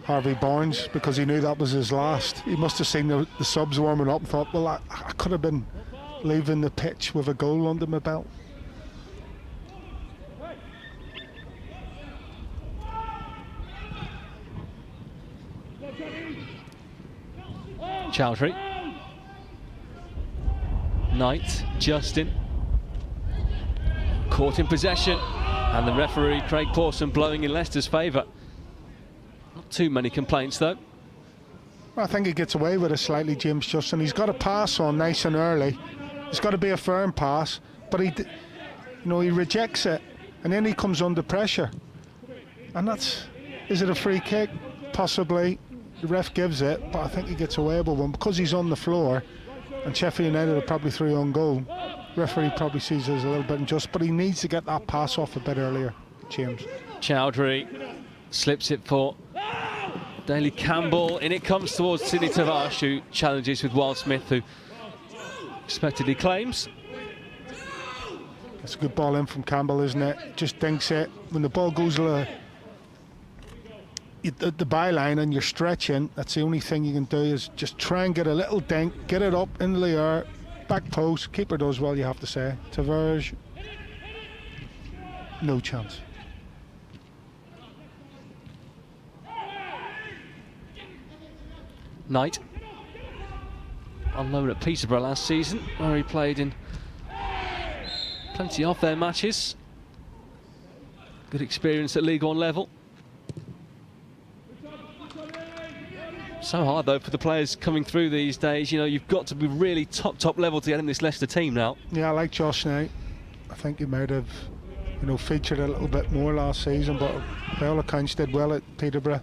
[SPEAKER 11] Harvey Barnes? Because he knew that was his last. He must have seen the subs warming up and thought, well, I could have been leaving the pitch with a goal under my belt.
[SPEAKER 2] Chowdhury, Knight, Justin. Caught in possession, and the referee Craig Pawson blowing in Leicester's favour. Not too many complaints though.
[SPEAKER 11] I think he gets away with it slightly, James Justin. He's got a pass on nice and early. It's got to be a firm pass, but he rejects it, and then he comes under pressure. And is it a free kick? Possibly. The ref gives it, but I think he gets away with one because he's on the floor, and Sheffield United are probably 3 on goal. Referee probably sees it as a little bit unjust, but he needs to get that pass off a bit earlier, James.
[SPEAKER 2] Chowdhury slips it for Daly Campbell. In it comes towards Sidney Tavares, who challenges with Wild Smith, who expectedly claims.
[SPEAKER 11] It's a good ball in from Campbell, isn't it? Just dinks it. When the ball goes at the byline and you're stretching, that's the only thing you can do is just try and get a little dink, get it up into the air, back post. Keeper does well, you have to say. Tavares, no chance.
[SPEAKER 2] Knight on loan at Peterborough last season, where he played in plenty of their matches. Good experience at League One level. So hard though for the players coming through these days. You know, you've got to be really top level to get in this Leicester team now.
[SPEAKER 11] Yeah, I like Josh Knight. I think he might have, featured a little bit more last season, but by all accounts did well at Peterborough.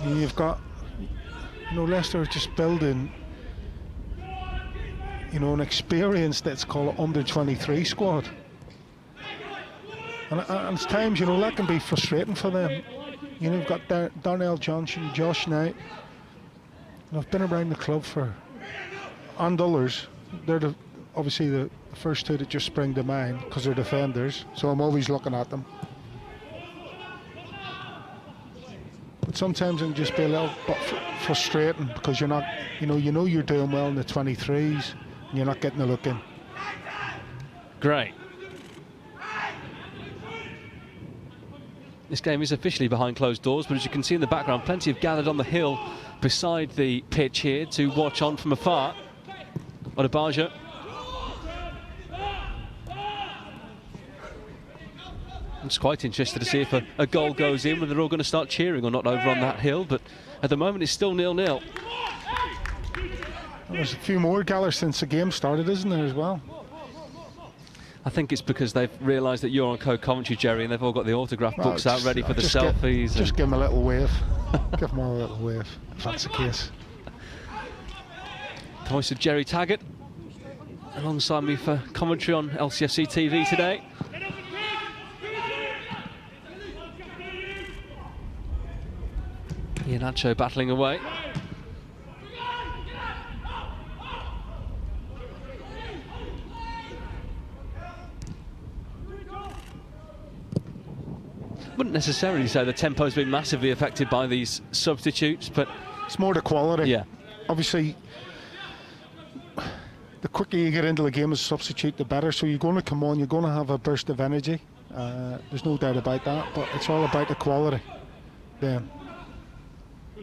[SPEAKER 11] And you've got, Leicester are just building, an experienced, let's call it, under-23 squad. And at times, that can be frustrating for them. You've got Darnell Johnson, Josh Knight. And I've been around the club and others. They're obviously the first two that just spring to mind because they're defenders. So I'm always looking at them. But sometimes it can just be a little bit frustrating because you're not, you're doing well in the 23s and you're not getting a look in.
[SPEAKER 2] Great. This game is officially behind closed doors, but as you can see in the background, plenty have gathered on the hill beside the pitch here to watch on from afar. Odebaja. I'm just quite interested to see if a goal goes in, whether they're all going to start cheering or not over on that hill, but at the moment it's still 0-0.
[SPEAKER 11] Well, there's a few more gallers since the game started, isn't there, as well?
[SPEAKER 2] I think it's because they've realised that you're on co-commentary, Jerry, and they've all got the autograph books out ready for the selfies.
[SPEAKER 11] Just give them a little wave. Give them all a little wave, if that's the case.
[SPEAKER 2] The voice of Jerry Taggart, alongside me for commentary on LCFC TV today. Iheanacho battling away. Wouldn't necessarily say the tempo's been massively affected by these substitutes, but
[SPEAKER 11] it's more the quality.
[SPEAKER 2] Yeah.
[SPEAKER 11] Obviously, the quicker you get into the game as a substitute, the better. So you're going to come on, you're going to have a burst of energy. There's no doubt about that, but it's all about the quality then.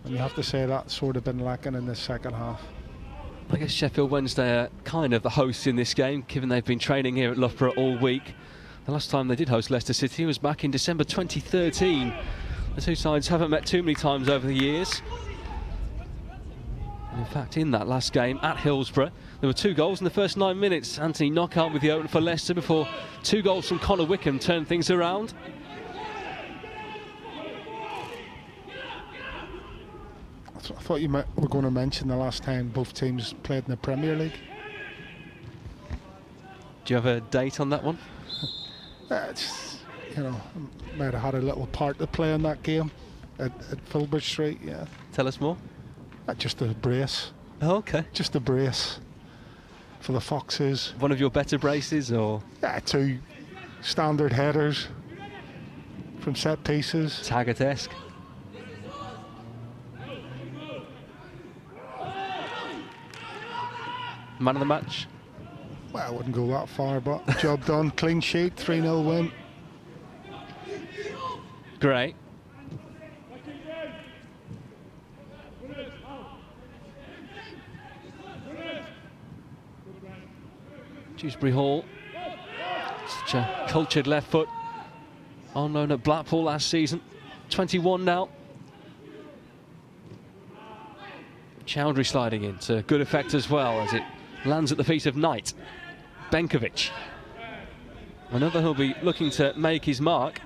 [SPEAKER 11] And you have to say that's sort of been lacking in the second half.
[SPEAKER 2] I guess Sheffield Wednesday are kind of the hosts in this game, given they've been training here at Loughborough all week. The last time they did host Leicester City was back in December 2013. The two sides haven't met too many times over the years. And in fact, in that last game at Hillsborough, there were 2 goals in the first 9 minutes. Anthony Knockout with the open for Leicester before 2 goals from Connor Wickham turned things around.
[SPEAKER 11] I thought you were going to mention the last time both teams played in the Premier League.
[SPEAKER 2] Do you have a date on that one?
[SPEAKER 11] It's, might have had a little part to play in that game at Filbert Street, yeah.
[SPEAKER 2] Tell us more.
[SPEAKER 11] Just a brace.
[SPEAKER 2] Oh, okay.
[SPEAKER 11] Just a brace for the Foxes.
[SPEAKER 2] One of your better braces, or?
[SPEAKER 11] Yeah, 2 standard headers from set pieces.
[SPEAKER 2] Taggart-esque. Man of the match?
[SPEAKER 11] Well, I wouldn't go that far, but job done. Clean sheet, 3-0 win.
[SPEAKER 2] Great. Dewsbury Hall, such a cultured left foot, on loan at Blackpool last season. 21 now. Chowdhury sliding in to good effect as well as it lands at the feet of Knight. Benkovic, another who'll be looking to make his mark.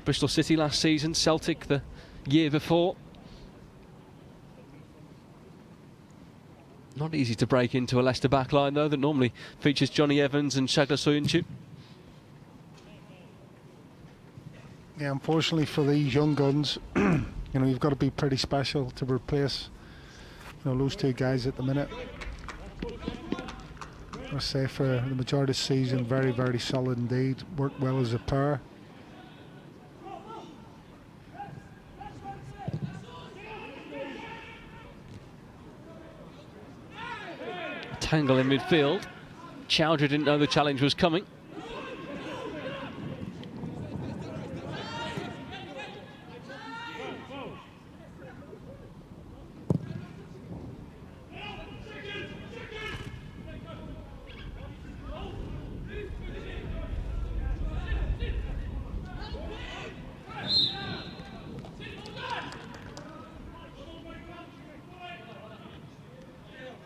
[SPEAKER 2] Bristol City last season, Celtic the year before. Not easy to break into a Leicester backline though, that normally features Johnny Evans and Shagla Soyuncu.
[SPEAKER 11] Yeah, unfortunately for these young guns, you know, you've got to be pretty special to replace, you know, those two guys at the minute. I say for the majority of the season, very, very solid indeed. Worked well as a pair.
[SPEAKER 2] Tangle in midfield. Chowdhury didn't know the challenge was coming.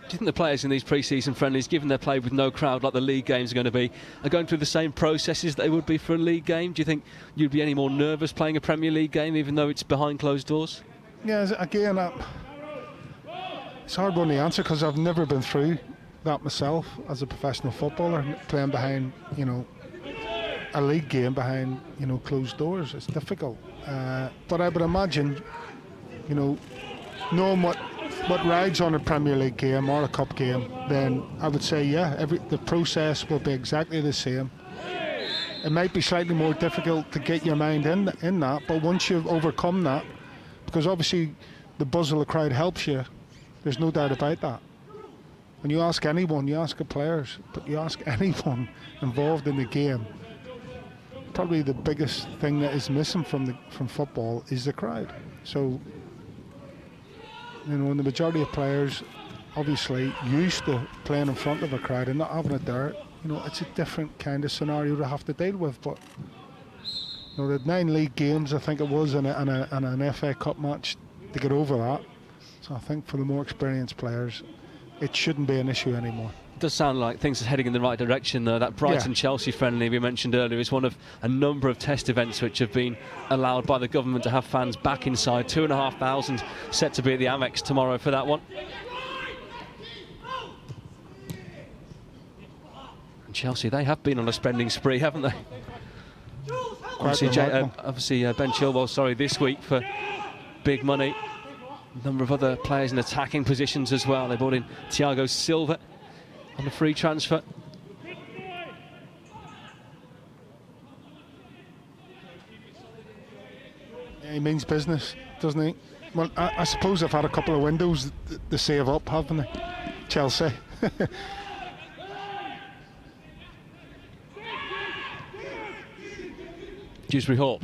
[SPEAKER 2] Do you think the players in these pre-season friendlies, given they're played with no crowd like the league games are going to be, are going through the same processes they would be for a league game? Do you think you'd be any more nervous playing a Premier League game, even though it's behind closed doors?
[SPEAKER 11] Yeah, again, it's a hard one to answer because I've never been through that myself as a professional footballer, playing behind, you know, a league game behind, you know, closed doors. It's difficult. But I would imagine, you know, knowing what rides on a Premier League game or a cup game, then I would say, yeah, the process will be exactly the same. It might be slightly more difficult to get your mind in that, but once you've overcome that, because obviously the buzz of the crowd helps you, there's no doubt about that. When you ask anyone, you ask the players, but you ask anyone involved in the game, probably the biggest thing that is missing from football is the crowd. So, you know, and the majority of players obviously used to playing in front of a crowd and not having it there, you know, it's a different kind of scenario to have to deal with. But, you know, the 9 league games, I think it was, and an FA Cup match to get over that. So I think for the more experienced players, it shouldn't be an issue anymore.
[SPEAKER 2] It does sound like things are heading in the right direction though. That Brighton-Chelsea friendly we mentioned earlier is one of a number of test events which have been allowed by the government to have fans back inside. 2,500 set to be at the Amex tomorrow for that one. And Chelsea, they have been on a spending spree, haven't they? Obviously, Ben Chilwell, this week for big money. A number of other players in attacking positions as well. They brought in Thiago Silva on a free transfer.
[SPEAKER 11] Yeah, he means business, doesn't he? Well, I suppose they've had a couple of windows to save up, haven't they? Chelsea.
[SPEAKER 2] Dewsbury Hall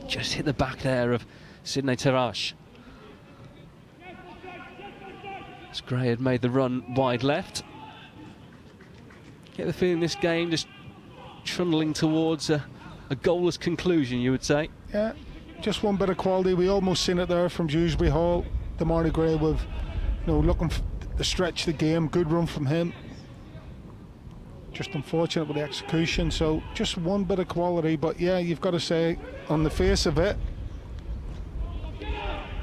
[SPEAKER 2] just hit the back there of Sidney Terrache. As Gray had made the run wide left. Get the feeling this game just trundling towards a goalless conclusion, you would say.
[SPEAKER 11] Yeah, just one bit of quality. We almost seen it there from Dewsbury Hall. Damari Gray with, you know, looking to stretch the game. Good run from him. Just unfortunate with the execution. So just one bit of quality. But yeah, you've got to say, on the face of it,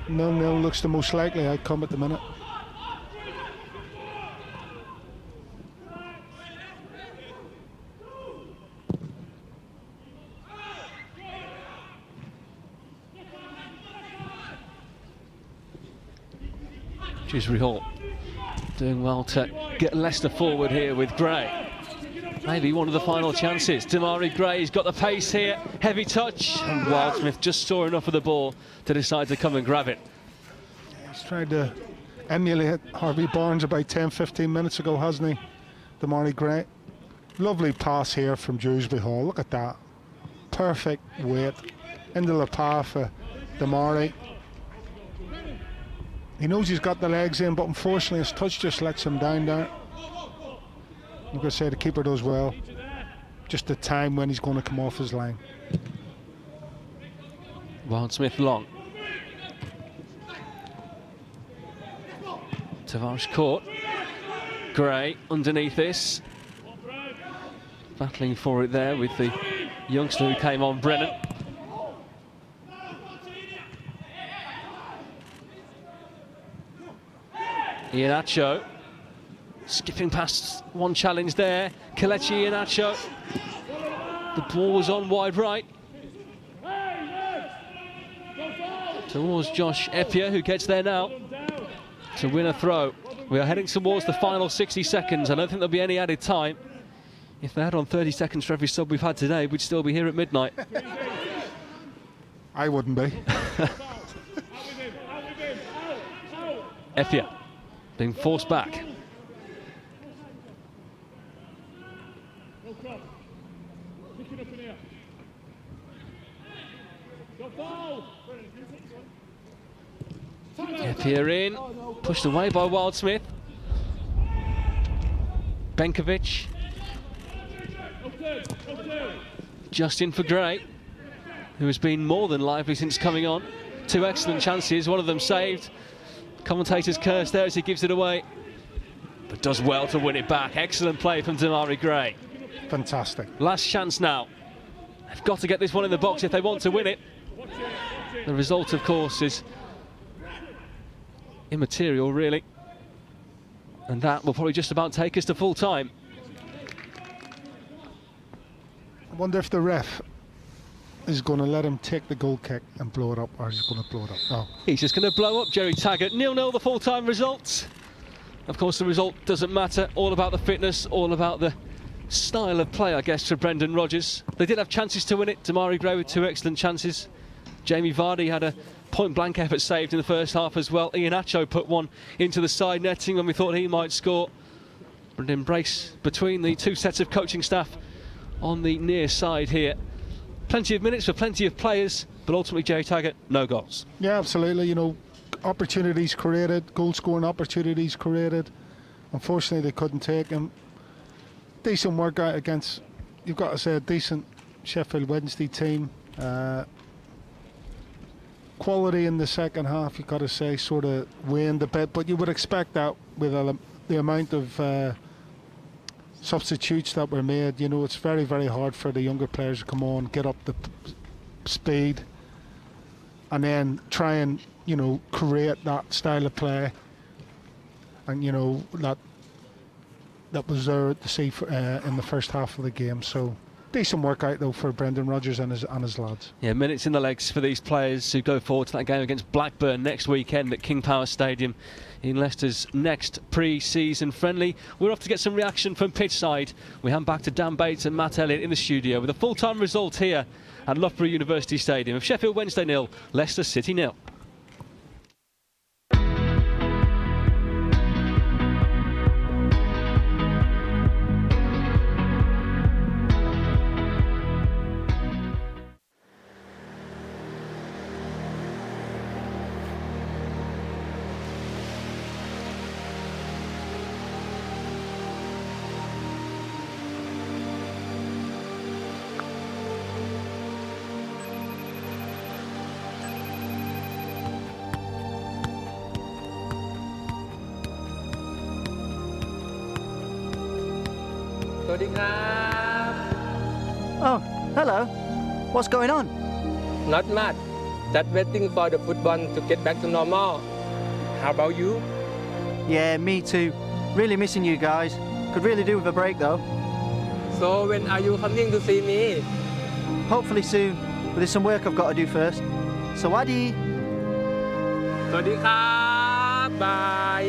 [SPEAKER 11] 0-0 looks the most likely outcome at the minute.
[SPEAKER 2] Dewsbury Hall doing well to get Leicester forward here with Gray. Maybe one of the final chances. Damari Gray's got the pace here. Heavy touch. And Wildsmith just saw enough of the ball to decide to come and grab it.
[SPEAKER 11] He's tried to emulate Harvey Barnes about 10-15 minutes ago, hasn't he? Damari Gray. Lovely pass here from Dewsbury Hall. Look at that. Perfect weight into the path for Damari. He knows he's got the legs in, but unfortunately his touch just lets him down there. I'm going to say the keeper does well. Just the time when he's going to come off his line.
[SPEAKER 2] Wildsmith long. Tavares caught. Gray underneath this. Battling for it there with the youngster who came on, Brennan. Iheanacho skipping past one challenge there. Kelechi Iheanacho. The ball was on wide right. Towards Josh Eppiah, who gets there now to win a throw. We are heading towards the final 60 seconds. I don't think there'll be any added time. If they had on 30 seconds for every sub we've had today, we'd still be here at midnight.
[SPEAKER 11] I wouldn't be.
[SPEAKER 2] Eppiah being forced back. Eppiah in, pushed away by Wildsmith. Benkovic. Just in for Gray, who has been more than lively since coming on. Two excellent chances, one of them saved. Commentator's curse there as he gives it away, but does well to win it back. Excellent play from Demarai Gray.
[SPEAKER 11] Fantastic.
[SPEAKER 2] Last chance now. They've got to get this one in the box if they want to win it. The result, of course, is immaterial, really. And that will probably just about take us to full time.
[SPEAKER 11] I wonder if the ref is going to let him take the goal kick and blow it up, or is he going to blow it up? No.
[SPEAKER 2] He's just going to blow up Jerry Taggart. 0-0 the full-time results. Of course, the result doesn't matter. All about the fitness, all about the style of play, I guess, for Brendan Rodgers. They did have chances to win it. Demarai Gray with two excellent chances. Jamie Vardy had a point-blank effort saved in the first half as well. Iheanacho put one into the side netting when we thought he might score. An embrace between the two sets of coaching staff on the near side here. Plenty of minutes for plenty of players, but ultimately Jerry Taggart, no goals.
[SPEAKER 11] Yeah, absolutely. You know, opportunities created, goal-scoring opportunities created. Unfortunately, they couldn't take them. Decent work out against, you've got to say, a decent Sheffield Wednesday team. Quality in the second half, you've got to say, sort of waned a bit, but you would expect that with the amount of substitutes that were made. You know, it's very, very hard for the younger players to come on, get up the speed, and then try and, you know, create that style of play. And, you know, that was there to see for, in the first half of the game. So decent work out though for Brendan Rodgers and his lads.
[SPEAKER 2] Yeah, minutes in the legs for these players who go forward to that game against Blackburn next weekend at King Power Stadium in Leicester's next pre-season friendly. We're off to get some reaction from pitch side. We hand back to Dan Bates and Matt Elliott in the studio with a full-time result here at Loughborough University Stadium of Sheffield Wednesday 0, Leicester City 0.
[SPEAKER 7] Oh, hello. What's going on?
[SPEAKER 8] Not much. Just waiting for the football to get back to normal. How about you?
[SPEAKER 7] Yeah, me too. Really missing you guys. Could really do with a break though.
[SPEAKER 8] So when are you coming to see me?
[SPEAKER 7] Hopefully soon, but there's some work I've got to do first. Sawadi.
[SPEAKER 8] สวัสดีครับบาย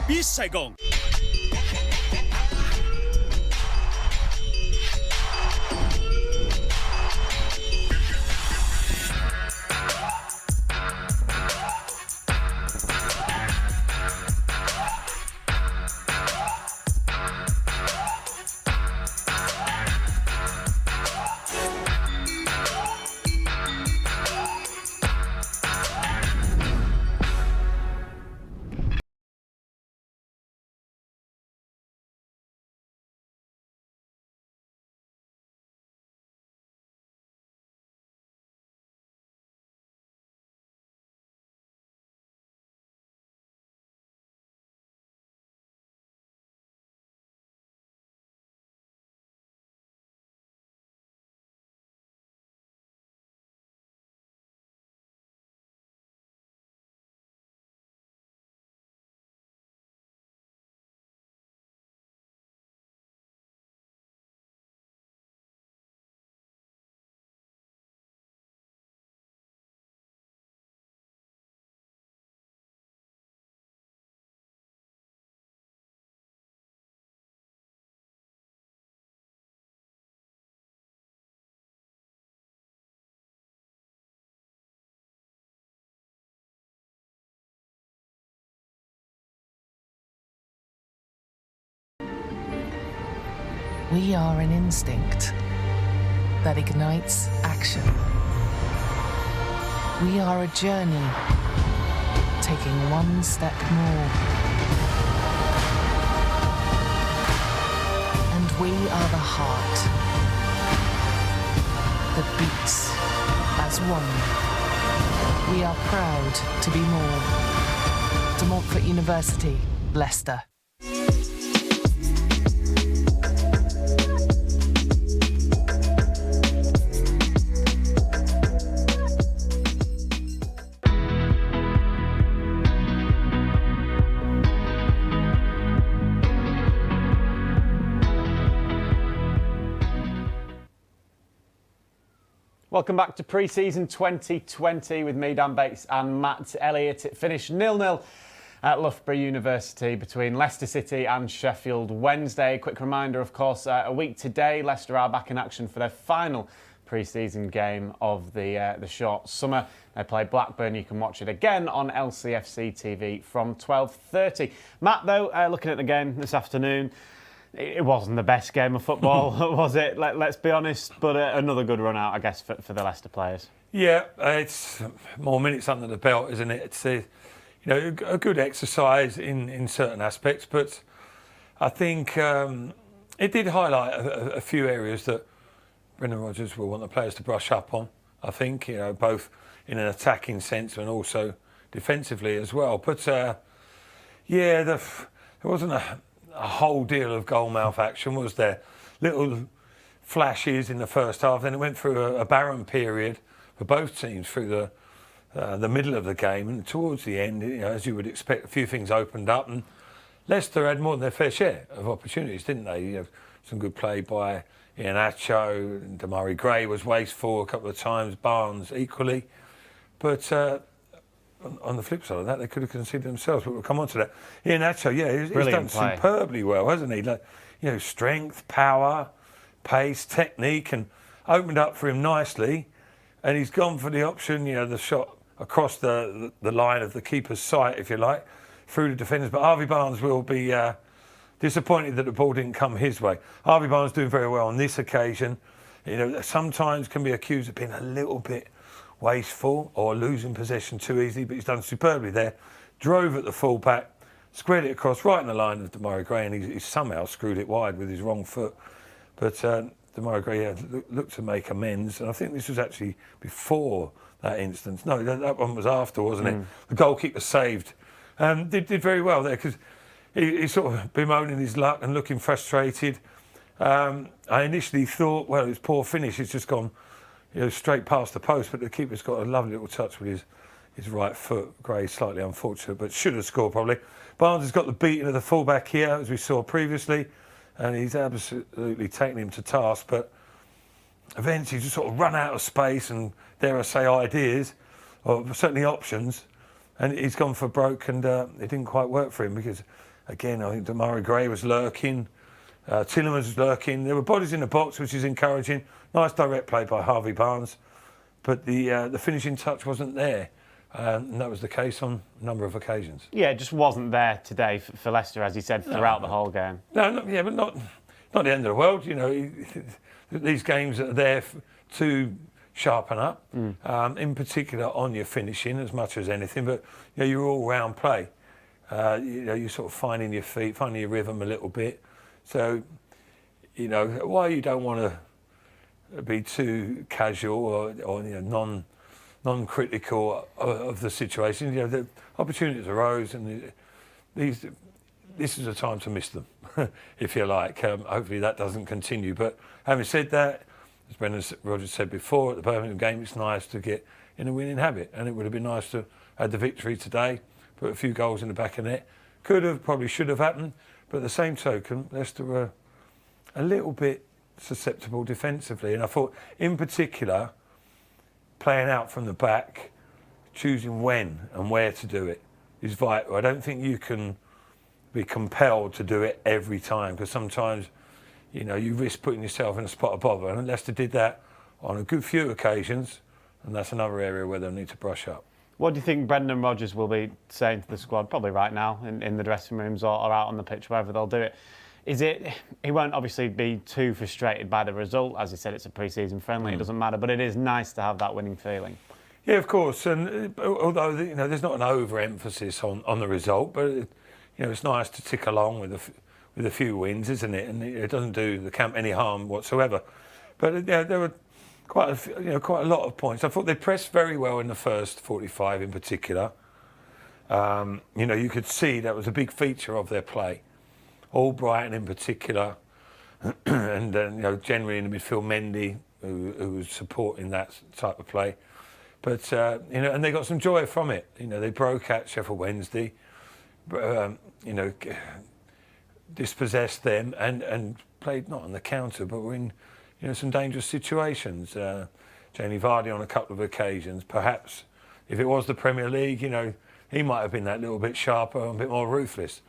[SPEAKER 9] biết Sài Gòn.
[SPEAKER 10] We are an instinct that ignites action. We are a journey taking one step more. And we are the heart that beats as one. We are proud to be more. De Montfort University, Leicester.
[SPEAKER 1] Welcome back to pre-season 2020 with me, Dan Bates, and Matt Elliott. It finished 0-0 at Loughborough University between Leicester City and Sheffield Wednesday. Quick reminder, of course, a week today, Leicester are back in action for their final pre-season game of the short summer. They play Blackburn. You can watch it again on LCFC TV from 12:30. Matt, though, looking at the game this afternoon, it wasn't the best game of football, was it? Let's be honest, but another good run out, I guess, for the Leicester players.
[SPEAKER 3] Yeah, it's more minutes under the belt, isn't it? It's a good exercise in certain aspects, but I think it did highlight a few areas that Brendan Rodgers will want the players to brush up on. I think, both in an attacking sense and also defensively as well. But there wasn't a whole deal of goalmouth action, was there? Little flashes in the first half, then it went through a barren period for both teams through the middle of the game, and towards the end, as you would expect, a few things opened up, and Leicester had more than their fair share of opportunities, didn't they? Some good play by Iheanacho, Damari Gray was wasteful a couple of times, Barnes equally, but on the flip side of that, they could have conceded themselves, but we'll come on to that. Iheanacho, he's done superbly well, hasn't he? Strength, power, pace, technique, and opened up for him nicely. And he's gone for the option, the shot across the line of the keeper's sight, if you like, through the defenders. But Harvey Barnes will be disappointed that the ball didn't come his way. Harvey Barnes doing very well on this occasion. Sometimes can be accused of being a little bit wasteful or losing possession too easily, but he's done superbly there. Drove at the full-back, squared it across right in the line of Damari Gray, and he's somehow screwed it wide with his wrong foot. But Damari Gray looked to make amends, and I think this was actually before that instance. No, that one was after, wasn't it? The goalkeeper saved. Did very well there, because he's sort of bemoaning his luck and looking frustrated. I initially thought, well, it's poor finish. It's just gone straight past the post, but the keeper's got a lovely little touch with his right foot. Gray slightly unfortunate, but should have scored probably. Barnes has got the beating of the fullback here, as we saw previously, and he's absolutely taken him to task, but eventually just sort of run out of space and, dare I say, ideas, or certainly options, and he's gone for broke, and it didn't quite work for him, because, again, I think Damari Gray was lurking, Tillemans was lurking, there were bodies in the box, which is encouraging. Nice direct play by Harvey Barnes, but the finishing touch wasn't there, and that was the case on a number of occasions. Yeah, it just wasn't there today for Leicester, as you said, throughout the whole game. But not the end of the world. These games are there to sharpen up, in particular on your finishing as much as anything, but your all-round play. You're sort of finding your feet, finding your rhythm a little bit. So, why you don't want to be too casual or non-critical of the situation. The opportunities arose, and this is a time to miss them, if you like. Hopefully that doesn't continue. But having said that, as Brendan Rodgers said before, at the Birmingham game, it's nice to get in a winning habit, and it would have been nice to have the victory today, put a few goals in the back of the net. Could have, probably should have happened, but at the same token, Leicester were a little bit susceptible defensively, and I thought, in particular, playing out from the back, choosing when and where to do it is vital. I don't think you can be compelled to do it every time, because sometimes, you risk putting yourself in a spot of bother, and Leicester did that on a good few occasions, and that's another area where they'll need to brush up. What do you think Brendan Rodgers will be saying to the squad, probably right now, in the dressing rooms or out on the pitch, wherever they'll do it,
[SPEAKER 1] He won't obviously be too frustrated by the result. As he said, it's a pre-season friendly, it doesn't matter, but it is nice to have that winning feeling.
[SPEAKER 3] Yeah, of course, and although there's not an overemphasis on the result, but it's nice to tick along with a few wins, isn't it? And it doesn't do the camp any harm whatsoever. But there were quite a lot of points. I thought they pressed very well in the first 45 in particular. You could see that was a big feature of their play. Albrighton in particular, and generally in the midfield, Mendy, who was supporting that type of play. But and they got some joy from it. They broke at Sheffield Wednesday, dispossessed them, and played not on the counter, but were in some dangerous situations. Jamie Vardy on a couple of occasions. Perhaps if it was the Premier League, he might have been that little bit sharper and a bit more ruthless.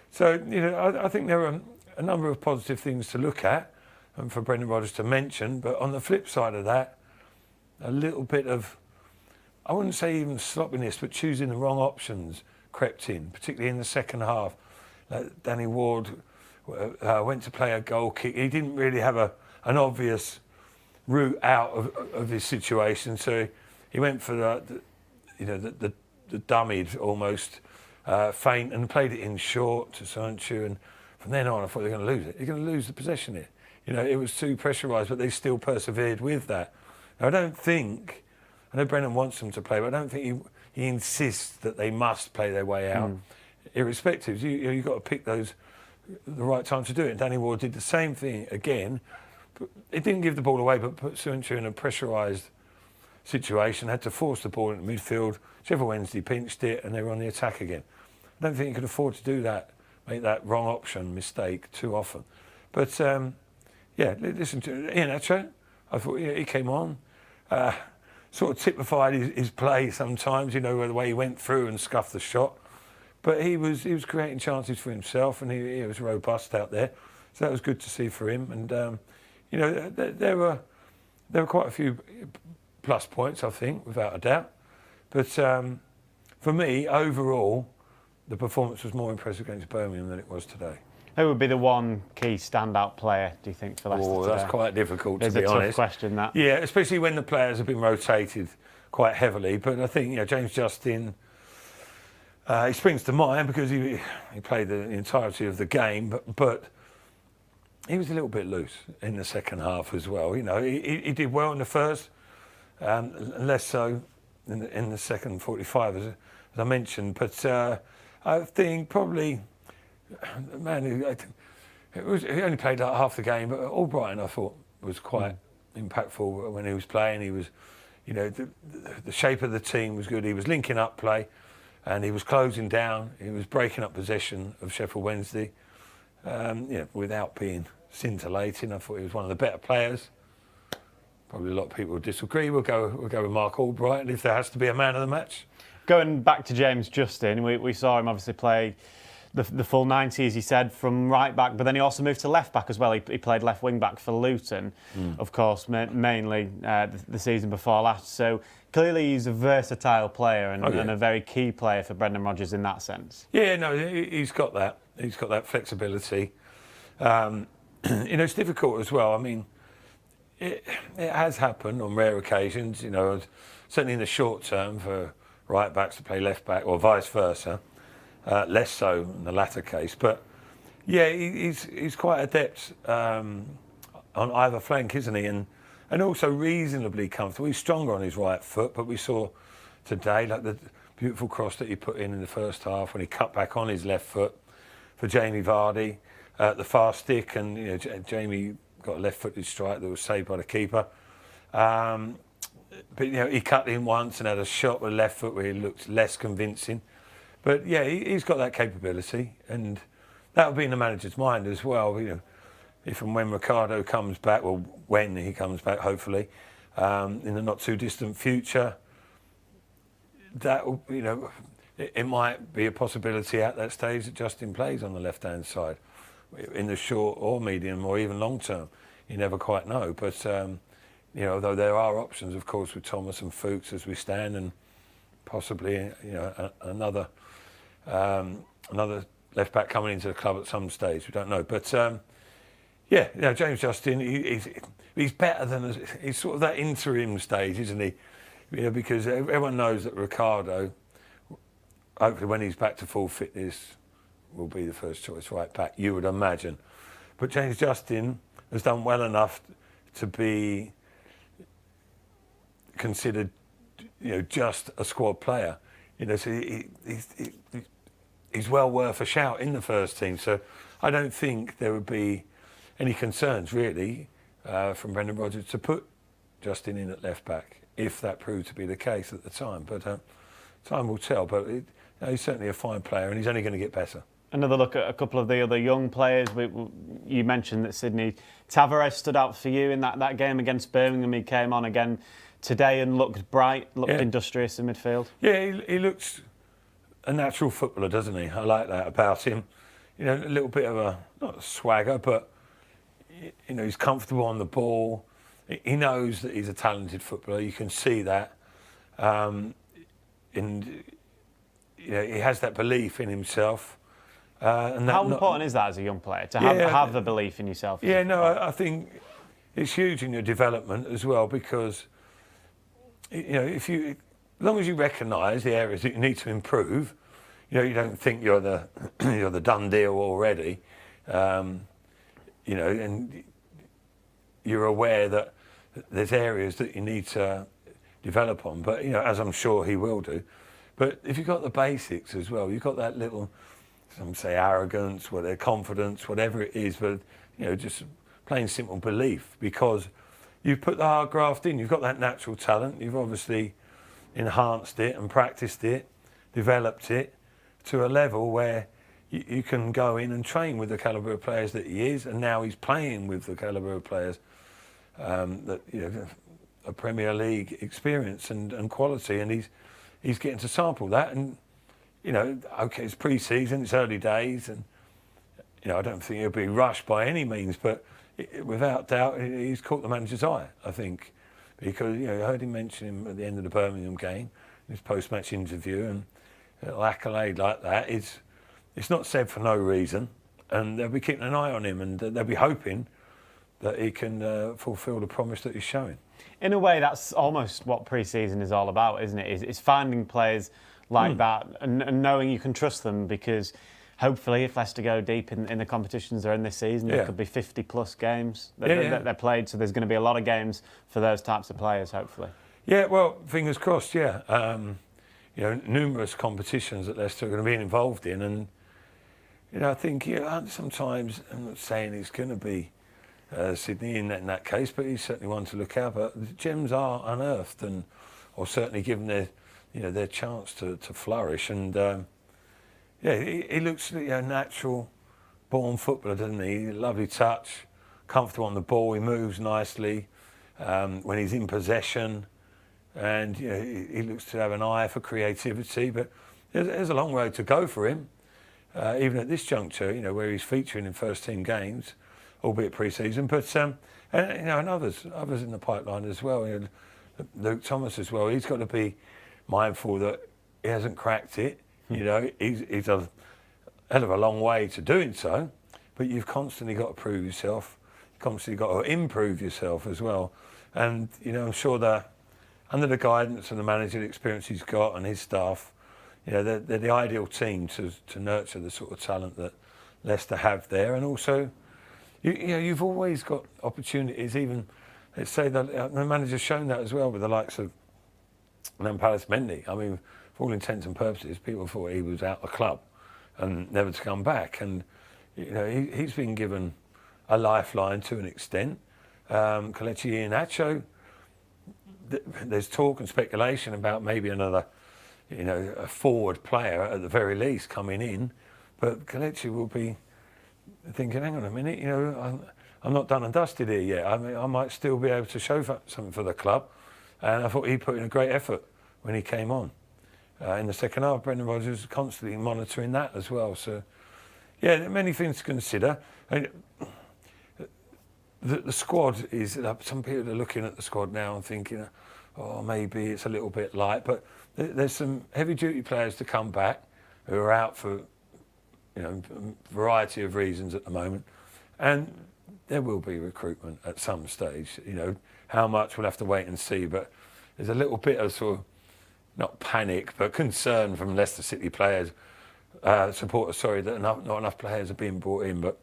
[SPEAKER 3] So, I think there are a number of positive things to look at and for Brendan Rodgers to mention. But on the flip side of that, a little bit of, I wouldn't say even sloppiness, but choosing the wrong options crept in, particularly in the second half. Danny Ward went to play a goal kick. He didn't really have an obvious route out of his situation, so he went for the dummied almost feint and played it in short to Sancho, and from then on I thought they were going to lose it. You're going to lose the possession here. It was too pressurised, but they still persevered with that. Now, I know Brendan wants them to play, but I don't think he insists that they must play their way out. Irrespective, you've got to pick the right time to do it. And Danny Ward did the same thing again. But it didn't give the ball away, but put Sancho in a pressurised situation, had to force the ball into midfield. Sheffield Wednesday pinched it and they were on the attack again. I don't think you could afford to do that, make that wrong option mistake too often. But listen to Iheanacho. I thought he came on, sort of typified his play sometimes, the way he went through and scuffed the shot. But he was creating chances for himself, and he was robust out there. So that was good to see for him. And there were quite a few plus points, I think, without a doubt. But for me, overall, the performance was more impressive against Birmingham than it was today.
[SPEAKER 1] Who would be the one key standout player, do you think, for Leicester today?
[SPEAKER 3] That's quite difficult, to be honest.
[SPEAKER 1] It's a tough question, that.
[SPEAKER 3] Yeah, especially when the players have been rotated quite heavily. But I think, James Justin, he springs to mind because he played the entirety of the game, but he was a little bit loose in the second half as well. He did well in the first, less so in the second 45, as I mentioned. But I think probably, he only played like half the game, but Albrighton I thought was quite impactful when he was playing. He was, the shape of the team was good. He was linking up play, and he was closing down. He was breaking up possession of Sheffield Wednesday, without being scintillating. I thought he was one of the better players. Probably a lot of people would disagree. We'll go with Mark Albrighton if there has to be a man of the match.
[SPEAKER 1] Going back to James Justin, we saw him obviously play the full 90, as he said, from right back, but then he also moved to left back as well. He played left wing back for Luton, of course, mainly the season before last. So clearly he's a versatile player and a very key player for Brendan Rodgers in that sense.
[SPEAKER 3] Yeah, no, he's got that. He's got that flexibility. It's difficult as well. I mean, it has happened on rare occasions, certainly in the short term for right backs to play left back or vice versa. Less so in the latter case, but yeah, he's quite adept on either flank, isn't he? And also reasonably comfortable. He's stronger on his right foot, but we saw today like the beautiful cross that he put in the first half when he cut back on his left foot for Jamie Vardy, the far stick, and Jamie got a left-footed strike that was saved by the keeper. But he cut in once and had a shot with left foot where he looked less convincing. But yeah, he's got that capability, and that'll be in the manager's mind as well. If and when Ricardo comes back, well, when he comes back, hopefully, in the not too distant future, that it might be a possibility at that stage that Justin plays on the left-hand side, in the short or medium or even long term. You never quite know, but although there are options, of course, with Thomas and Fuchs as we stand, and possibly another left back coming into the club at some stage. We don't know, but yeah, you know, James Justin, he's better than he's sort of that interim stage, isn't he? You know, because everyone knows that Ricardo, hopefully when he's back to full fitness, will be the first choice right back, you would imagine. But James Justin has done well enough to be considered, you know, just a squad player. You know, so he's well worth a shout in the first team. So I don't think there would be any concerns really from Brendan Rodgers to put Justin in at left back if that proved to be the case at the time. But time will tell. But you know, he's certainly a fine player, and he's only going to get better.
[SPEAKER 1] Another look at a couple of the other young players. You mentioned that Sydney Tavares stood out for you in that game against Birmingham. He came on again today and looked bright, looked industrious in midfield.
[SPEAKER 3] Yeah, he looks a natural footballer, doesn't he? I like that about him. You know, a little bit of a, not a swagger, but you know, he's comfortable on the ball. He knows that he's a talented footballer. You can see that. And you know, he has that belief in himself. And
[SPEAKER 1] how important is that as a young player, to have the belief in yourself?
[SPEAKER 3] Yeah, no, I think it's huge in your development as well, because you know, as long as you recognise the areas that you need to improve, you know, you don't think you're the done deal already, you know, and you're aware that there's areas that you need to develop on. But you know, as I'm sure he will do. But if you've got the basics as well, you've got that little, some say arrogance, confidence, whatever it is, but you know, just plain simple belief, because you've put the hard graft in, you've got that natural talent, you've obviously enhanced it and practiced it, developed it to a level where you can go in and train with the calibre of players that he is, and now he's playing with the calibre of players that, you know, a Premier League experience and quality, and he's getting to sample that. And you know, okay, it's pre-season, it's early days, and you know, I don't think he'll be rushed by any means, but without doubt, he's caught the manager's eye, I think, because you know, I heard him mention him at the end of the Birmingham game, in his post-match interview, and an accolade like that, it's not said for no reason, and they'll be keeping an eye on him, and they'll be hoping that he can fulfil the promise that he's showing.
[SPEAKER 1] In a way, that's almost what pre-season is all about, isn't it? It's finding players like that and knowing you can trust them, because hopefully if Leicester go deep in the competitions they're in this season, there could be 50 plus games that they're played, so there's going to be a lot of games for those types of players, hopefully.
[SPEAKER 3] Yeah, well, fingers crossed, yeah. You know, numerous competitions that Leicester are going to be involved in, and you know, I think, you know, sometimes, I'm not saying it's going to be Sydney in that case, but he's certainly one to look out. But the gems are unearthed, or certainly given their chance to flourish. And yeah, he looks like a natural born footballer, doesn't he? Lovely touch, comfortable on the ball. He moves nicely when he's in possession, and you know, he looks to have an eye for creativity. But there's a long road to go for him, even at this juncture. You know, where he's featuring in first team games, albeit pre-season, but and you know, and others in the pipeline as well. You know, Luke Thomas as well. He's got to be mindful that he hasn't cracked it. You know, he's a hell of a long way to doing so, but you've constantly got to prove yourself. You've constantly got to improve yourself as well. And you know, I'm sure that under the guidance of the manager, the experience he's got and his staff, you know, they're the ideal team to nurture the sort of talent that Leicester have there. And also, you know, you've always got opportunities, even, let's say, the manager's shown that as well with the likes of Nampalys Mendy. I mean, for all intents and purposes, people thought he was out of the club and never to come back. And, you know, he's been given a lifeline to an extent. Kelechi Iheanacho, there's talk and speculation about maybe another, you know, a forward player at the very least coming in. But Kelechi will be thinking, hang on a minute, you know, I'm not done and dusted here yet. I mean, I might still be able to show something for the club. And I thought he put in a great effort when he came on. In the second half, Brendan Rodgers was constantly monitoring that as well. So, yeah, there are many things to consider. I mean, the squad is, some people are looking at the squad now and thinking, oh, maybe it's a little bit light. But there's some heavy-duty players to come back who are out for, variety of reasons at the moment, and there will be recruitment at some stage. How much we'll have to wait and see, but there's a little bit of sort of not panic but concern from Leicester City players, supporters, that not enough players are being brought in. But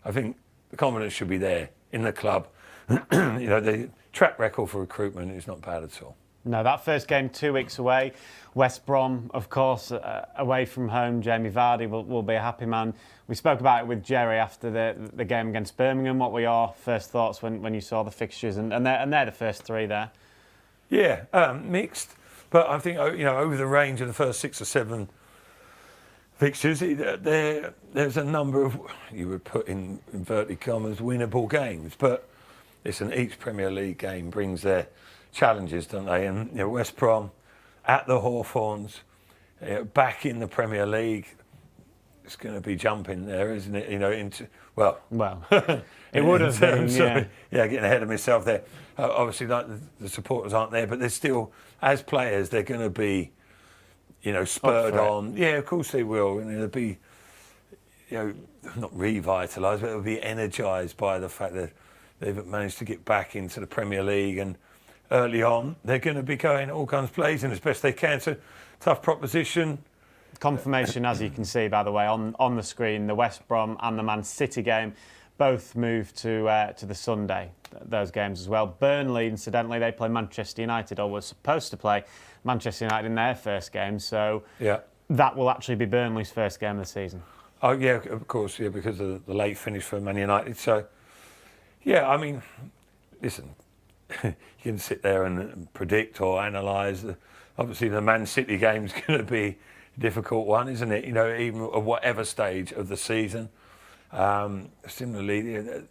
[SPEAKER 3] I think the confidence should be there in the club. The track record for recruitment is not bad at all.
[SPEAKER 1] No, that first game 2 weeks away. West Brom, of course, away from home. Jamie Vardy will be a happy man. We spoke about it with Jerry after the game against Birmingham. What were your first thoughts when you saw the fixtures? And they're the first three there.
[SPEAKER 3] Yeah, mixed. But I think, over the range of the first 6 or 7 fixtures, there's a number of, you would put in inverted commas, winnable games. But listen, each Premier League game brings their challenges, don't they? And West Brom at the Hawthorns, back in the Premier League, it's going to be jumping there, isn't it?
[SPEAKER 1] It would have been.
[SPEAKER 3] Getting ahead of myself there. Obviously, the supporters aren't there, but they're still, as players, they're going to be, spurred on. Yeah, of course they will, and they'll be, not revitalised, but they'll be energised by the fact that they've managed to get back into the Premier League, and early on they're going to be going all guns blazing as best they can. So, tough proposition.
[SPEAKER 1] Confirmation, as you can see, by the way, on the screen, the West Brom and the Man City game both moved to the Sunday, those games as well. Burnley, incidentally, they play Manchester United, or were supposed to play Manchester United in their first game. So that will actually be Burnley's first game of the season.
[SPEAKER 3] Oh, yeah, of course, because of the late finish for Man United. So, yeah, I mean, listen, you can sit there and predict or analyse. Obviously, the Man City game's going to be a difficult one, isn't it? Even at whatever stage of the season. Similarly,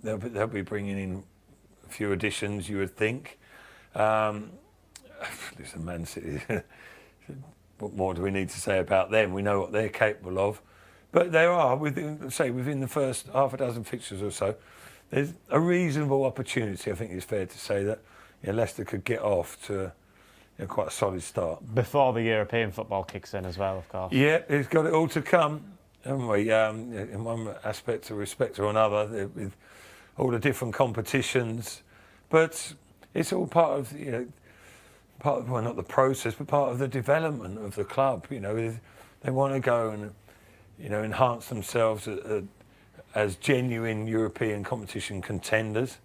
[SPEAKER 3] they'll be bringing in a few additions, you would think. Listen, Man City, what more do we need to say about them? We know what they're capable of. But there are, within the first half a dozen fixtures or so, there's a reasonable opportunity, I think it's fair to say, that Leicester could get off to quite a solid start.
[SPEAKER 1] Before the European football kicks in as well, of course.
[SPEAKER 3] Yeah, it's got it all to come, haven't we? In one aspect or respect or another, with all the different competitions. But it's all part of, well, not the process, but part of the development of the club. They want to go and, enhance themselves as genuine European competition contenders,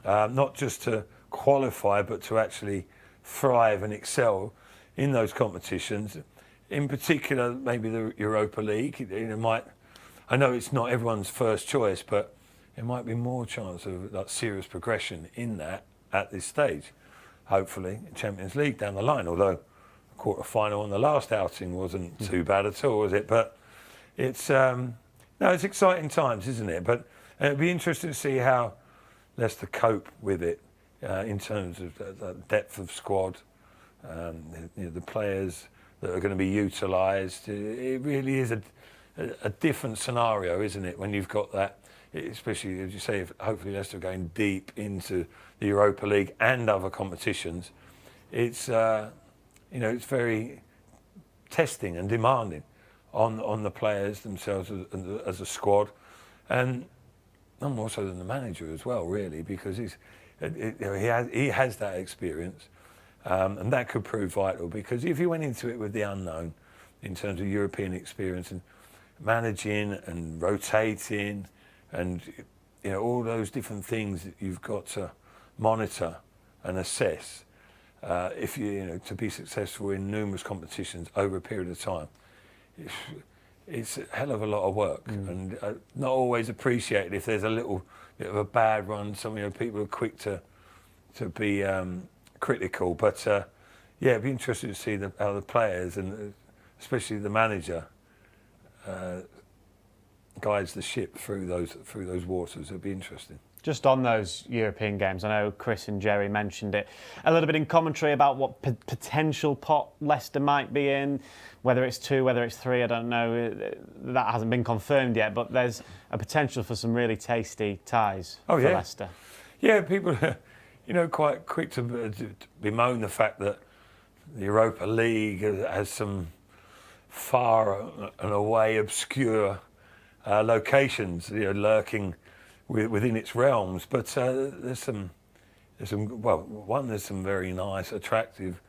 [SPEAKER 3] not just to qualify, but to actually thrive and excel in those competitions. In particular, maybe the Europa League. I know it's not everyone's first choice, but there might be more chance of serious progression in that at this stage. Hopefully, Champions League down the line. Although a quarter-final on the last outing wasn't too bad at all, was it? But it's it's exciting times, isn't it? But it'd be interesting to see how Leicester cope with it in terms of the depth of squad, the players that are going to be utilised. It really is a different scenario, isn't it? When you've got that, especially as you say, if hopefully Leicester are going deep into the Europa League and other competitions. It's it's very testing and demanding on the players themselves as a squad, and more so than the manager as well, really, because he has that experience, and that could prove vital. Because if you went into it with the unknown, in terms of European experience and managing and rotating, and all those different things that you've got to monitor and assess, if to be successful in numerous competitions over a period of time, it's a hell of a lot of work, and not always appreciated if there's a little bit of a bad run. Some people are quick to be critical, but it'd be interesting to see how the players and especially the manager guides the ship through those waters. It'd be interesting.
[SPEAKER 1] Just on those European games, I know Chris and Jerry mentioned it a little bit in commentary about what potential pot Leicester might be in, whether it's 2, whether it's 3, I don't know. That hasn't been confirmed yet, but there's a potential for some really tasty ties for Leicester.
[SPEAKER 3] Yeah, people are quite quick to bemoan the fact that the Europa League has some far and away, obscure locations, lurking within its realms. But there's some very nice, attractive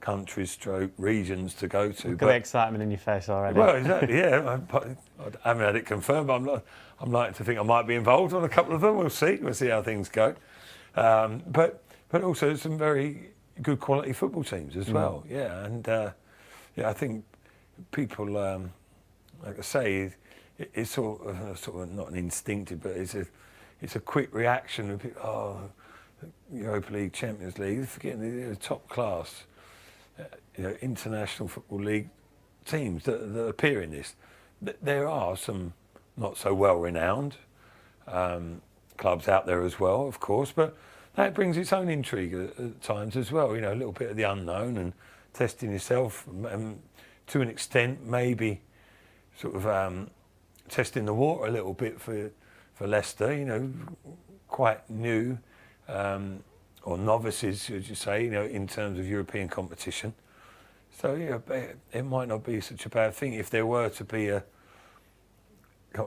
[SPEAKER 3] countries, stroke regions to go to.
[SPEAKER 1] Look at the excitement in your face already.
[SPEAKER 3] Well, exactly. Yeah, I haven't had it confirmed, but I'm like to think I might be involved on a couple of them. We'll see. We'll see how things go. But also some very good quality football teams as well. Yeah, and I think people, like I say, it's sort of not an instinctive, but it's a quick reaction of people, Europa League, Champions League, forgetting the top class, international football league teams that appear in this. There are some not so well renowned clubs out there as well, of course, but that brings its own intrigue at times as well. A little bit of the unknown and testing yourself, to an extent, maybe sort of testing the water a little bit for Leicester. Quite new or novices, as you say, in terms of European competition. So it might not be such a bad thing if there were to be a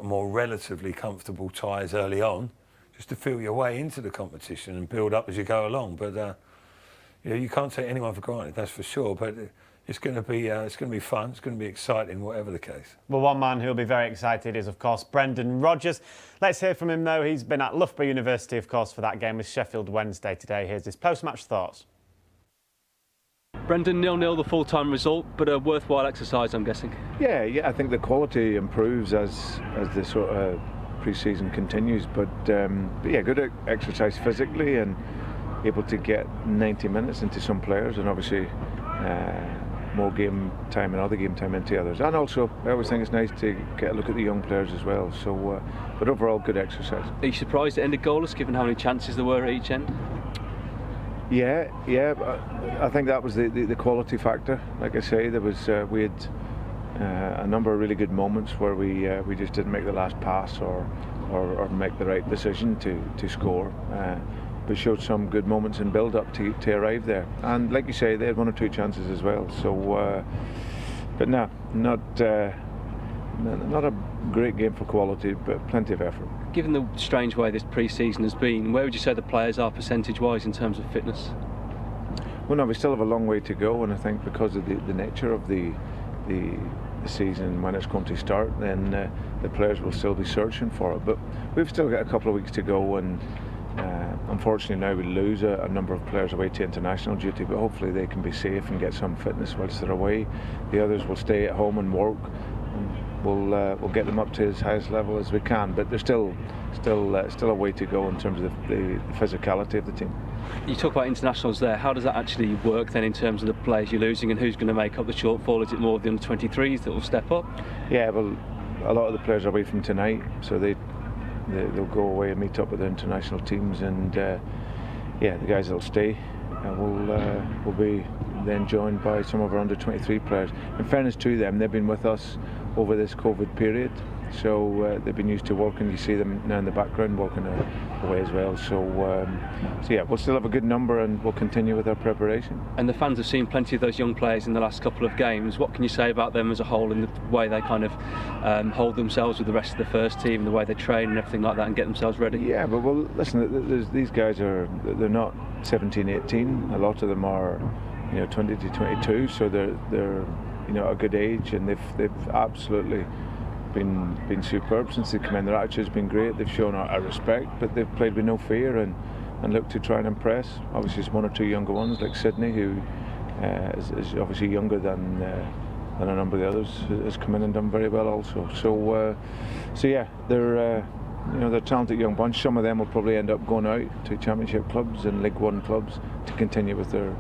[SPEAKER 3] more relatively comfortable ties early on, just to feel your way into the competition and build up as you go along. But you can't take anyone for granted, that's for sure. But it's going to be fun. It's going to be exciting, whatever the case.
[SPEAKER 1] Well, one man who'll be very excited is, of course, Brendan Rodgers. Let's hear from him, though. He's been at Loughborough University, of course, for that game with Sheffield Wednesday today. Here's his post-match thoughts.
[SPEAKER 2] Brendan, 0-0 the full-time result, but a worthwhile exercise, I'm guessing.
[SPEAKER 4] Yeah, I think the quality improves as the sort of pre-season continues. But yeah, good exercise physically and able to get 90 minutes into some players, and obviously more game time and other game time into others. And also, I always think it's nice to get a look at the young players as well. So, but overall, good exercise.
[SPEAKER 2] Are you surprised it ended goalless, given how many chances there were at each end?
[SPEAKER 4] Yeah. I think that was the quality factor. Like I say, there was we had a number of really good moments where we just didn't make the last pass or make the right decision to score. We showed some good moments in build-up to arrive there, and like you say, they had one or two chances as well. So, but no, not a great game for quality, but plenty of effort.
[SPEAKER 2] Given the strange way this pre-season has been, where would you say the players are percentage-wise in terms of fitness?
[SPEAKER 4] Well, no, we still have a long way to go, and I think because of the nature of the season when it's going to start, then the players will still be searching for it. But we've still got a couple of weeks to go, and unfortunately now we lose a number of players away to international duty, but hopefully they can be safe and get some fitness whilst they're away. The others will stay at home and work, and we'll get them up to as highest level as we can. But there's still a way to go in terms of the physicality of the team.
[SPEAKER 2] You talk about internationals there. How does that actually work then in terms of the players you're losing, and who's going to make up the shortfall? Is it more of the under-23s that will step up?
[SPEAKER 4] Yeah, well, a lot of the players are away from tonight, so they'll go away and meet up with the international teams, and the guys that'll stay will be then joined by some of our under-23 players. In fairness to them, they've been with us over this COVID period, so they've been used to working. You see them now in the background working away as well. So yeah, we'll still have a good number, and we'll continue with our preparation.
[SPEAKER 2] And the fans have seen plenty of those young players in the last couple of games. What can you say about them as a whole, in the way they kind of hold themselves with the rest of the first team, the way they train and everything like that, and get themselves ready?
[SPEAKER 4] Yeah, but well, listen, these guys they're not 17, 18. A lot of them are 20 to 22, so they're a good age, and they've absolutely been superb since they come in. Their attitude's been great. They've shown a respect, but they've played with no fear and looked to try and impress. Obviously, there's one or two younger ones like Sydney, who is obviously younger than a number of the others, has come in and done very well also. So yeah, they're talented young bunch. Some of them will probably end up going out to Championship clubs and League One clubs to continue with their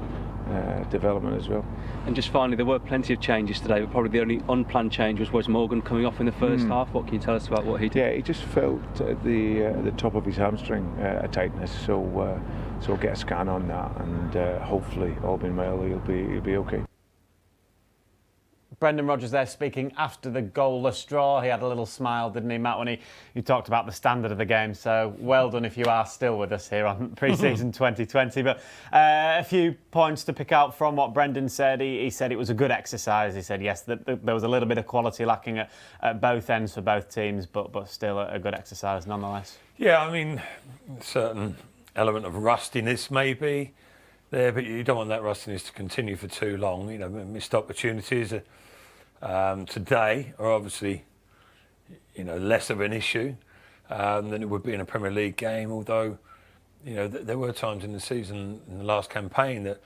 [SPEAKER 4] development as well.
[SPEAKER 2] And just finally, there were plenty of changes today, but probably the only unplanned change was Wes Morgan coming off in the first half. What can you tell us about what he did?
[SPEAKER 4] Yeah, he just felt at the top of his hamstring a tightness, so we'll get a scan on that, and hopefully, all being well, he'll be okay.
[SPEAKER 1] Brendan Rodgers there speaking after the goalless draw. He had a little smile, didn't he, Matt, when he talked about the standard of the game. So well done if you are still with us here on pre-season 2020. But a few points to pick out from what Brendan said. He said it was a good exercise. He said, yes, that there was a little bit of quality lacking at both ends for both teams, but still a good exercise nonetheless.
[SPEAKER 3] Yeah, I mean, certain element of rustiness maybe there, but you don't want that rustiness to continue for too long. You know, missed opportunities today are obviously, you know, less of an issue than it would be in a Premier League game. Although, you know, there were times in the season, in the last campaign, that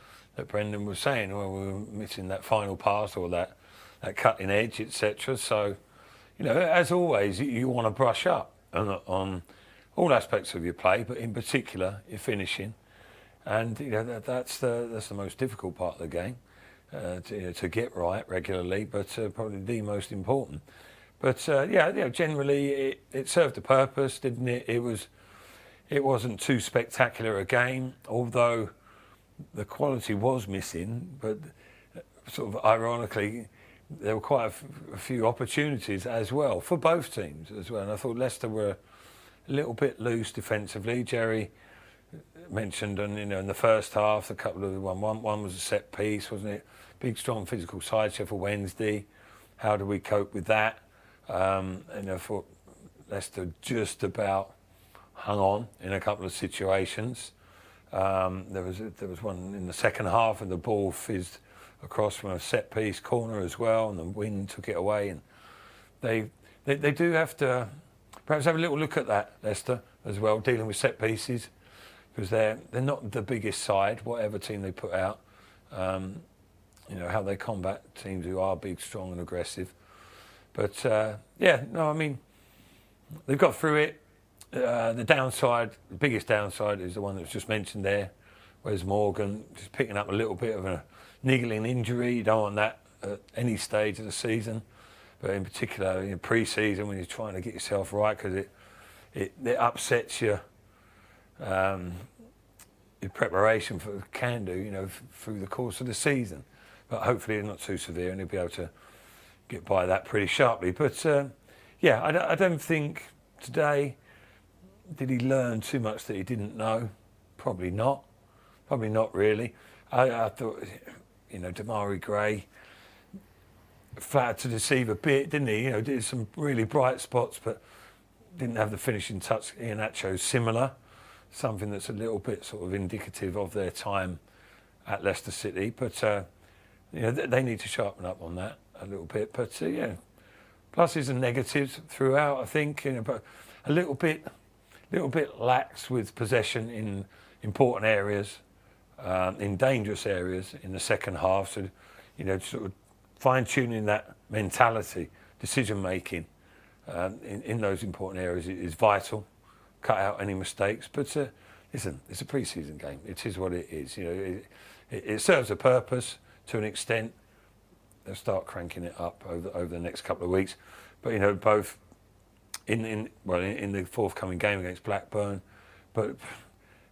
[SPEAKER 3] Brendan was saying, well, we were missing that final pass or that cutting edge, etc. So, you know, as always, you want to brush up on all aspects of your play, but in particular your finishing. And you know that's the most difficult part of the game to get right regularly, but probably the most important. But yeah, you know, generally it served a purpose, didn't it? It wasn't too spectacular a game, although the quality was missing. But sort of ironically, there were quite a few opportunities as well for both teams as well. And I thought Leicester were a little bit loose defensively. Jerry mentioned, and you know, in the first half, a couple of one was a set piece, wasn't it? Big, strong physical side, Sheffield Wednesday. How do we cope with that? And I thought Leicester just about hung on in a couple of situations. There was one in the second half, and the ball fizzed across from a set piece corner as well, and the wind took it away. And they do have to perhaps have a little look at that, Leicester, as well, dealing with set pieces. Because they're not the biggest side, whatever team they put out. You know, how they combat teams who are big, strong and aggressive. But yeah, no, I mean, they've got through it. The downside, the biggest downside is the one that was just mentioned there. Whereas Morgan just picking up a little bit of a niggling injury. You don't want that at any stage of the season. But in particular, in pre-season, when you're trying to get yourself right, because it upsets your preparation for can do, you know, through the course of the season. But hopefully it's not too severe and he'll be able to get by that pretty sharply. But yeah, I don't think today, did he learn too much that he didn't know? Probably not. Probably not really. I thought, you know, Damari Gray flattered to deceive a bit, didn't he? You know, did some really bright spots, but didn't have the finishing touch. Iheanacho's similar. Something that's a little bit sort of indicative of their time at Leicester City, but you know, they need to sharpen up on that a little bit. But yeah, pluses and negatives throughout, I think. You know, but a little bit lax with possession in important areas, in dangerous areas in the second half. So, you know, sort of fine-tuning that mentality, decision making in those important areas is vital. Cut out any mistakes, but listen, it's a pre-season game. It is what it is. You know, it serves a purpose to an extent. They'll start cranking it up over the next couple of weeks. But you know, both in the forthcoming game against Blackburn, but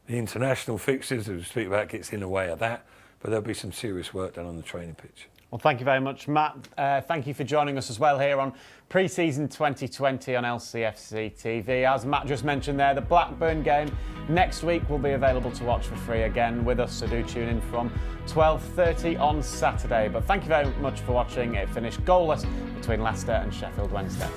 [SPEAKER 3] the international fixtures that we speak about gets in the way of that. But there'll be some serious work done on the training pitch.
[SPEAKER 1] Well, thank you very much, Matt. Thank you for joining us as well here on pre-season 2020 on LCFC TV. As Matt just mentioned there, the Blackburn game next week will be available to watch for free again with us, so do tune in from 12:30 on Saturday. But thank you very much for watching. It finished goalless between Leicester and Sheffield Wednesday.